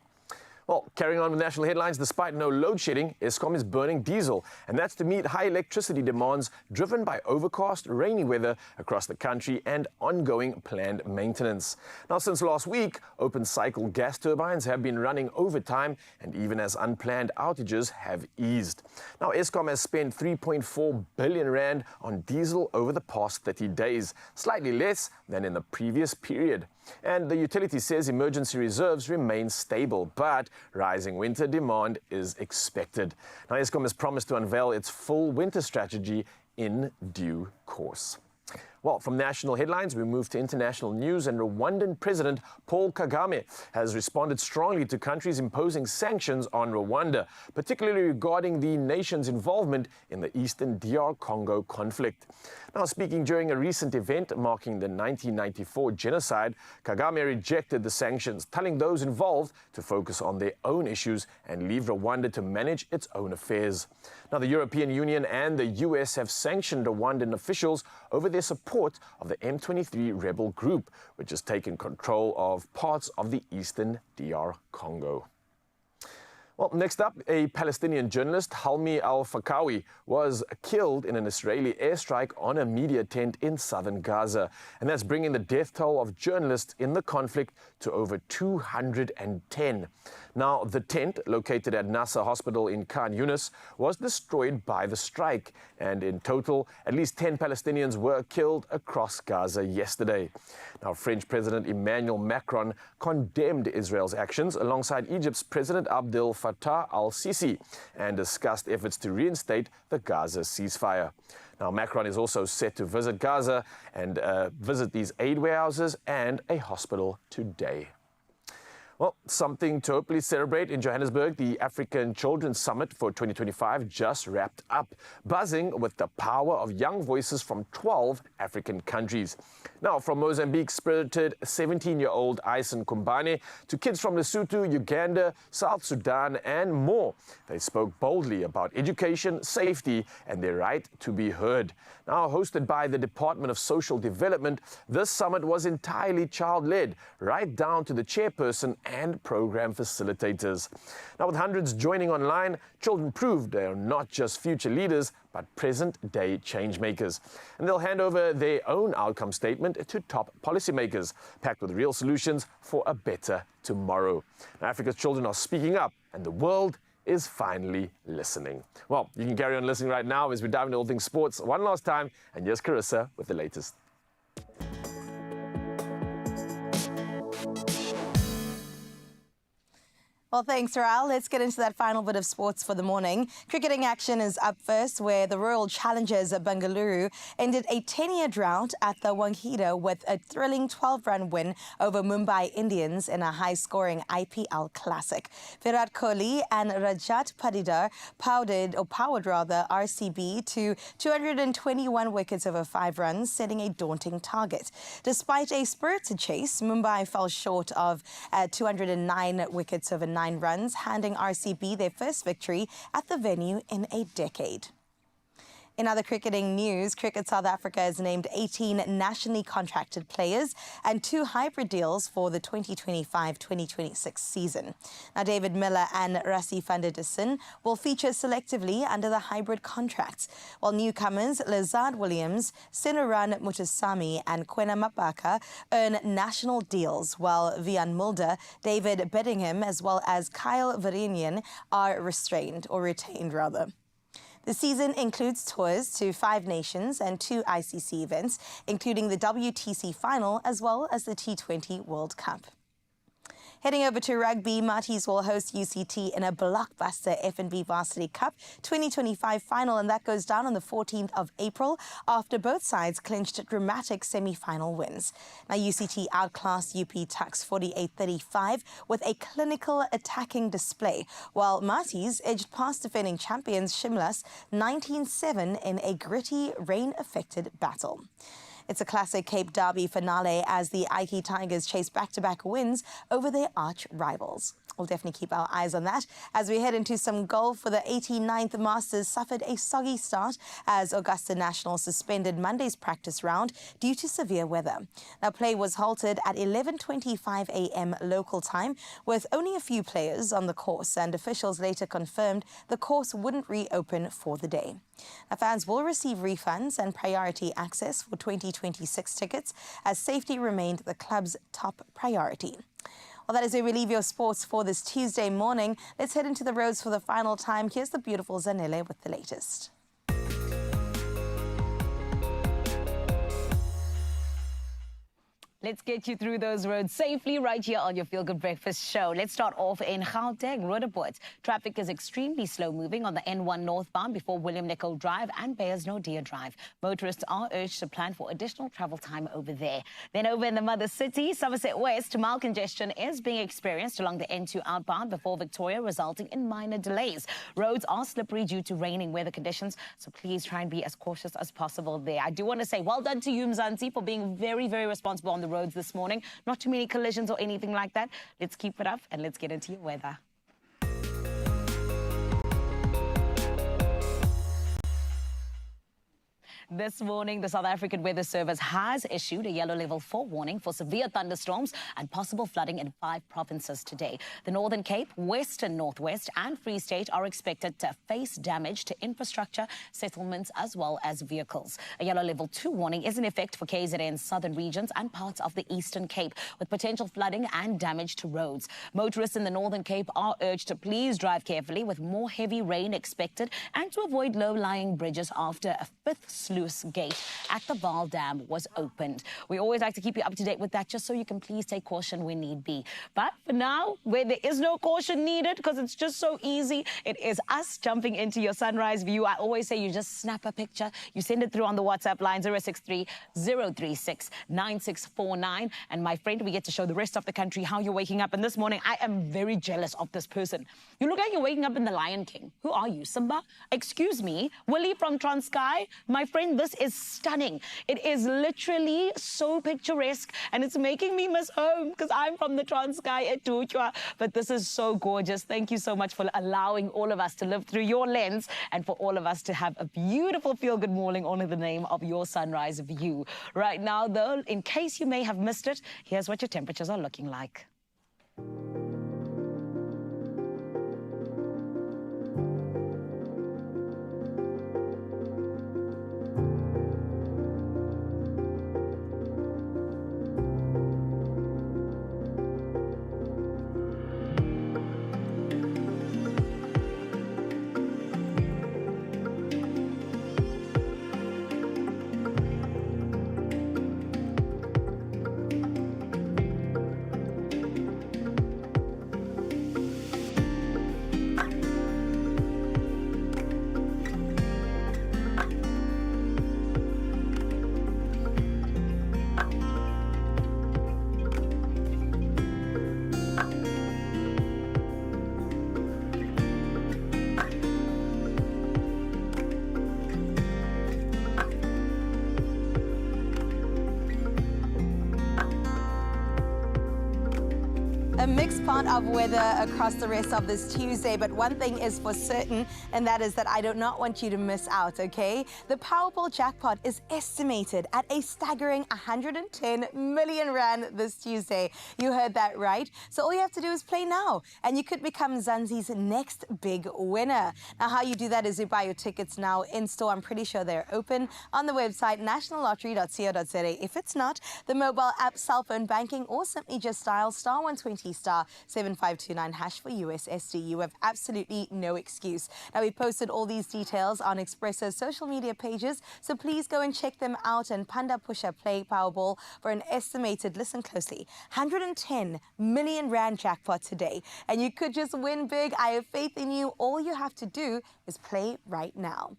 Well, carrying on with national headlines, despite no load shedding, Eskom is burning diesel, and that's to meet high electricity demands driven by overcast, rainy weather across the country and ongoing planned maintenance. Now, since last week, open cycle gas turbines have been running overtime, and even as unplanned outages have eased. Now, Eskom has spent 3.4 billion rand on diesel over the past 30 days, slightly less than in the previous period. And the utility says emergency reserves remain stable, but rising winter demand is expected. Now, Eskom has promised to unveil its full winter strategy in due course. Well, from national headlines, we move to international news, and Rwandan President Paul Kagame has responded strongly to countries imposing sanctions on Rwanda, particularly regarding the nation's involvement in the Eastern DR Congo conflict. Now, speaking during a recent event marking the 1994 genocide, Kagame rejected the sanctions, telling those involved to focus on their own issues and leave Rwanda to manage its own affairs. Now, the European Union and the US have sanctioned Rwandan officials over their support of the M23 rebel group, which has taken control of parts of the Eastern DR Congo. Well, next up, a Palestinian journalist, Halmi al-Fakawi, was killed in an Israeli airstrike on a media tent in southern Gaza. And that's bringing the death toll of journalists in the conflict to over 210. Now, the tent, located at Nasser Hospital in Khan Yunis, was destroyed by the strike. And in total, at least 10 Palestinians were killed across Gaza yesterday. Now, French President Emmanuel Macron condemned Israel's actions alongside Egypt's President Abdel Fattah al-Sisi and discussed efforts to reinstate the Gaza ceasefire. Now, Macron is also set to visit Gaza and visit these aid warehouses and a hospital today. Well, something to hopefully celebrate in Johannesburg. The African Children's Summit for 2025 just wrapped up, buzzing with the power of young voices from 12 African countries. Now, from Mozambique's spirited 17-year-old Ison Kumbane to kids from Lesotho, Uganda, South Sudan, and more, they spoke boldly about education, safety, and their right to be heard. Now, hosted by the Department of Social Development, this summit was entirely child-led, right down to the chairperson and program facilitators. Now, with hundreds joining online, children proved they are not just future leaders, but present-day change-makers. And they'll hand over their own outcome statement to top policymakers, packed with real solutions for a better tomorrow. Now, Africa's children are speaking up, and the world is finally listening. Well, you can carry on listening right now as we dive into all things sports one last time. And here's Carissa with the latest. Well, thanks, Raul. Let's get into that final bit of sports for the morning. Cricketing action is up first, where the Royal Challengers of Bengaluru ended a 10-year drought at the Wankhede with a thrilling 12-run win over Mumbai Indians in a high-scoring IPL classic. Virat Kohli and Rajat Patidar powered RCB to 221 wickets over 5 runs, setting a daunting target. Despite a spirited chase, Mumbai fell short of 209 wickets over 9 runs, handing RCB their first victory at the venue in a decade. In other cricketing news, Cricket South Africa has named 18 nationally contracted players and 2 hybrid deals for the 2025-2026 season. Now, David Miller and Rassie van der Dussen will feature selectively under the hybrid contracts, while newcomers Lazard Williams, Sinaran Mutasami and Kwena Mapaka earn national deals, while Vian Mulder, David Bedingham as well as Kyle Varinian are retained. The season includes tours to 5 nations and 2 ICC events, including the WTC final as well as the T20 World Cup. Heading over to rugby, Maties will host UCT in a blockbuster F&B Varsity Cup 2025 final, and that goes down on the 14th of April after both sides clinched dramatic semi-final wins. Now, UCT outclassed UP Tuks 48-35 with a clinical attacking display, while Maties edged past defending champions Shimlas 19-7 in a gritty, rain-affected battle. It's a classic Cape Derby finale as the Ike Tigers chase back-to-back wins over their arch rivals. We'll definitely keep our eyes on that. As we head into some golf, for the 89th Masters suffered a soggy start as Augusta National suspended Monday's practice round due to severe weather. Now, play was halted at 11:25 a.m. local time with only a few players on the course, and officials later confirmed the course wouldn't reopen for the day. Now, fans will receive refunds and priority access for 2026 tickets as safety remained the club's top priority. Well, that is where we leave your sports for this Tuesday morning. Let's head into the roads for the final time. Here's the beautiful Zanele with the latest. Let's get you through those roads safely right here on your Feel Good Breakfast show. Let's start off in Gauteng, Roodepoort. Traffic is extremely slow moving on the N1 northbound before William Nicol Drive and Beyers Naudé Drive. Motorists are urged to plan for additional travel time over there. Then over in the mother city, Somerset West, mild congestion is being experienced along the N2 outbound before Victoria, resulting in minor delays. Roads are slippery due to raining weather conditions, so please try and be as cautious as possible there. I do want to say well done to you, Mzansi, for being very, very responsible on the roads this morning. Not too many collisions or anything like that. Let's keep it up and let's get into your weather. This morning, the South African Weather Service has issued a yellow level 4 warning for severe thunderstorms and possible flooding in 5 provinces today. The Northern Cape, Western Northwest and Free State are expected to face damage to infrastructure, settlements as well as vehicles. A yellow level 2 warning is in effect for KZN's southern regions and parts of the Eastern Cape, with potential flooding and damage to roads. Motorists in the Northern Cape are urged to please drive carefully with more heavy rain expected and to avoid low-lying bridges after a 5th sluice gate at the Vaal Dam was opened. We always like to keep you up to date with that, just so you can please take caution when need be. But for now, where there is no caution needed, because it's just so easy, it is us jumping into your sunrise view. I always say you just snap a picture, you send it through on the WhatsApp line 063-036-9649. And my friend, we get to show the rest of the country how you're waking up. And this morning, I am very jealous of this person. You look like you're waking up in the Lion King. Who are you, Simba? Excuse me, Willie from Transkei? My friend, this is stunning. It is literally so picturesque, and it's making me miss home because I'm from the Transkei at Tuchwa. But this is so gorgeous. Thank you so much for allowing all of us to live through your lens and for all of us to have a beautiful feel-good morning under the name of your sunrise view. Right now, though, in case you may have missed it, here's what your temperatures are looking like. A mixed part of weather across the rest of this Tuesday, but one thing is for certain, and that is that I do not want you to miss out, okay? The Powerball jackpot is estimated at a staggering 110 million rand this Tuesday. You heard that right. So all you have to do is play now, and you could become Zanzi's next big winner. Now, how you do that is you buy your tickets now in store. I'm pretty sure they're open on the website nationallottery.co.za. If it's not, the mobile app, cell phone banking, or simply just dial *126 *7529# for USSD. You have absolutely no excuse. Now, we posted all these details on Expresso's social media pages, so please go and check them out. And Panda Pusher play Powerball for an estimated, listen closely, 110 million rand jackpot today. And you could just win big. I have faith in you. All you have to do is play right now.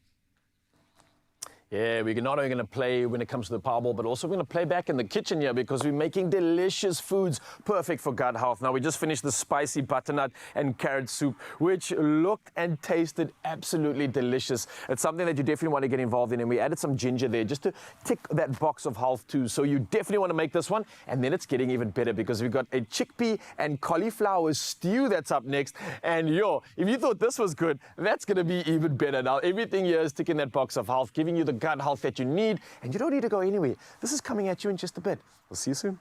Yeah, we're not only going to play when it comes to the Powerball, but also we're going to play back in the kitchen here because we're making delicious foods perfect for gut health. Now, we just finished the spicy butternut and carrot soup, which looked and tasted absolutely delicious. It's something that you definitely want to get involved in, and we added some ginger there just to tick that box of health too. So you definitely want to make this one, and then it's getting even better because we've got a chickpea and cauliflower stew that's up next. And if you thought this was good, that's going to be even better. Now, everything here is ticking that box of health, giving you the gut health that you need, and you don't need to go anywhere. This is coming at you in just a bit. We'll see you soon.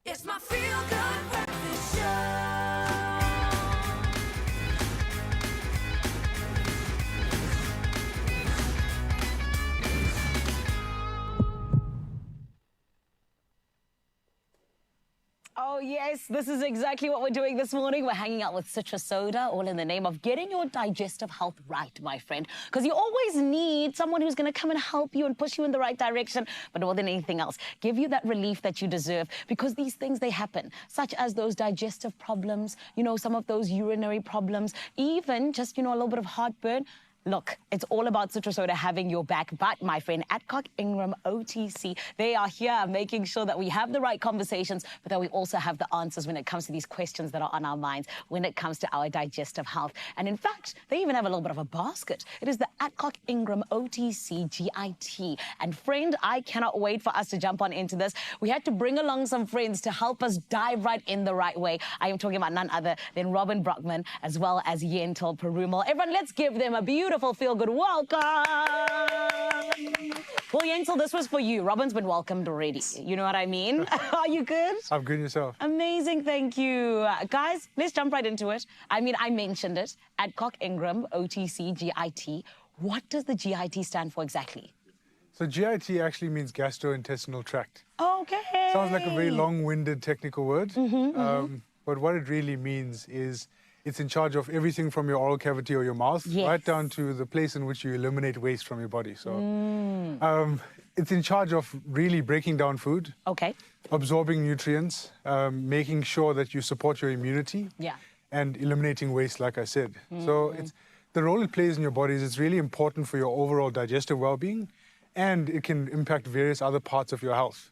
It's my feel-good breakfast show. Oh, yes, this is exactly what we're doing this morning. We're hanging out with citrus soda, all in the name of getting your digestive health right, my friend. Because you always need someone who's going to come and help you and push you in the right direction, but more than anything else, give you that relief that you deserve. Because these things, they happen, such as those digestive problems, some of those urinary problems, even just, a little bit of heartburn. Look, it's all about citrus soda having your back. But my friend, Adcock Ingram OTC, they are here making sure that we have the right conversations, but that we also have the answers when it comes to these questions that are on our minds when it comes to our digestive health. And in fact, they even have a little bit of a basket. It is the Adcock Ingram OTC GIT. And friend, I cannot wait for us to jump on into this. We had to bring along some friends to help us dive right in the right way. I am talking about none other than Robin Brockman as well as Yentel Perumal. Everyone, let's give them a beautiful feel-good welcome. Well, Yentel, this was for you. Robin's been welcomed already. You know what I mean? Are you good? I'm good, yourself. Amazing, thank you. Guys, let's jump right into it. I mentioned it. Adcock Ingram, OTC, GIT. What does the GIT stand for exactly? So GIT actually means gastrointestinal tract. Okay. Sounds like a very long-winded technical word. But what it really means is It's in charge of everything from your oral cavity or your mouth, right down to the place in which you eliminate waste from your body. So it's in charge of really breaking down food, absorbing nutrients, making sure that you support your immunity, and eliminating waste, like I said. So the role it plays in your body is it's really important for your overall digestive well-being, and it can impact various other parts of your health.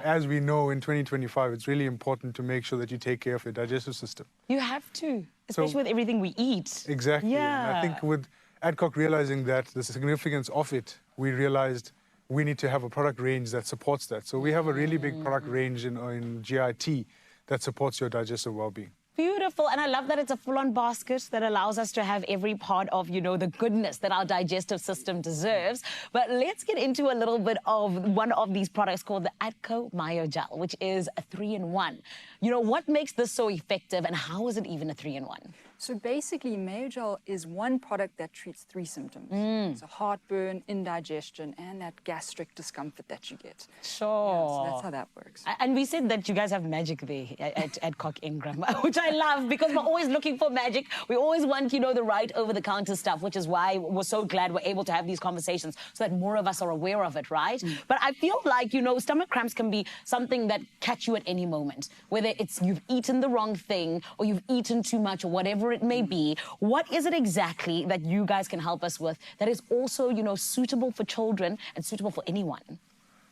As we know, in 2025, it's really important to make sure that you take care of your digestive system. You have to, especially with everything we eat. Exactly. Yeah. And I think with Adcock realizing that, the significance of it, we realized we need to have a product range that supports that. So we have a really big product range in GIT that supports your digestive well-being. Beautiful. And I love that it's a full-on basket that allows us to have every part of, you know, the goodness that our digestive system deserves. But let's get into a little bit of one of these products called the Adco Mayo Gel, which is a 3-in-1. You know, what makes this so effective and how is it even a 3-in-1? So basically, Mayo Gel is one product that treats 3 symptoms. So heartburn, indigestion, and that gastric discomfort that you get. Sure. Yeah, so that's how that works. And we said that you guys have magic there at Adcock Ingram, which I love because we're always looking for magic. We always want, you know, the right over-the-counter stuff, which is why we're so glad we're able to have these conversations so that more of us are aware of it, right? But I feel like, you know, stomach cramps can be something that catch you at any moment, whether it's you've eaten the wrong thing or you've eaten too much or whatever it may be. What is it exactly that you guys can help us with that is also, you know, suitable for children and suitable for anyone?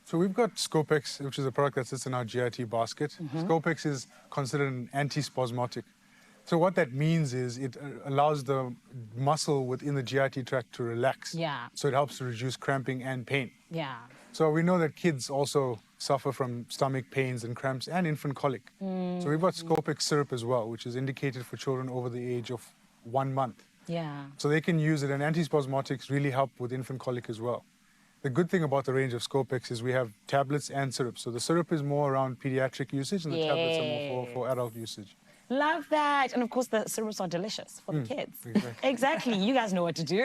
So we've got Scopex, which is a product that sits in our GIT basket. Scopex is considered an antispasmodic. So what that means is it allows the muscle within the GIT tract to relax. So it helps to reduce cramping and pain. So we know that kids also suffer from stomach pains and cramps and infant colic. So we've got Scopex syrup as well, which is indicated for children over the age of 1 month. So they can use it, and antispasmodics really help with infant colic as well. The good thing about the range of Scopex is we have tablets and syrup. So the syrup is more around pediatric usage and the tablets are more for adult usage. Love that. And of course, the syrups are delicious for the kids. Exactly. You guys know what to do.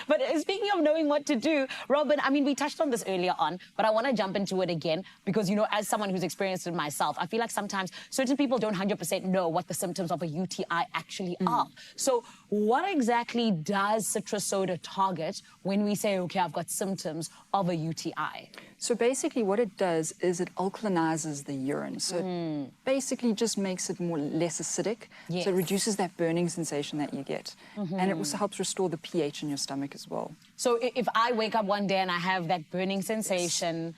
But speaking of knowing what to do, Robin, I mean, we touched on this earlier on, but I want to jump into it again because, you know, as someone who's experienced it myself, I feel like sometimes certain people don't 100% know what the symptoms of a UTI actually are. So what exactly does citrus soda target when we say, okay, I've got symptoms of a UTI? So basically what it does is it alkalinizes the urine. So it basically just makes it less acidic. So it reduces that burning sensation that you get. And it also helps restore the pH in your stomach as well. So if I wake up one day and I have that burning sensation,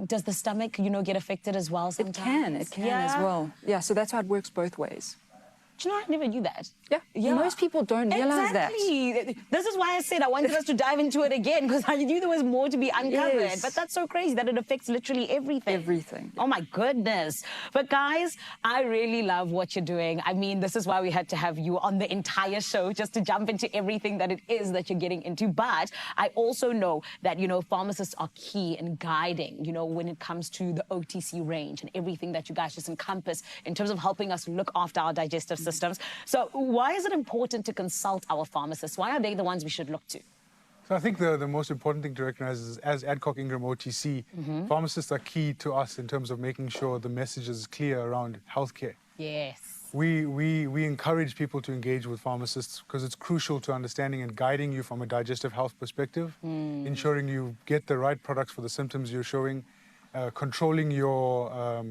does the stomach, you know, get affected as well sometimes? It can as well. Yeah, so that's how it works both ways. Do you know, I never knew that. Yeah. Most people don't realize that. This is why I said I wanted us to dive into it again, because I knew there was more to be uncovered. But that's so crazy that it affects literally everything. Everything. Oh, my goodness. But, guys, I really love what you're doing. I mean, this is why we had to have you on the entire show, just to jump into everything that it is that you're getting into. But I also know that, you know, pharmacists are key in guiding, you know, when it comes to the OTC range and everything that you guys just encompass in terms of helping us look after our digestive systems. So why is it important to consult our pharmacists? Why are they the ones we should look to? So I think the most important thing to recognize is, as Adcock Ingram OTC, pharmacists are key to us in terms of making sure the message is clear around healthcare. Yes. We encourage people to engage with pharmacists because it's crucial to understanding and guiding you from a digestive health perspective, ensuring you get the right products for the symptoms you're showing, controlling your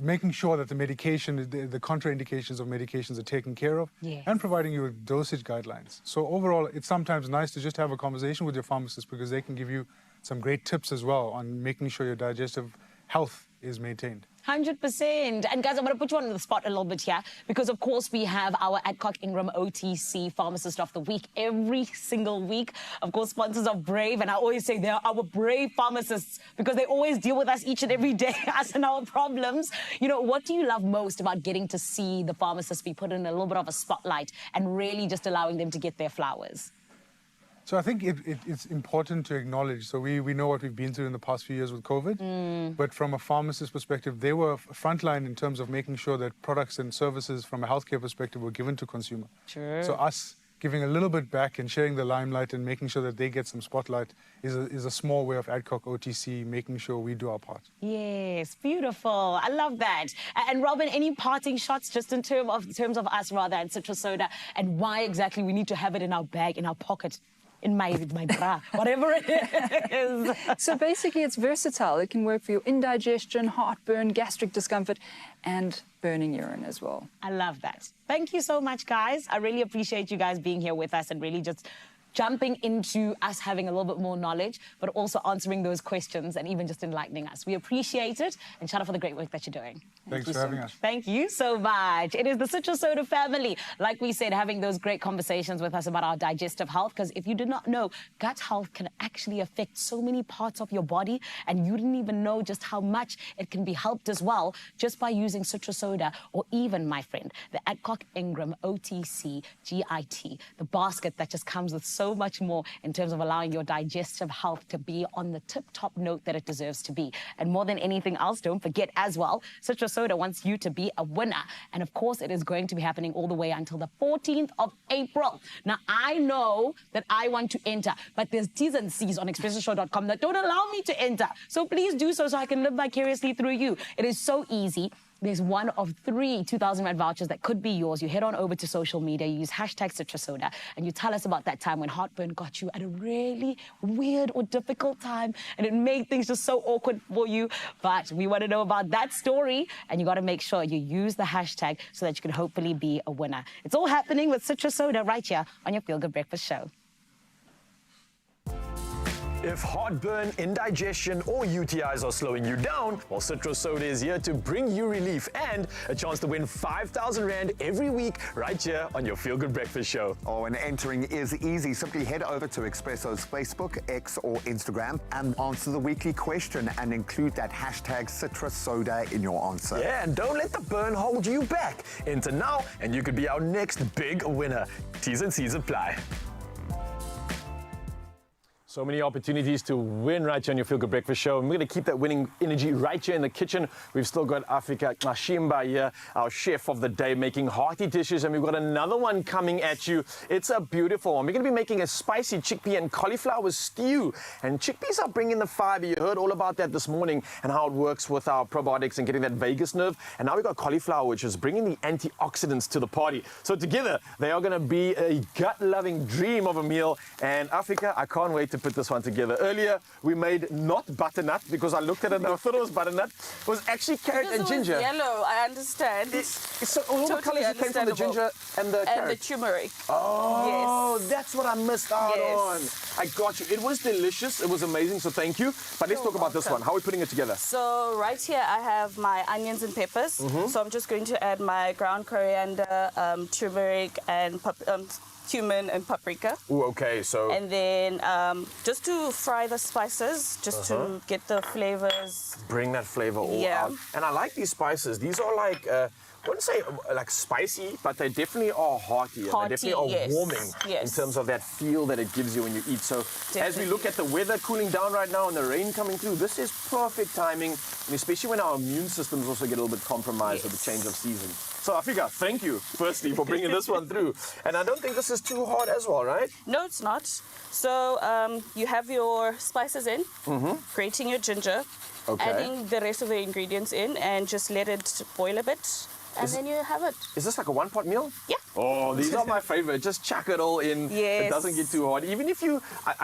making sure that the medication, the contraindications of medications are taken care of, and providing you with dosage guidelines. So overall, it's sometimes nice to just have a conversation with your pharmacist because they can give you some great tips as well on making sure your digestive health is maintained. 100%. And guys, I'm going to put you on the spot a little bit here because, of course, we have our Adcock Ingram OTC Pharmacist of the Week every single week. Of course, sponsors of Brave. And I always say they're our brave pharmacists because they always deal with us each and every day, us and our problems. You know, what do you love most about getting to see the pharmacists be put in a little bit of a spotlight and really just allowing them to get their flowers? So I think it's important to acknowledge. So we know what we've been through in the past few years with COVID, but from a pharmacist perspective, they were frontline in terms of making sure that products and services from a healthcare perspective were given to consumer. So us giving a little bit back and sharing the limelight and making sure that they get some spotlight is a small way of Adcock OTC making sure we do our part. Yes, beautiful. I love that. And Robin, any parting shots just in terms of us rather and citrus soda and why exactly we need to have it in our bag, in our pocket? In my bra, whatever it is. So basically it's versatile. It can work for your indigestion, heartburn, gastric discomfort, and burning urine as well. I love that. Thank you so much, guys. I really appreciate you guys being here with us and really just jumping into us having a little bit more knowledge, but also answering those questions and even just enlightening us. We appreciate it, and shout out for the great work that you're doing. Thanks for having us. Thank you so much. It is the Citrus Soda family, like we said, having those great conversations with us about our digestive health, because if you did not know, gut health can actually affect so many parts of your body, and you didn't even know just how much it can be helped as well just by using Citrus Soda, or even, my friend, the Adcock Ingram OTC GIT, the basket that just comes with so much more in terms of allowing your digestive health to be on the tip-top note that it deserves to be. And more than anything else, don't forget as well, Citrus Soda wants you to be a winner. And of course, it is going to be happening all the way until the 14th of April. Now, I know that I want to enter, but there's T's and C's on expressoshow.com that don't allow me to enter. So please do so I can live vicariously through you. It is so easy. There's one of 3 2,000 Rand vouchers that could be yours. You head on over to social media, you use hashtag Citrus Soda, and you tell us about that time when heartburn got you at a really weird or difficult time, and it made things just so awkward for you. But we want to know about that story, and you got to make sure you use the hashtag so that you can hopefully be a winner. It's all happening with Citrus Soda right here on your Feel Good Breakfast Show. If heartburn, indigestion, or UTIs are slowing you down, well, Citrus Soda is here to bring you relief and a chance to win 5,000 Rand every week right here on your Feel Good Breakfast Show. Oh, and entering is easy. Simply head over to Expresso's Facebook, X, or Instagram and answer the weekly question and include that hashtag Citrus Soda in your answer. Yeah, and don't let the burn hold you back. Enter now, and you could be our next big winner. T's and C's apply. So many opportunities to win right here on your Feel Good Breakfast Show. And we're going to keep that winning energy right here in the kitchen. We've still got Afrika Mashimba here, our chef of the day, making hearty dishes. And we've got another one coming at you. It's a beautiful one. We're going to be making a spicy chickpea and cauliflower stew. And chickpeas are bringing the fiber. You heard all about that this morning and how it works with our probiotics and getting that vagus nerve. And now we've got cauliflower, which is bringing the antioxidants to the party. So together, they are going to be a gut-loving dream of a meal. And Afrika, I can't wait to put this one together. Earlier, we made not butternut because I looked at it and I thought it was butternut. It was actually carrot and ginger. It was yellow, I understand. So all the colors came from the ginger and the carrot. And the turmeric. Oh, yes. That's what I missed out on. I got you. It was delicious. It was amazing, so thank you. But let's talk about this one. How are we putting it together? So right here, I have my onions and peppers. So I'm just going to add my ground coriander, turmeric, and cumin and paprika. Ooh, okay, so... And then just to fry the spices, just to get the flavors. Bring that flavor all out. And I like these spices. These are like, I wouldn't say like spicy, but they definitely are hearty. And they definitely are warming in terms of that feel that it gives you when you eat. So as we look at the weather cooling down right now and the rain coming through, this is perfect timing, and especially when our immune systems also get a little bit compromised with the change of season. So Afrika, thank you, firstly, for bringing this one through. And I don't think this is too hard as well, right? No, it's not. So you have your spices in, grating your ginger, adding the rest of the ingredients in, and just let it boil a bit. And then you have it. Is this like a one-pot meal? Yeah. Oh, these are my favorite. Just chuck it all in. Yes. It doesn't get too hard. Even if you...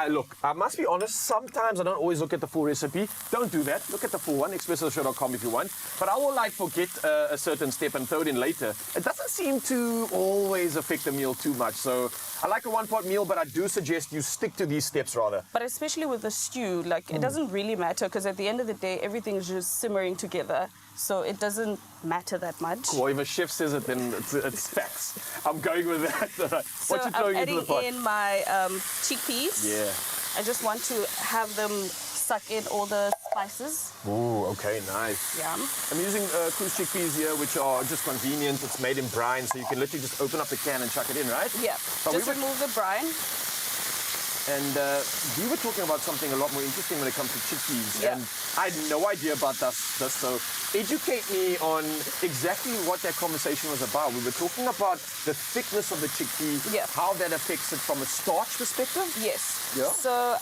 look, I must be honest, sometimes I don't always look at the full recipe. Don't do that. Look at the full one, expressoshow.com if you want. But I will forget a certain step and throw it in later. It doesn't seem to always affect the meal too much. So I like a one-pot meal, but I do suggest you stick to these steps rather. But especially with the stew, it doesn't really matter because at the end of the day, everything is just simmering together. So it doesn't matter that much. Well, if a chef says it, then it's facts. I'm going with that. So what you throwing into the pot? I'm adding in my chickpeas. Yeah. I just want to have them suck in all the spices. Ooh, okay, nice. Yum. I'm using cruise chickpeas here, which are just convenient. It's made in brine, so you can literally just open up the can and chuck it in, right? Yeah. But just remove the brine. And we were talking about something a lot more interesting when it comes to chickpeas. And I had no idea about this. So educate me on exactly what that conversation was about. We were talking about the thickness of the chickpea, how that affects it from a starch perspective. Yes. Yeah. So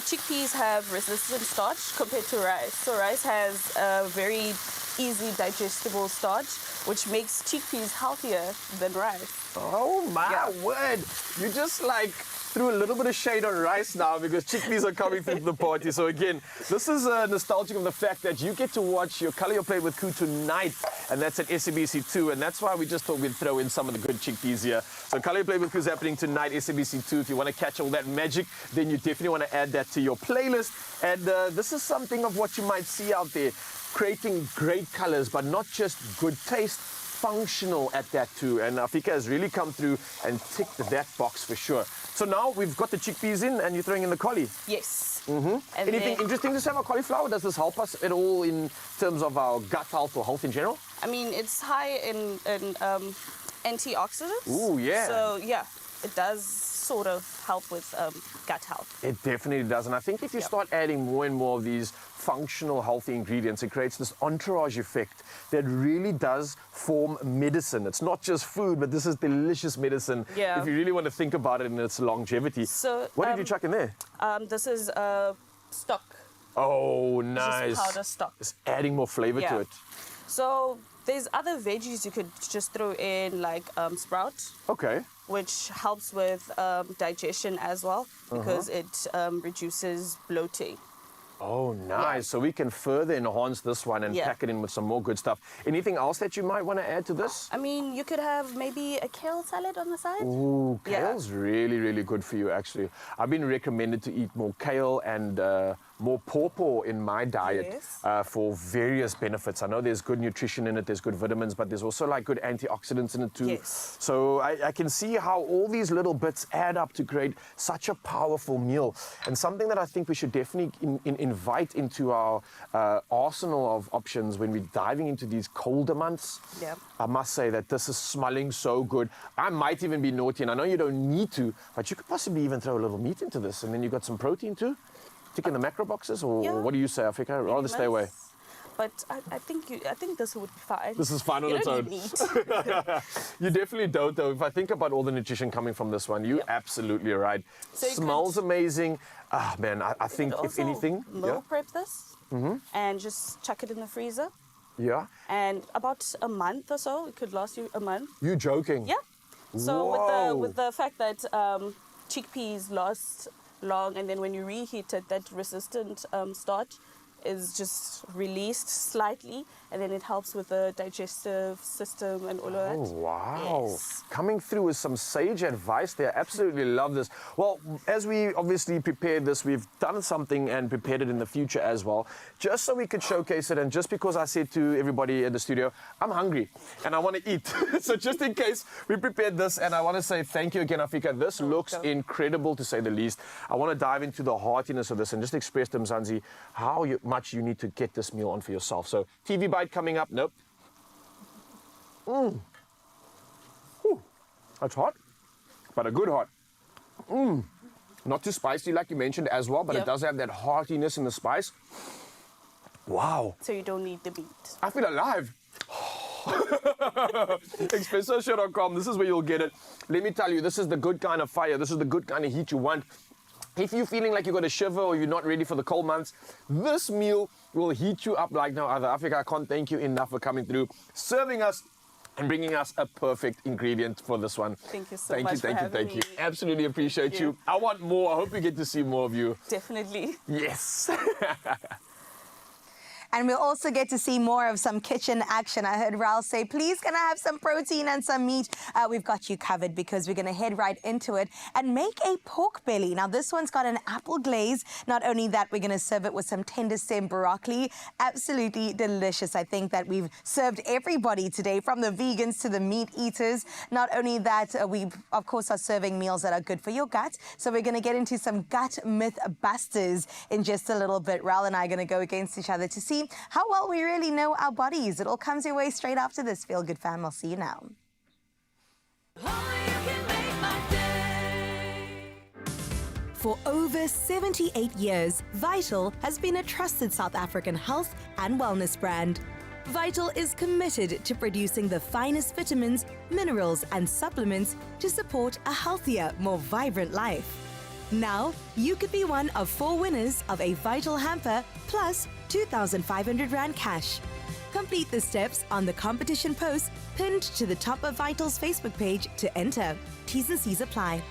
chickpeas have resistant starch compared to rice. So rice has a very easily digestible starch, which makes chickpeas healthier than rice. Oh my word! You just like threw a little bit of shade on rice now because chickpeas are coming through the party. So again, this is nostalgic of the fact that you get to watch your Color Your Plate with Koo tonight, and that's at SABC2, and that's why we just thought we'd throw in some of the good chickpeas here. So Color Your Plate with Koo is happening tonight, SABC2. If you want to catch all that magic, then you definitely want to add that to your playlist. And this is something of what you might see out there, creating great colors, but not just good taste, functional at that too. And Afika has really come through and ticked that box for sure. So now we've got the chickpeas in and you're throwing in the cauli. Yes. Anything interesting to say about cauliflower? Does this help us at all in terms of our gut health or health in general? I mean, it's high in antioxidants. Ooh, yeah. So yeah, it does sort of help with gut health. It definitely does. And I think if you start adding more and more of these functional, healthy ingredients, it creates this entourage effect that really does form medicine. It's not just food, but this is delicious medicine if you really want to think about it in its longevity. So, what did you chuck in there? This is stock. Oh, nice. This is powder stock. It's adding more flavor to it. So there's other veggies you could just throw in, like sprout. Okay. Which helps with digestion as well, because it reduces bloating. Oh, nice. So we can further enhance this one and pack it in with some more good stuff. Anything else that you might want to add to this? I mean, you could have maybe a kale salad on the side. Ooh, kale's really, really good for you, actually. I've been recommended to eat more kale and more pawpaw in my diet for various benefits. I know there's good nutrition in it, there's good vitamins, but there's also like good antioxidants in it too. Yes. So I can see how all these little bits add up to create such a powerful meal. And something that I think we should definitely invite into our arsenal of options when we're diving into these colder months. Yeah. I must say that this is smelling so good. I might even be naughty, and I know you don't need to, but you could possibly even throw a little meat into this, and then you got some protein too. Tick in the macro boxes, or what do you say, Afika? I'd rather stay away. But I think this would be fine. This is fine on its own. You definitely don't, though. If I think about all the nutrition coming from this one, you're absolutely right. So smells amazing. Ah, man, I think if anything, meal prep this and just chuck it in the freezer. Yeah. And about a month or so, it could last you a month. You joking? Yeah. So with the fact that chickpeas last long, and then when you reheat it, that resistant starch is just released slightly, and then it helps with the digestive system and all of that. Oh, wow. Yes. Coming through with some sage advice there. Absolutely love this. Well, as we obviously prepared this, we've done something and prepared it in the future as well, just so we could showcase it. And just because I said to everybody in the studio, I'm hungry and I want to eat. So just in case, we prepared this, and I want to say thank you again, Afika. This looks incredible, to say the least. I want to dive into the heartiness of this and just express to Mzansi how much you need to get this meal on for yourself. So TV bite coming up. Nope. Ooh, that's hot, but a good hot. Not too spicy like you mentioned as well, but it does have that heartiness in the spice. Wow. So you don't need the meat. I feel alive. Expressoshow.com, this is where you'll get it. Let me tell you, this is the good kind of fire. This is the good kind of heat you want. If you're feeling like you've got a shiver or you're not ready for the cold months, this meal will heat you up like no other. Afika, I can't thank you enough for coming through, serving us and bringing us a perfect ingredient for this one. Thank you so much. Thank you. Absolutely appreciate you. I want more. I hope we get to see more of you. Definitely. Yes. And we'll also get to see more of some kitchen action. I heard Ralph say, please, can I have some protein and some meat? We've got you covered, because we're going to head right into it and make a pork belly. Now, this one's got an apple glaze. Not only that, we're going to serve it with some tender stem broccoli. Absolutely delicious. I think that we've served everybody today, from the vegans to the meat eaters. Not only that, we, of course, are serving meals that are good for your gut. So we're going to get into some gut myth busters in just a little bit. Ral and I are going to go against each other to see how well we really know our bodies. It all comes your way straight after this. Feel Good Fam. I'll see you now. For over 78 years, Vital has been a trusted South African health and wellness brand. Vital is committed to producing the finest vitamins, minerals, and supplements to support a healthier, more vibrant life. Now, you could be one of 4 winners of a Vital hamper plus 2,500 Rand cash. Complete the steps on the competition post pinned to the top of Vital's Facebook page to enter. T's and C's apply.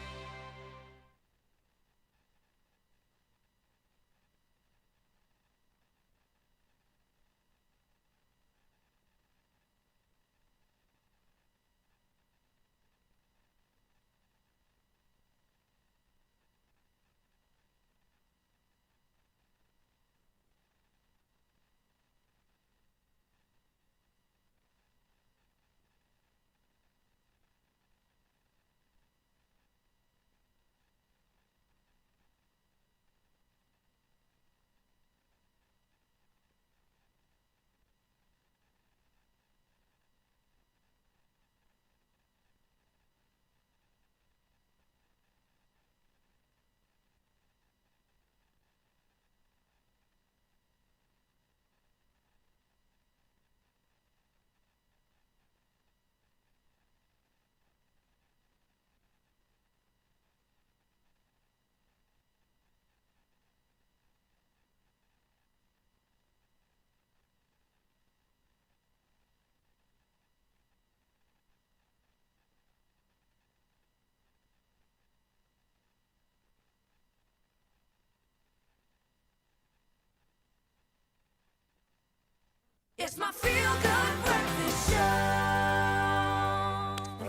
It's my feel-good breakfast show.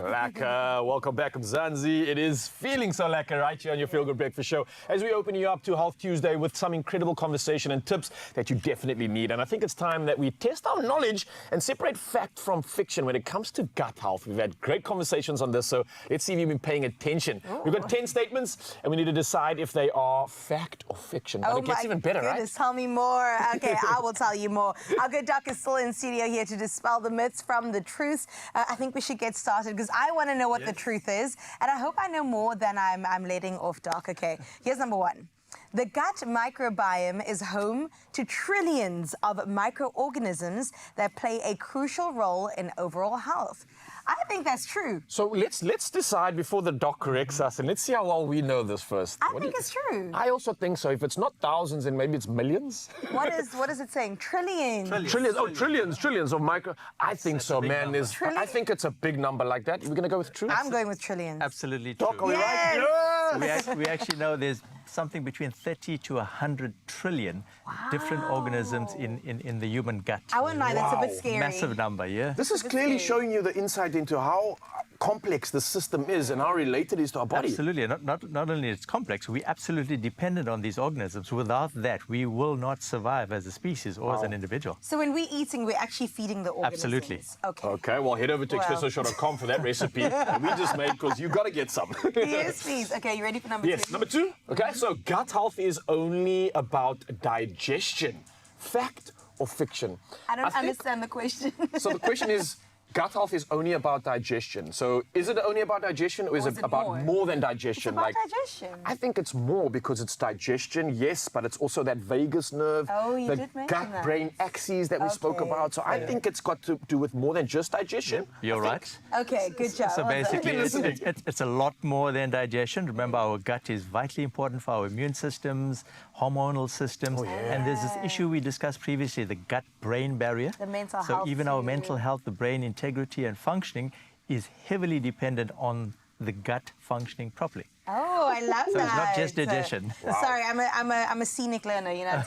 Lekker. Welcome back, Mzansi. It is feeling so lekker right here on your Feel Good Breakfast Show as we open you up to Health Tuesday with some incredible conversation and tips that you definitely need. And I think it's time that we test our knowledge and separate fact from fiction when it comes to gut health. We've had great conversations on this, so let's see if you've been paying attention. We've got 10 statements, and we need to decide if they are fact or fiction. But it gets even better, goodness, tell me more. Okay, I will tell you more. Our good doc is still in studio here to dispel the myths from the truths. I think we should get started because I want to know what the truth is, and I hope I know more than I'm letting off, doc. Okay, here's number 1. The gut microbiome is home to trillions of microorganisms that play a crucial role in overall health. I think that's true. So let's decide before the doc corrects us, and let's see how well we know this first. I think it's true. I also think so. If it's not thousands, then maybe it's millions. What is it saying? Trillions. Trillions. Oh, trillions of micro. I think so, man. I think it's a big number like that. We're going to go with true? I'm going with trillions. Absolutely true. Doc, are we right? Yes! We actually know there's something between 30 to 100 trillion different organisms in the human gut. I wouldn't lie, that's a bit scary. Massive number, yeah? This is clearly showing you the insight into how complex the system is and how related it is to our body. Absolutely. Not only it's complex, we're absolutely dependent on these organisms. Without that, we will not survive as a species or as an individual. So when we're eating, we're actually feeding the organisms. Absolutely. Okay. Okay, well, head over to expressoshow.com for that recipe that we just made, because you got to get some. Yes, please. Okay, you ready for number 2? Yes, number 2. Okay, so gut health is only about digestion. Fact or fiction? I don't understand the question. So the question is, gut health is only about digestion. So is it only about digestion, or is it about more than digestion? It's about digestion. I think it's more, because it's digestion, yes, but it's also that vagus nerve, the gut-brain axis that we spoke about. So I think it's got to do with more than just digestion. You're right. Okay, good job. So basically, it's a lot more than digestion. Remember, our gut is vitally important for our immune systems, hormonal systems, and there's this issue we discussed previously, the gut-brain barrier. The mental health. So even our mental health, the brain integrity and functioning is heavily dependent on the gut functioning properly. Oh, I love So that. it's not just digestion. Sorry, I'm a scenic learner. You know,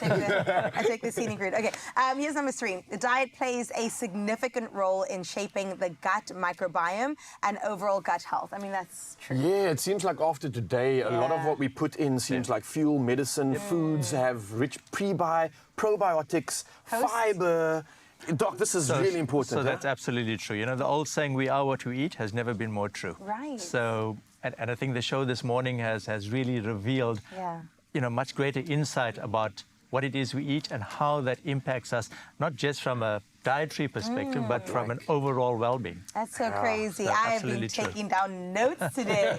I take the scenic route. Okay, here's number 3. The diet plays a significant role in shaping the gut microbiome and overall gut health. I mean, that's true. Yeah, it seems like after today, a lot of what we put in seems like fuel, medicine, foods have rich probiotics, fiber. Doc, this is really important. So that's absolutely true. You know, the old saying, we are what we eat, has never been more true. Right. So, and I think the show this morning has really revealed, you know, much greater insight about what it is we eat and how that impacts us, not just from a dietary perspective, but from an overall well-being. That's so crazy. So I have absolutely been true. taking down notes today.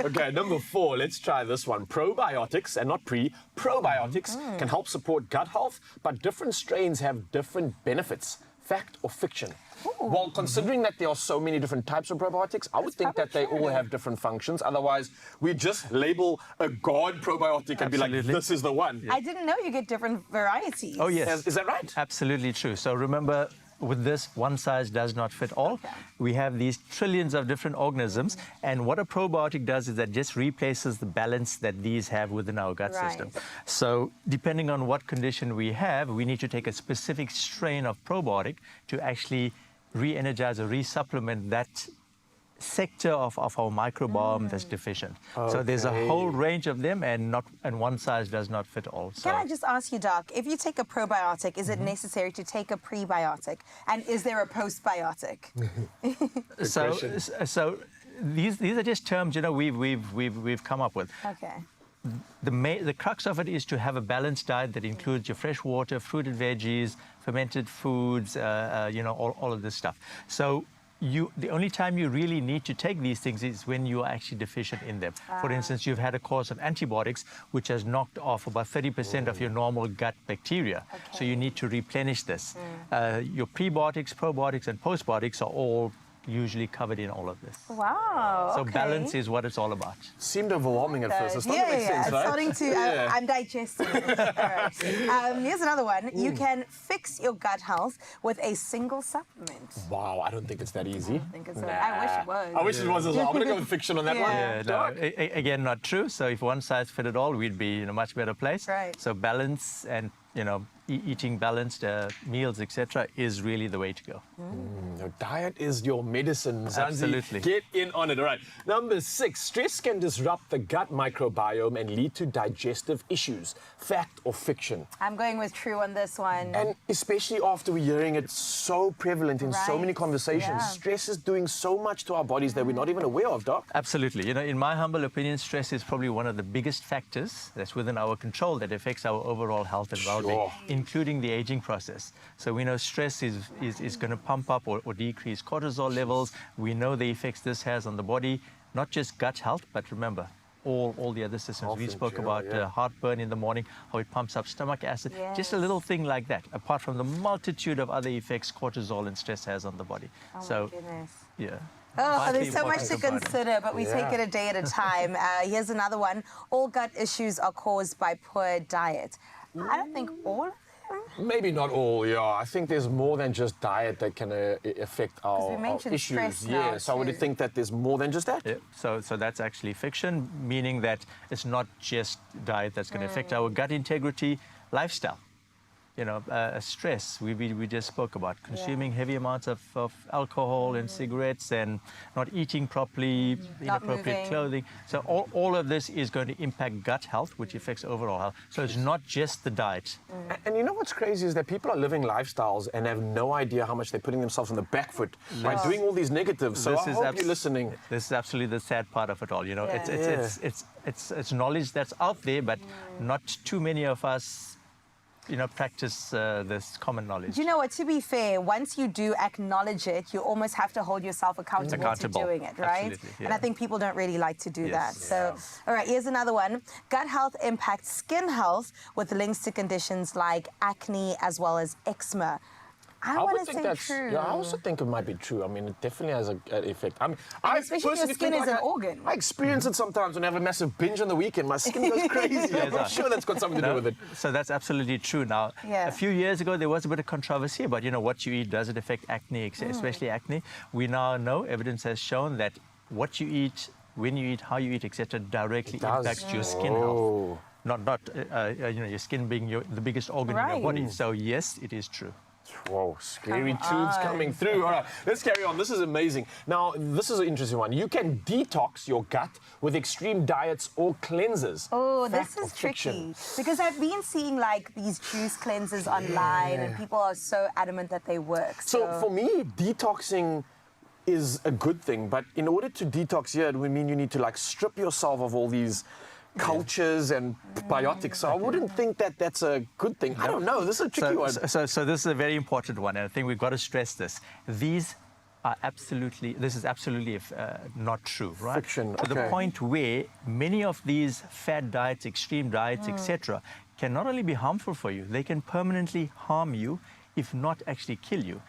Okay, number 4, let's try this one. Probiotics, and not probiotics, can help support gut health, but different strains have different benefits. Fact or fiction? Well, considering that there are so many different types of probiotics, I would think that they all have different functions. Otherwise, we just label a God probiotic and be like, this is the one. I didn't know you get different varieties. Oh, yes. Is that right? Absolutely true. So remember, with this, one size does not fit all. We have these trillions of different organisms, and what a probiotic does is that just replaces the balance that these have within our gut system. So depending on what condition we have, we need to take a specific strain of probiotic to actually re-energize or re-supplement that sector of our microbiome that's deficient. So there's a whole range of them, and one size does not fit all. So. Can I just ask you, Doc, if you take a probiotic, is it necessary to take a prebiotic? And is there a postbiotic? So these are just terms, you know, we've come up with. Okay. The crux of it is to have a balanced diet that includes your fresh water, fruited veggies, fermented foods, you know, all of this stuff. So the only time you really need to take these things is when you are actually deficient in them. For instance, you've had a course of antibiotics, which has knocked off about 30% of your normal gut bacteria. So you need to replenish this. Your prebiotics, probiotics, and postbiotics are all usually covered in all of this. Wow. So balance is what it's all about. Seemed overwhelming at first. It's starting to make sense, it's right? starting to, I'm digesting it. All right. Here's another one. You can fix your gut health with a single supplement. Wow, I don't think it's that easy. I think it's I wish it was. I wish it was as well. I'm going to go with fiction on that one. Yeah, no, again, not true. So if one size fit it all, we'd be in a much better place. Right. So balance and, you know, eating balanced meals, etc., is really the way to go. Your diet is your medicine, Zanzi. Absolutely. Get in on it. All right. Number 6, stress can disrupt the gut microbiome and lead to digestive issues. Fact or fiction? I'm going with true on this one. And especially after we're hearing it so prevalent in so many conversations, stress is doing so much to our bodies that we're not even aware of, Doc. Absolutely. You know, in my humble opinion, stress is probably one of the biggest factors that's within our control that affects our overall health and well-being, including the aging process. So we know stress is going to pump up or decrease cortisol levels. We know the effects this has on the body, not just gut health, but remember, all the other systems. We spoke about heartburn in the morning, how it pumps up stomach acid. Just a little thing like that, apart from the multitude of other effects cortisol and stress has on the body. Oh my goodness. Yeah. Oh, there's so much to consider, but we take it a day at a time. Here's another one. All gut issues are caused by poor diet. I don't think all of them. Maybe not all, I think there's more than just diet that can affect our issues. Stress now So I would think that there's more than just that. Yeah. So that's actually fiction, meaning that it's not just diet that's going to affect our gut integrity, lifestyle. You know, stress, we just spoke about, consuming heavy amounts of alcohol and cigarettes and not eating properly, inappropriate clothing. So all of this is going to impact gut health, which affects overall health. So it's not just the diet. And you know what's crazy is that people are living lifestyles and have no idea how much they're putting themselves on the back foot by doing all these negatives. So I hope you're listening. This is absolutely the sad part of it all. You know, it's knowledge that's out there, but not too many of us, you know, practice this common knowledge. Do you know what? To be fair, once you do acknowledge it, you almost have to hold yourself accountable to doing it, right? Absolutely, And I think people don't really like to do that. So, all right, here's another one. Gut health impacts skin health with links to conditions like acne as well as eczema. I want to say true. Yeah, I also think it might be true. I mean, it definitely has an effect. I mean, especially if your skin is an organ. I experience it sometimes when I have a massive binge on the weekend. My skin goes crazy. I'm sure that's got something to do with it. So that's absolutely true. Now, a few years ago, there was a bit of controversy about, you know, what you eat, does it affect acne, especially acne? We now know, evidence has shown that what you eat, when you eat, how you eat, etc., directly impacts your skin health. Not you know, your skin being the biggest organ in your body. So yes, it is true. Whoa, scary truths coming through. All right, let's carry on. This is amazing. Now, this is an interesting one. You can detox your gut with extreme diets or cleansers. Oh, this is tricky. Because I've been seeing like these juice cleansers online and people are so adamant that they work. So for me, detoxing is a good thing. But in order to detox, it would mean you need to like strip yourself of all these cultures and biotics. So I wouldn't think that that's a good thing. I don't know. This is a tricky one. So this is a very important one, and I think we've got to stress this. This is absolutely not true, right? Fiction, To the point where many of these fad diets, extreme diets, etc., can not only be harmful for you, they can permanently harm you, if not actually kill you.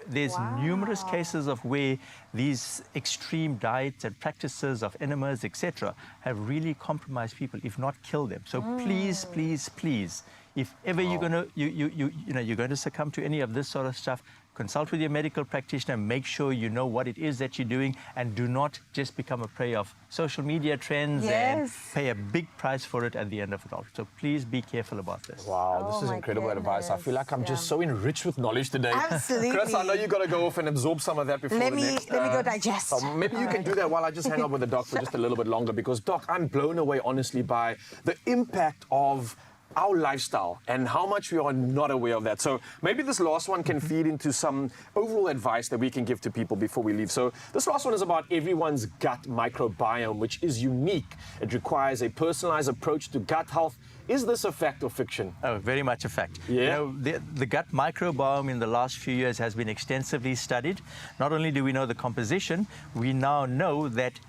There's numerous cases of where these extreme diets and practices of enemas, etc., have really compromised people, if not killed them. So please, please, please, if ever you're going to you're going to succumb to any of this sort of stuff, consult with your medical practitioner, make sure you know what it is that you're doing, and do not just become a prey of social media trends and pay a big price for it at the end of it all. So please be careful about this. Wow, this is incredible advice. I feel like I'm just so enriched with knowledge today. Absolutely. Chris, I know you got to go off and absorb some of that before Let the me next... go digest. So maybe you can do that while I just hang out with the doc for just a little bit longer, because, Doc, I'm blown away, honestly, by the impact of our lifestyle and how much we are not aware of that. So maybe this last one can feed into some overall advice that we can give to people before we leave. So this last one is about everyone's gut microbiome, which is unique. It requires a personalized approach to gut health. Is this a fact or fiction? Oh, very much a fact. Yeah. You know, the gut microbiome in the last few years has been extensively studied. Not only do we know the composition, we now know that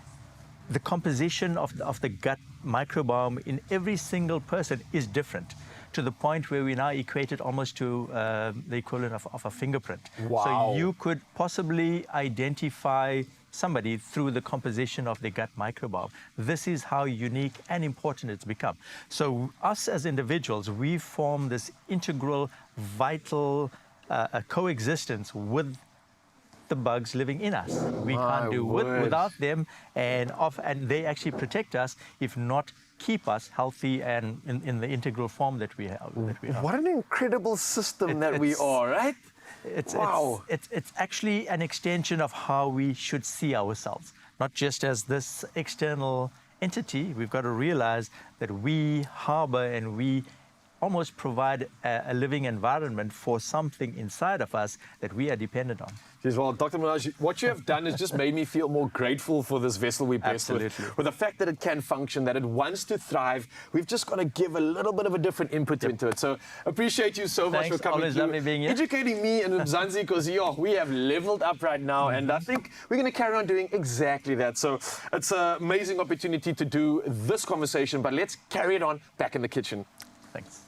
the composition of the gut microbiome in every single person is different, to the point where we now equate it almost to the equivalent of a fingerprint. Wow. So you could possibly identify somebody through the composition of their gut microbiome. This is how unique and important it's become. So us as individuals, we form this integral, vital coexistence with the bugs living in us. We can't do without them, and they actually protect us, if not keep us healthy and in the integral form that we have. What an incredible system that we are, right? It's actually an extension of how we should see ourselves, not just as this external entity. We've got to realize that we harbor and we almost provide a living environment for something inside of us that we are dependent on. Yes, well, Dr. Minaj, what you have done has just made me feel more grateful for this vessel we blessed with the fact that it can function, that it wants to thrive. We've just got to give a little bit of a different input into it. So appreciate you so much for coming Always through, lovely being here. educating me and Mzansi, because we have leveled up right now, and I think we're going to carry on doing exactly that. So it's an amazing opportunity to do this conversation, but let's carry it on back in the kitchen. Thanks.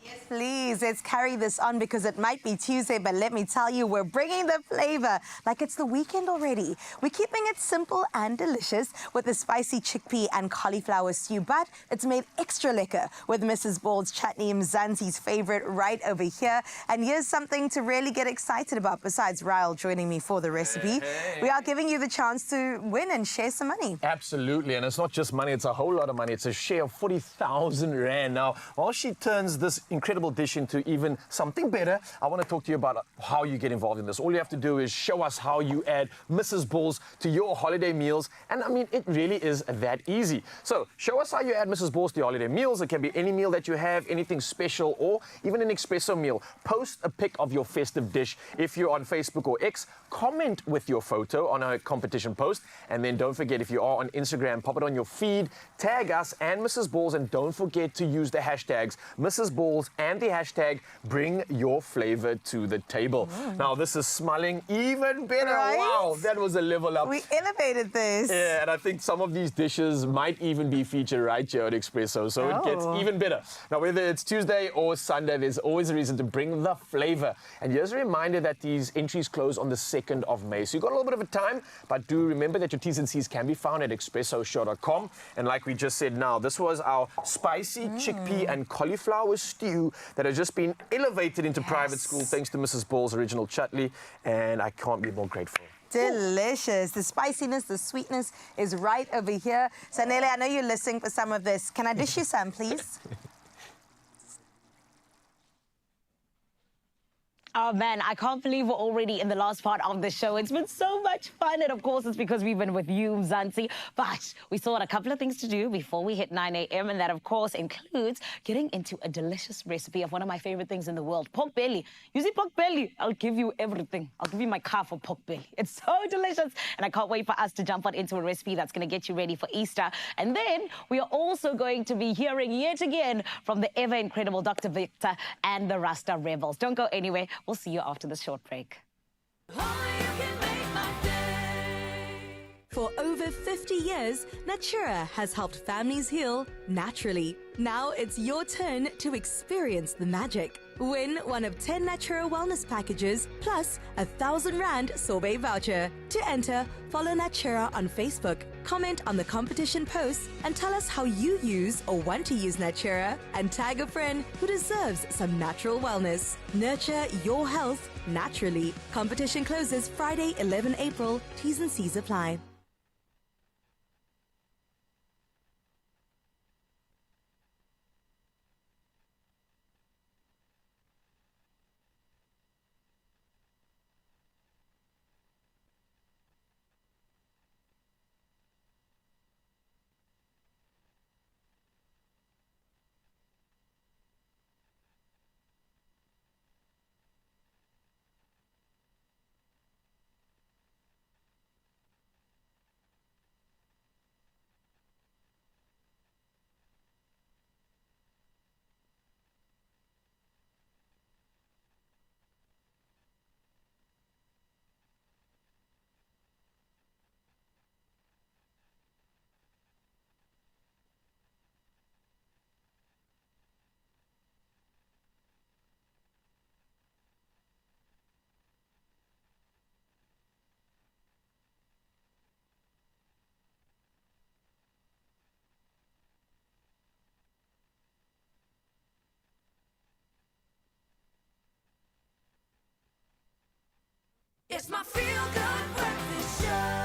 Yes, please, let's carry this on, because it might be Tuesday, but let me tell you, we're bringing the flavor like it's the weekend already. We're keeping it simple and delicious with the spicy chickpea and cauliflower stew, but it's made extra lekker with Mrs. Ball's chutney, Mzansi's favorite, right over here. And here's something to really get excited about, besides Ryle joining me for the recipe. We are giving you the chance to win and share some money. Absolutely, and it's not just money, it's a whole lot of money. It's a share of 40,000 Rand. Now, while she turns this incredible dish into even something better, I want to talk to you about how you get involved in this. All you have to do is show us how you add Mrs. Balls to your holiday meals, and I mean, it really is that easy. So, show us how you add Mrs. Balls to your holiday meals. It can be any meal that you have, anything special, or even an Expresso meal. Post a pic of your festive dish. If you're on Facebook or X, comment with your photo on our competition post, and then don't forget, if you are on Instagram, pop it on your feed, tag us and Mrs. Balls, and don't forget to use the hashtags Mrs. Balls and the hashtag bring your flavor to the table. Now, this is smelling even better. Right? Wow, that was a level up. We elevated this. Yeah, and I think some of these dishes might even be featured right here at Expresso, so it gets even better. Now, whether it's Tuesday or Sunday, there's always a reason to bring the flavor. And here's a reminder that these entries close on the 2nd of May. So you've got a little bit of a time, but do remember that your T's and C's can be found at expressoshow.com. And like we just said now, this was our spicy chickpea and cauliflower stew that has just been elevated into private school thanks to Mrs. Ball's original chutney, and I can't be more grateful. Delicious. The spiciness, the sweetness is right over here. Sanele, I know you're listening for some of this. Can I dish you some, please? Oh man, I can't believe we're already in the last part of the show. It's been so much fun, and of course it's because we've been with you, Mzansi. But we still had a couple of things to do before we hit 9 a.m, and that of course includes getting into a delicious recipe of one of my favorite things in the world, pork belly. You see pork belly? I'll give you everything. I'll give you my car for pork belly. It's so delicious, and I can't wait for us to jump on into a recipe that's going to get you ready for Easter. And then we are also going to be hearing yet again from the ever incredible Dr. Victor and the Rasta Rebels. Don't go anywhere. We'll see you after this short break. For over 50 years, Natura has helped families heal naturally. Now it's your turn to experience the magic. Win one of 10 Natura wellness packages plus a 1,000 Rand sorbet voucher. To enter, follow Natura on Facebook, comment on the competition posts, and tell us how you use or want to use Natura, and tag a friend who deserves some natural wellness. Nurture your health naturally. Competition closes Friday, 11 April. T's and C's apply. It's my feel-good breakfast show.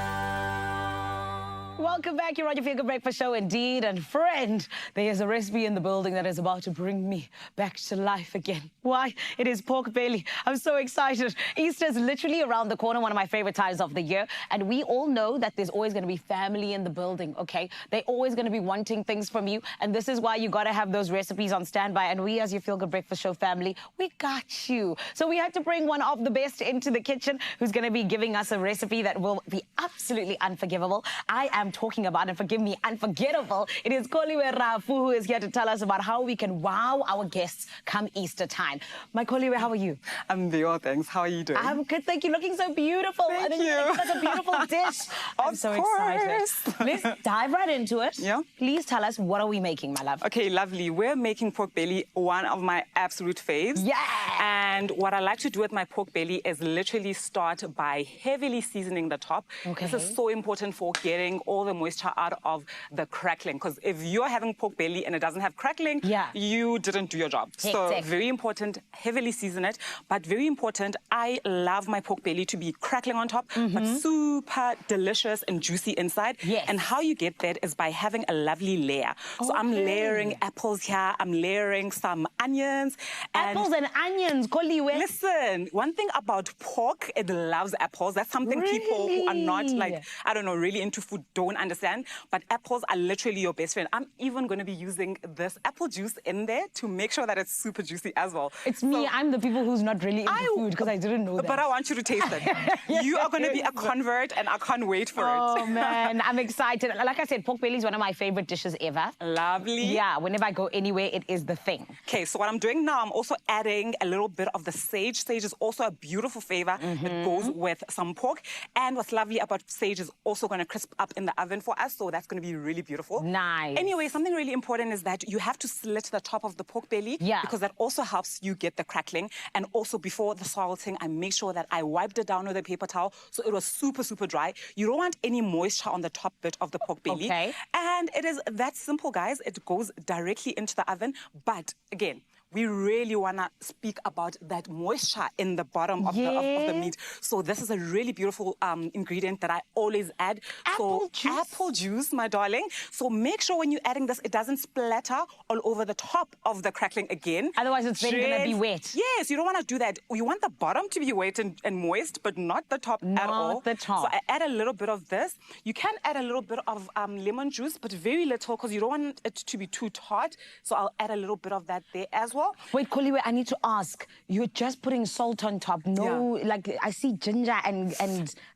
Welcome back. You're on your Feel Good Breakfast show indeed. And friend, there is a recipe in the building that is about to bring me back to life again. Why? It is pork belly. I'm so excited. Easter is literally around the corner, one of my favorite times of the year. And we all know that there's always going to be family in the building, okay? They're always going to be wanting things from you. And this is why you got to have those recipes on standby. And we, as your Feel Good Breakfast show family, we got you. So we had to bring one of the best into the kitchen who's going to be giving us a recipe that will be absolutely unforgivable. I am talking about, and forgive me, unforgettable. It is Koliwe Rafu who is here to tell us about how we can wow our guests come Easter time. My Koliwe, how are you? I'm very well, thanks. How are you doing? I'm good, thank you. Looking so beautiful. Thank you. It's such a beautiful dish. I'm so excited. Let's dive right into it. Yeah. Please tell us, what are we making, my love? Okay, lovely. We're making pork belly, one of my absolute faves. Yeah. And what I like to do with my pork belly is literally start by heavily seasoning the top. Okay. This is so important for getting all the moisture out of the crackling, because if you're having pork belly and it doesn't have crackling, you didn't do your job. So very important, heavily season it. But very important, I love my pork belly to be crackling on top, but super delicious and juicy inside. Yes. And how you get that is by having a lovely layer. So I'm layering apples here, I'm layering some onions. Apples and onions, Koliwe. Listen, one thing about pork, it loves apples. That's something people who are not like, I don't know, really into food don't understand. But apples are literally your best friend. I'm even going to be using this apple juice in there to make sure that it's super juicy as well. It's me. I'm the people who's not really into food because I didn't know that. But I want you to taste it. You are going to be a convert, and I can't wait for it. Oh, man. I'm excited. Like I said, pork belly is one of my favorite dishes ever. Lovely. Yeah. Whenever I go anywhere, it is the thing. Okay, so what I'm doing now, I'm also adding a little bit of the sage. Sage is also a beautiful flavor that goes with some pork. And what's lovely about sage is also going to crisp up in the oven for us. So that's going to be really beautiful. Nice. Anyway, something really important is that you have to slit the top of the pork belly. Yeah. Because that also helps you get the crackling. And also before the salting, I make sure that I wiped it down with a paper towel so it was super, super dry. You don't want any moisture on the top bit of the pork belly. Okay. And it is that simple, guys. It goes directly into the oven. But again, we really want to speak about that moisture in the bottom of the meat. So this is a really beautiful ingredient that I always add. Apple juice, my darling. So make sure when you're adding this, it doesn't splatter all over the top of the crackling again. Otherwise, it's then going to be wet. Yes, you don't want to do that. You want the bottom to be wet and moist, but not the top at all. Not the top. So I add a little bit of this. You can add a little bit of lemon juice, but very little because you don't want it to be too tart. So I'll add a little bit of that there as well. Wait, Koliwe, I need to ask. You're just putting salt on top. No, like I see ginger and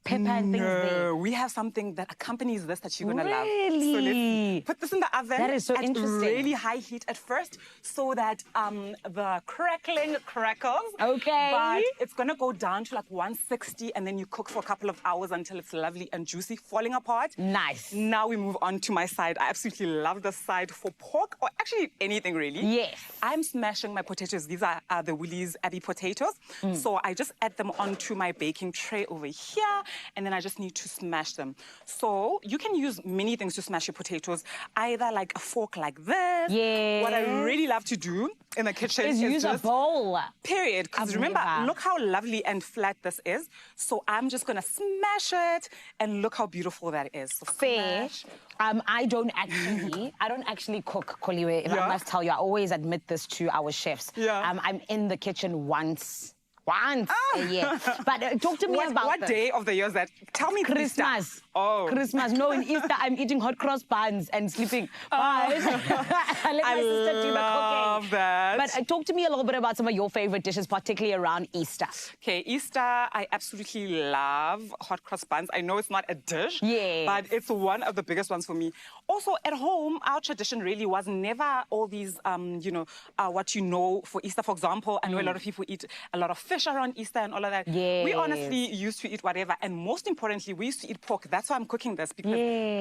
pepper and things there. We have something that accompanies this that you're going to love. Really? So let's put this in the oven. That is so at interesting. really high heat at first so that the crackling crackles. Okay. But it's going to go down to like 160 and then you cook for a couple of hours until it's lovely and juicy, falling apart. Nice. Now we move on to my side. I absolutely love this side for pork or actually anything really. Yes. I'm smashing my potatoes. These are the Woolies Abbey potatoes. So I just add them onto my baking tray over here and then I just need to smash them. So you can use many things to smash your potatoes, either like a fork like this. Yeah. What I really love to do in the kitchen is use a bowl. Period. Because remember, look how lovely and flat this is. So I'm just going to smash it and look how beautiful that is. So fair. I don't actually cook, Koliwe. I must tell you, I always admit this to our chefs. I'm in the kitchen once a year. But talk to me about what day of the year is that? Tell me Christmas. Oh. Christmas. No, in Easter, I'm eating hot cross buns and sleeping. I let my sister do the cooking. Love that. But talk to me a little bit about some of your favorite dishes, particularly around Easter. Okay, Easter, I absolutely love hot cross buns. I know it's not a dish, but it's one of the biggest ones for me. Also, at home, our tradition really was never all these, what you know for Easter. For example, I know a lot of people eat a lot of fish around Easter and all of that. We honestly used to eat whatever. And most importantly, we used to eat pork. That's why I'm cooking this, because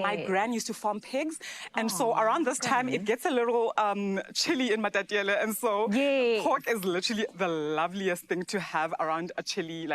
my gran used to farm pigs. And so around this time, it gets a little chilly in Matatiele. And so pork is literally the loveliest thing to have around a chilly,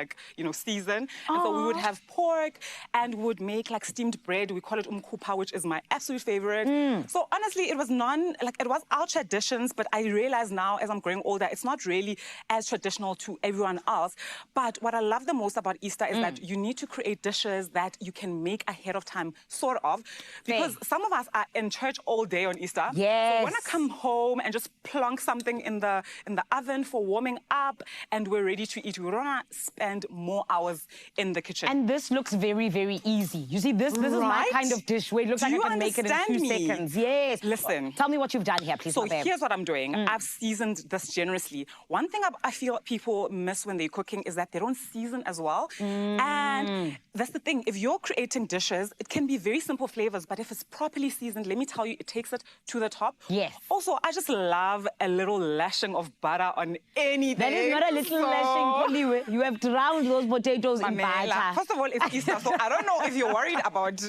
season. And so we would have pork and would make like steamed bread. We call it umkupa, which is my absolute favorite. So honestly, it was it was our traditions, but I realize now as I'm growing older, it's not really as traditional to everyone else. But what I love the most about Easter is that you need to create dishes that you can make ahead of time, sort of, because some of us are in church all day on Easter. So when I come home and just plonk something in the oven for warming up and we're ready to eat, we don't want to spend more hours in the kitchen. And this looks very, very easy. You see, this is my kind of dish where it looks like I can make it in 2 seconds. Yes. Listen. Tell me what you've done here, please. So here's what I'm doing. I've seasoned this generously. One thing I feel people miss when they're cooking is that they don't season as well. And that's the thing. If you're creating dishes, it can be very simple flavors, but if it's properly seasoned, let me tell you, it takes it to the top. Yes. Also, I just love a little lashing of butter on anything. That is not a little lashing, Koliwe. You have drowned those potatoes in butter. First of all, it's Easter, so I don't know if you're worried about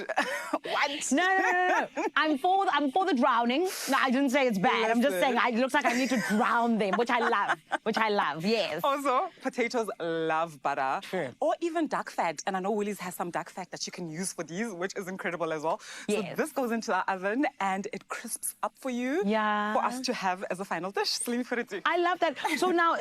what. No. I'm for the drowning. No, I didn't say it's bad. I'm just saying it looks like I need to drown them, which I love. Yes. Also, potatoes love butter. Or even duck fat. And I know Woolies has some duck fat that you can use for these, which is incredible as well. So this goes into the oven and it crisps up for you for us to have as a final dish. So let me put it through. I love that. So now,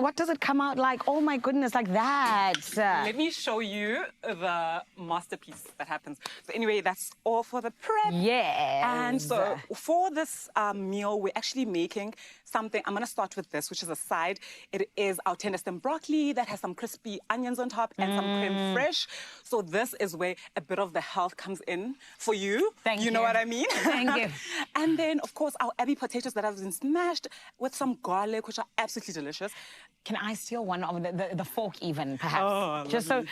what does it come out like? Oh my goodness, like that. Let me show you the masterpiece that happens. So anyway, that's all for the prep. Yes. And so for this meal, we're actually making something. I'm going to start with this, which is a side. It is our tender stem broccoli that has some crispy onions on top and some creme fraiche. So this is where a bit of the health comes in for you. Thank you. You know what I mean? Thank you. And then, of course, our Abbey potatoes that have been smashed with some garlic, which are absolutely delicious. Can I steal one of the fork even, perhaps? Oh, just so,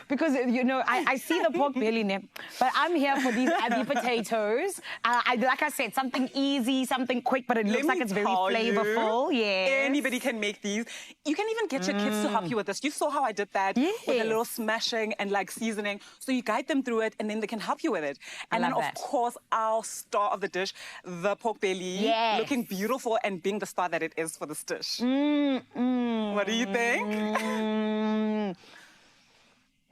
because, I see the pork belly there, but I'm here for these Abbey potatoes. Like I said, something easy, something quick, but it looks like it's very flavorful. Yes. Anybody can make these. You can even get your kids to help you with this. You saw how I did that with a little smashing and seasoning. So you guide them through it and then they can help you with it. And then, of course, our star of the dish, the pork belly, looking beautiful and being the star that it is for this dish. What do you think?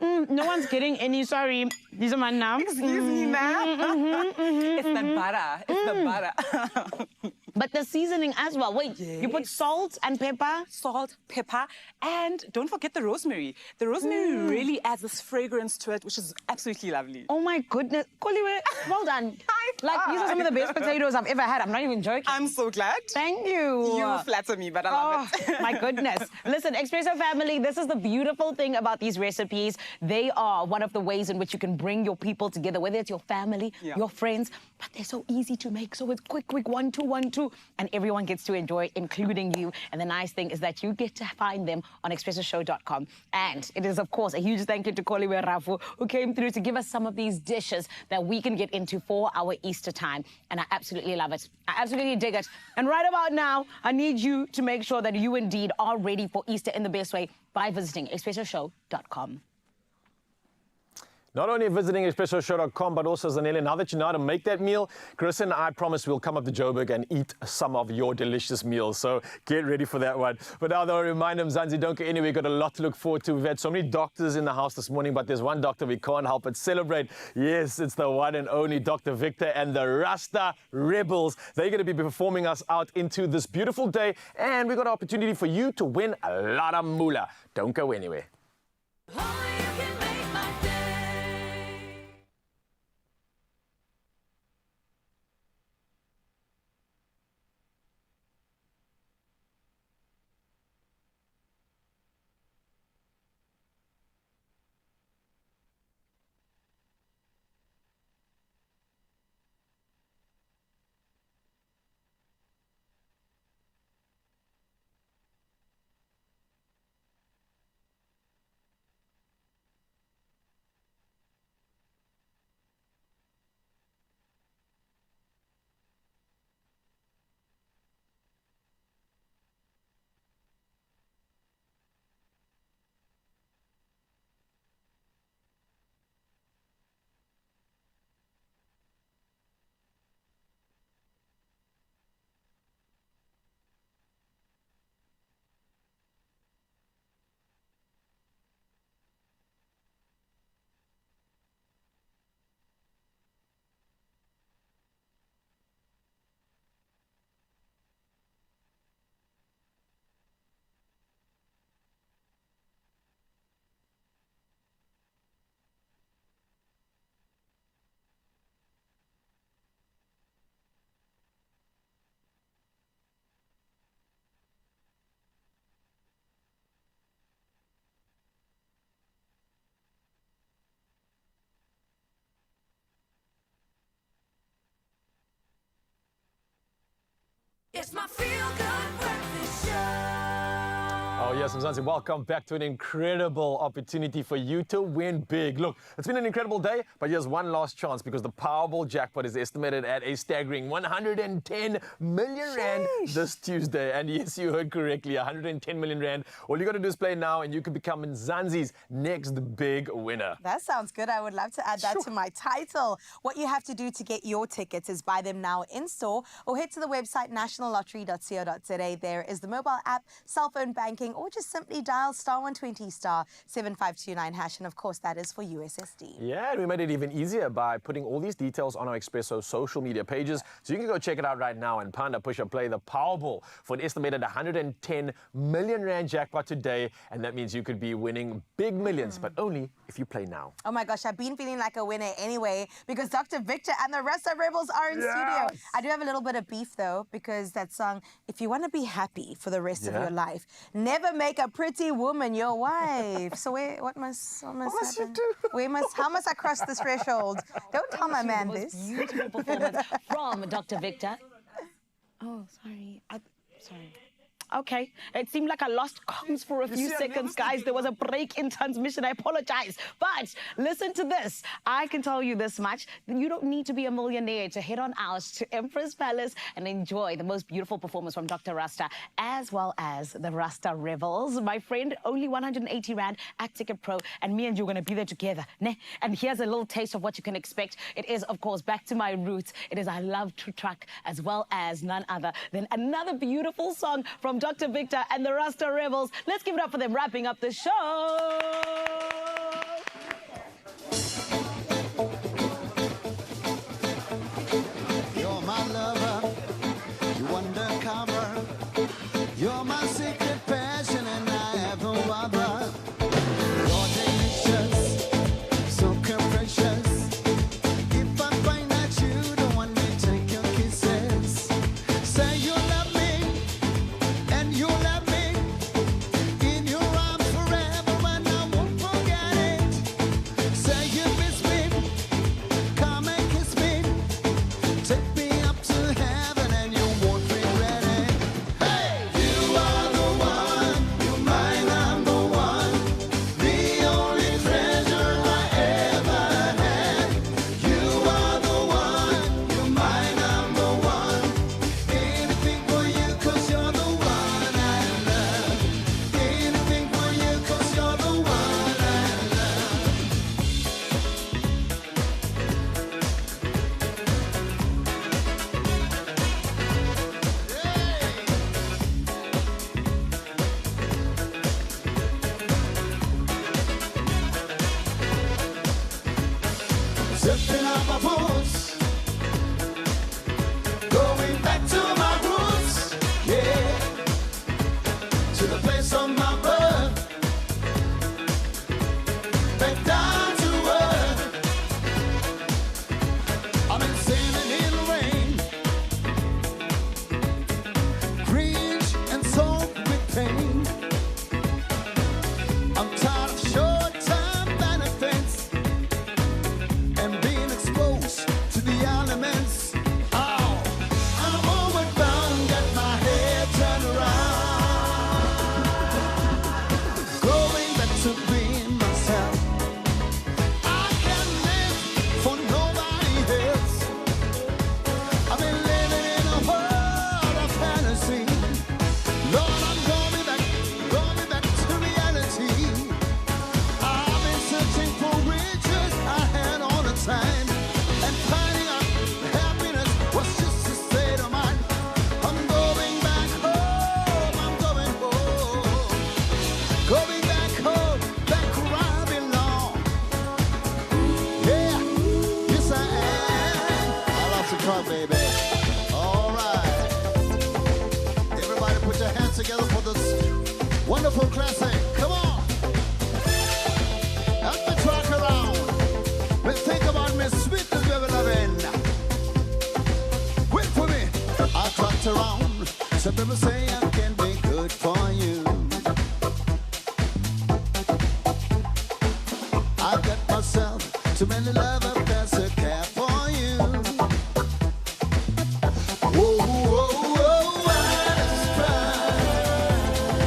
No one's getting any, sorry. These are mine now. Excuse me, ma'am. It's the butter. It's the butter. But the seasoning as well. Wait, you put salt and pepper? Salt, pepper, and don't forget the rosemary. The rosemary really adds this fragrance to it, which is absolutely lovely. Oh my goodness. Koliwe, well done. Like, these are some of the best potatoes I've ever had. I'm not even joking. I'm so glad. Thank you. You flatter me, but I love it. My goodness. Listen, Expresso family, this is the beautiful thing about these recipes. They are one of the ways in which you can bring your people together, whether it's your family, your friends, but they're so easy to make. So it's quick, 1, 2, 1, 2, and everyone gets to enjoy, including you. And the nice thing is that you get to find them on expressoshow.com. And it is, of course, a huge thank you to Koliwe Rafu, who came through to give us some of these dishes that we can get into for our Easter time. And I absolutely love it. I absolutely dig it. And right about now, I need you to make sure that you indeed are ready for Easter in the best way by visiting expressoshow.com. Not only visiting expressoshow.com, but also, Zanele, now that you know how to make that meal, Chris and I promise we'll come up to Joburg and eat some of your delicious meals. So get ready for that one. But now, though, remind them, Zanzi, don't go anywhere. We've got a lot to look forward to. We've had so many doctors in the house this morning, but there's one doctor we can't help but celebrate. Yes, it's the one and only Dr. Victor and the Rasta Rebels. They're going to be performing us out into this beautiful day, and we've got an opportunity for you to win a lot of moolah. Don't go anywhere. It's my feel-good breakfast show. Oh, yes, Mzansi, welcome back to an incredible opportunity for you to win big. Look, it's been an incredible day, but here's one last chance because the Powerball jackpot is estimated at a staggering 110 million rand this Tuesday. And yes, you heard correctly, 110 million rand. All you got to do is play now and you can become Mzansi's next big winner. That sounds good. I would love to add that to my title. What you have to do to get your tickets is buy them now in store or head to the website nationallottery.co.za. There is the mobile app, cell phone banking, or just simply dial *120 *7529 hash. And of course, that is for USSD. Yeah, and we made it even easier by putting all these details on our Expresso social media pages. So you can go check it out right now and Panda push or play the Powerball for an estimated 110 million rand jackpot today. And that means you could be winning big millions, but only if you play now. Oh my gosh, I've been feeling like a winner anyway because Dr. Victor and the Rasta Rebels are in studio. I do have a little bit of beef though because that song, if you want to be happy for the rest of your life, never make a pretty woman your wife. So what must happen? You do? How must I cross this threshold? Don't tell my man this. Beautiful performance from Dr. Victor. Oh, sorry. Sorry. Okay, it seemed like I lost comms for a few seconds, guys. There was a break in transmission. I apologize. But listen to this. I can tell you this much. You don't need to be a millionaire to head on out to Empress Palace and enjoy the most beautiful performance from Dr. Rasta, as well as the Rasta Rebels. My friend, only 180 Rand at Ticket Pro, and me and you are going to be there together. And here's a little taste of what you can expect. It is, of course, back to my roots. It is I Love to Truck, as well as none other than another beautiful song from Dr. Victor and the Rasta Rebels. Let's give it up for them wrapping up the show. You're my lover. You want and you'll have me in your arms forever, and I won't forget it. Say you miss me, come and kiss me, take me up to heaven, and you won't regret it. Hey, you are the one, you're my number one, the only treasure I ever had. You are the one, you're my number one. Anything for you, 'cause you're the one I love. Anything for you, 'cause you're the one I love. Zipping out my boots, going back to my roots, yeah, to the place of my birth, back down to earth. I've been sailing in the rain, cringe and soaked with pain. I'm tired of short-term benefits and being exposed to the elements. Oh, I'm homeward bound, got my head turned around, going back to being myself. I can't live for nobody else. I've been living in a world of fantasy. Lord, I'm going back to reality. I've been searching for riches I had all the time, and finding out happiness was just a state of mind. I'm going back home, I'm going home, going back home, back where I belong. Yeah, yes I am. I love to come, baby. All right, everybody put your hands together for this wonderful classic. Come on. Help me track around. Let's think about me, sweet as baby loving. Wait for me. I tracked around. Some people say I can be good for you. I've got myself too many love affairs to care for you. Whoa, whoa, whoa, I just cried,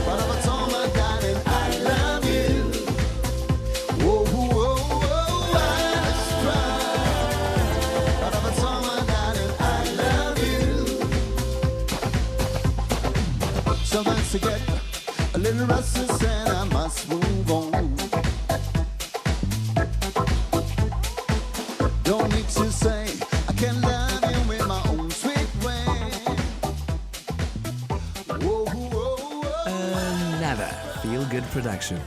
but I told my darling I love you. Whoa, whoa, whoa, I just cried, but I told my darling I love you. Sometimes I get a little restless and I must move on. Don't need to say I can love you in my own sweet way. Another feel-good production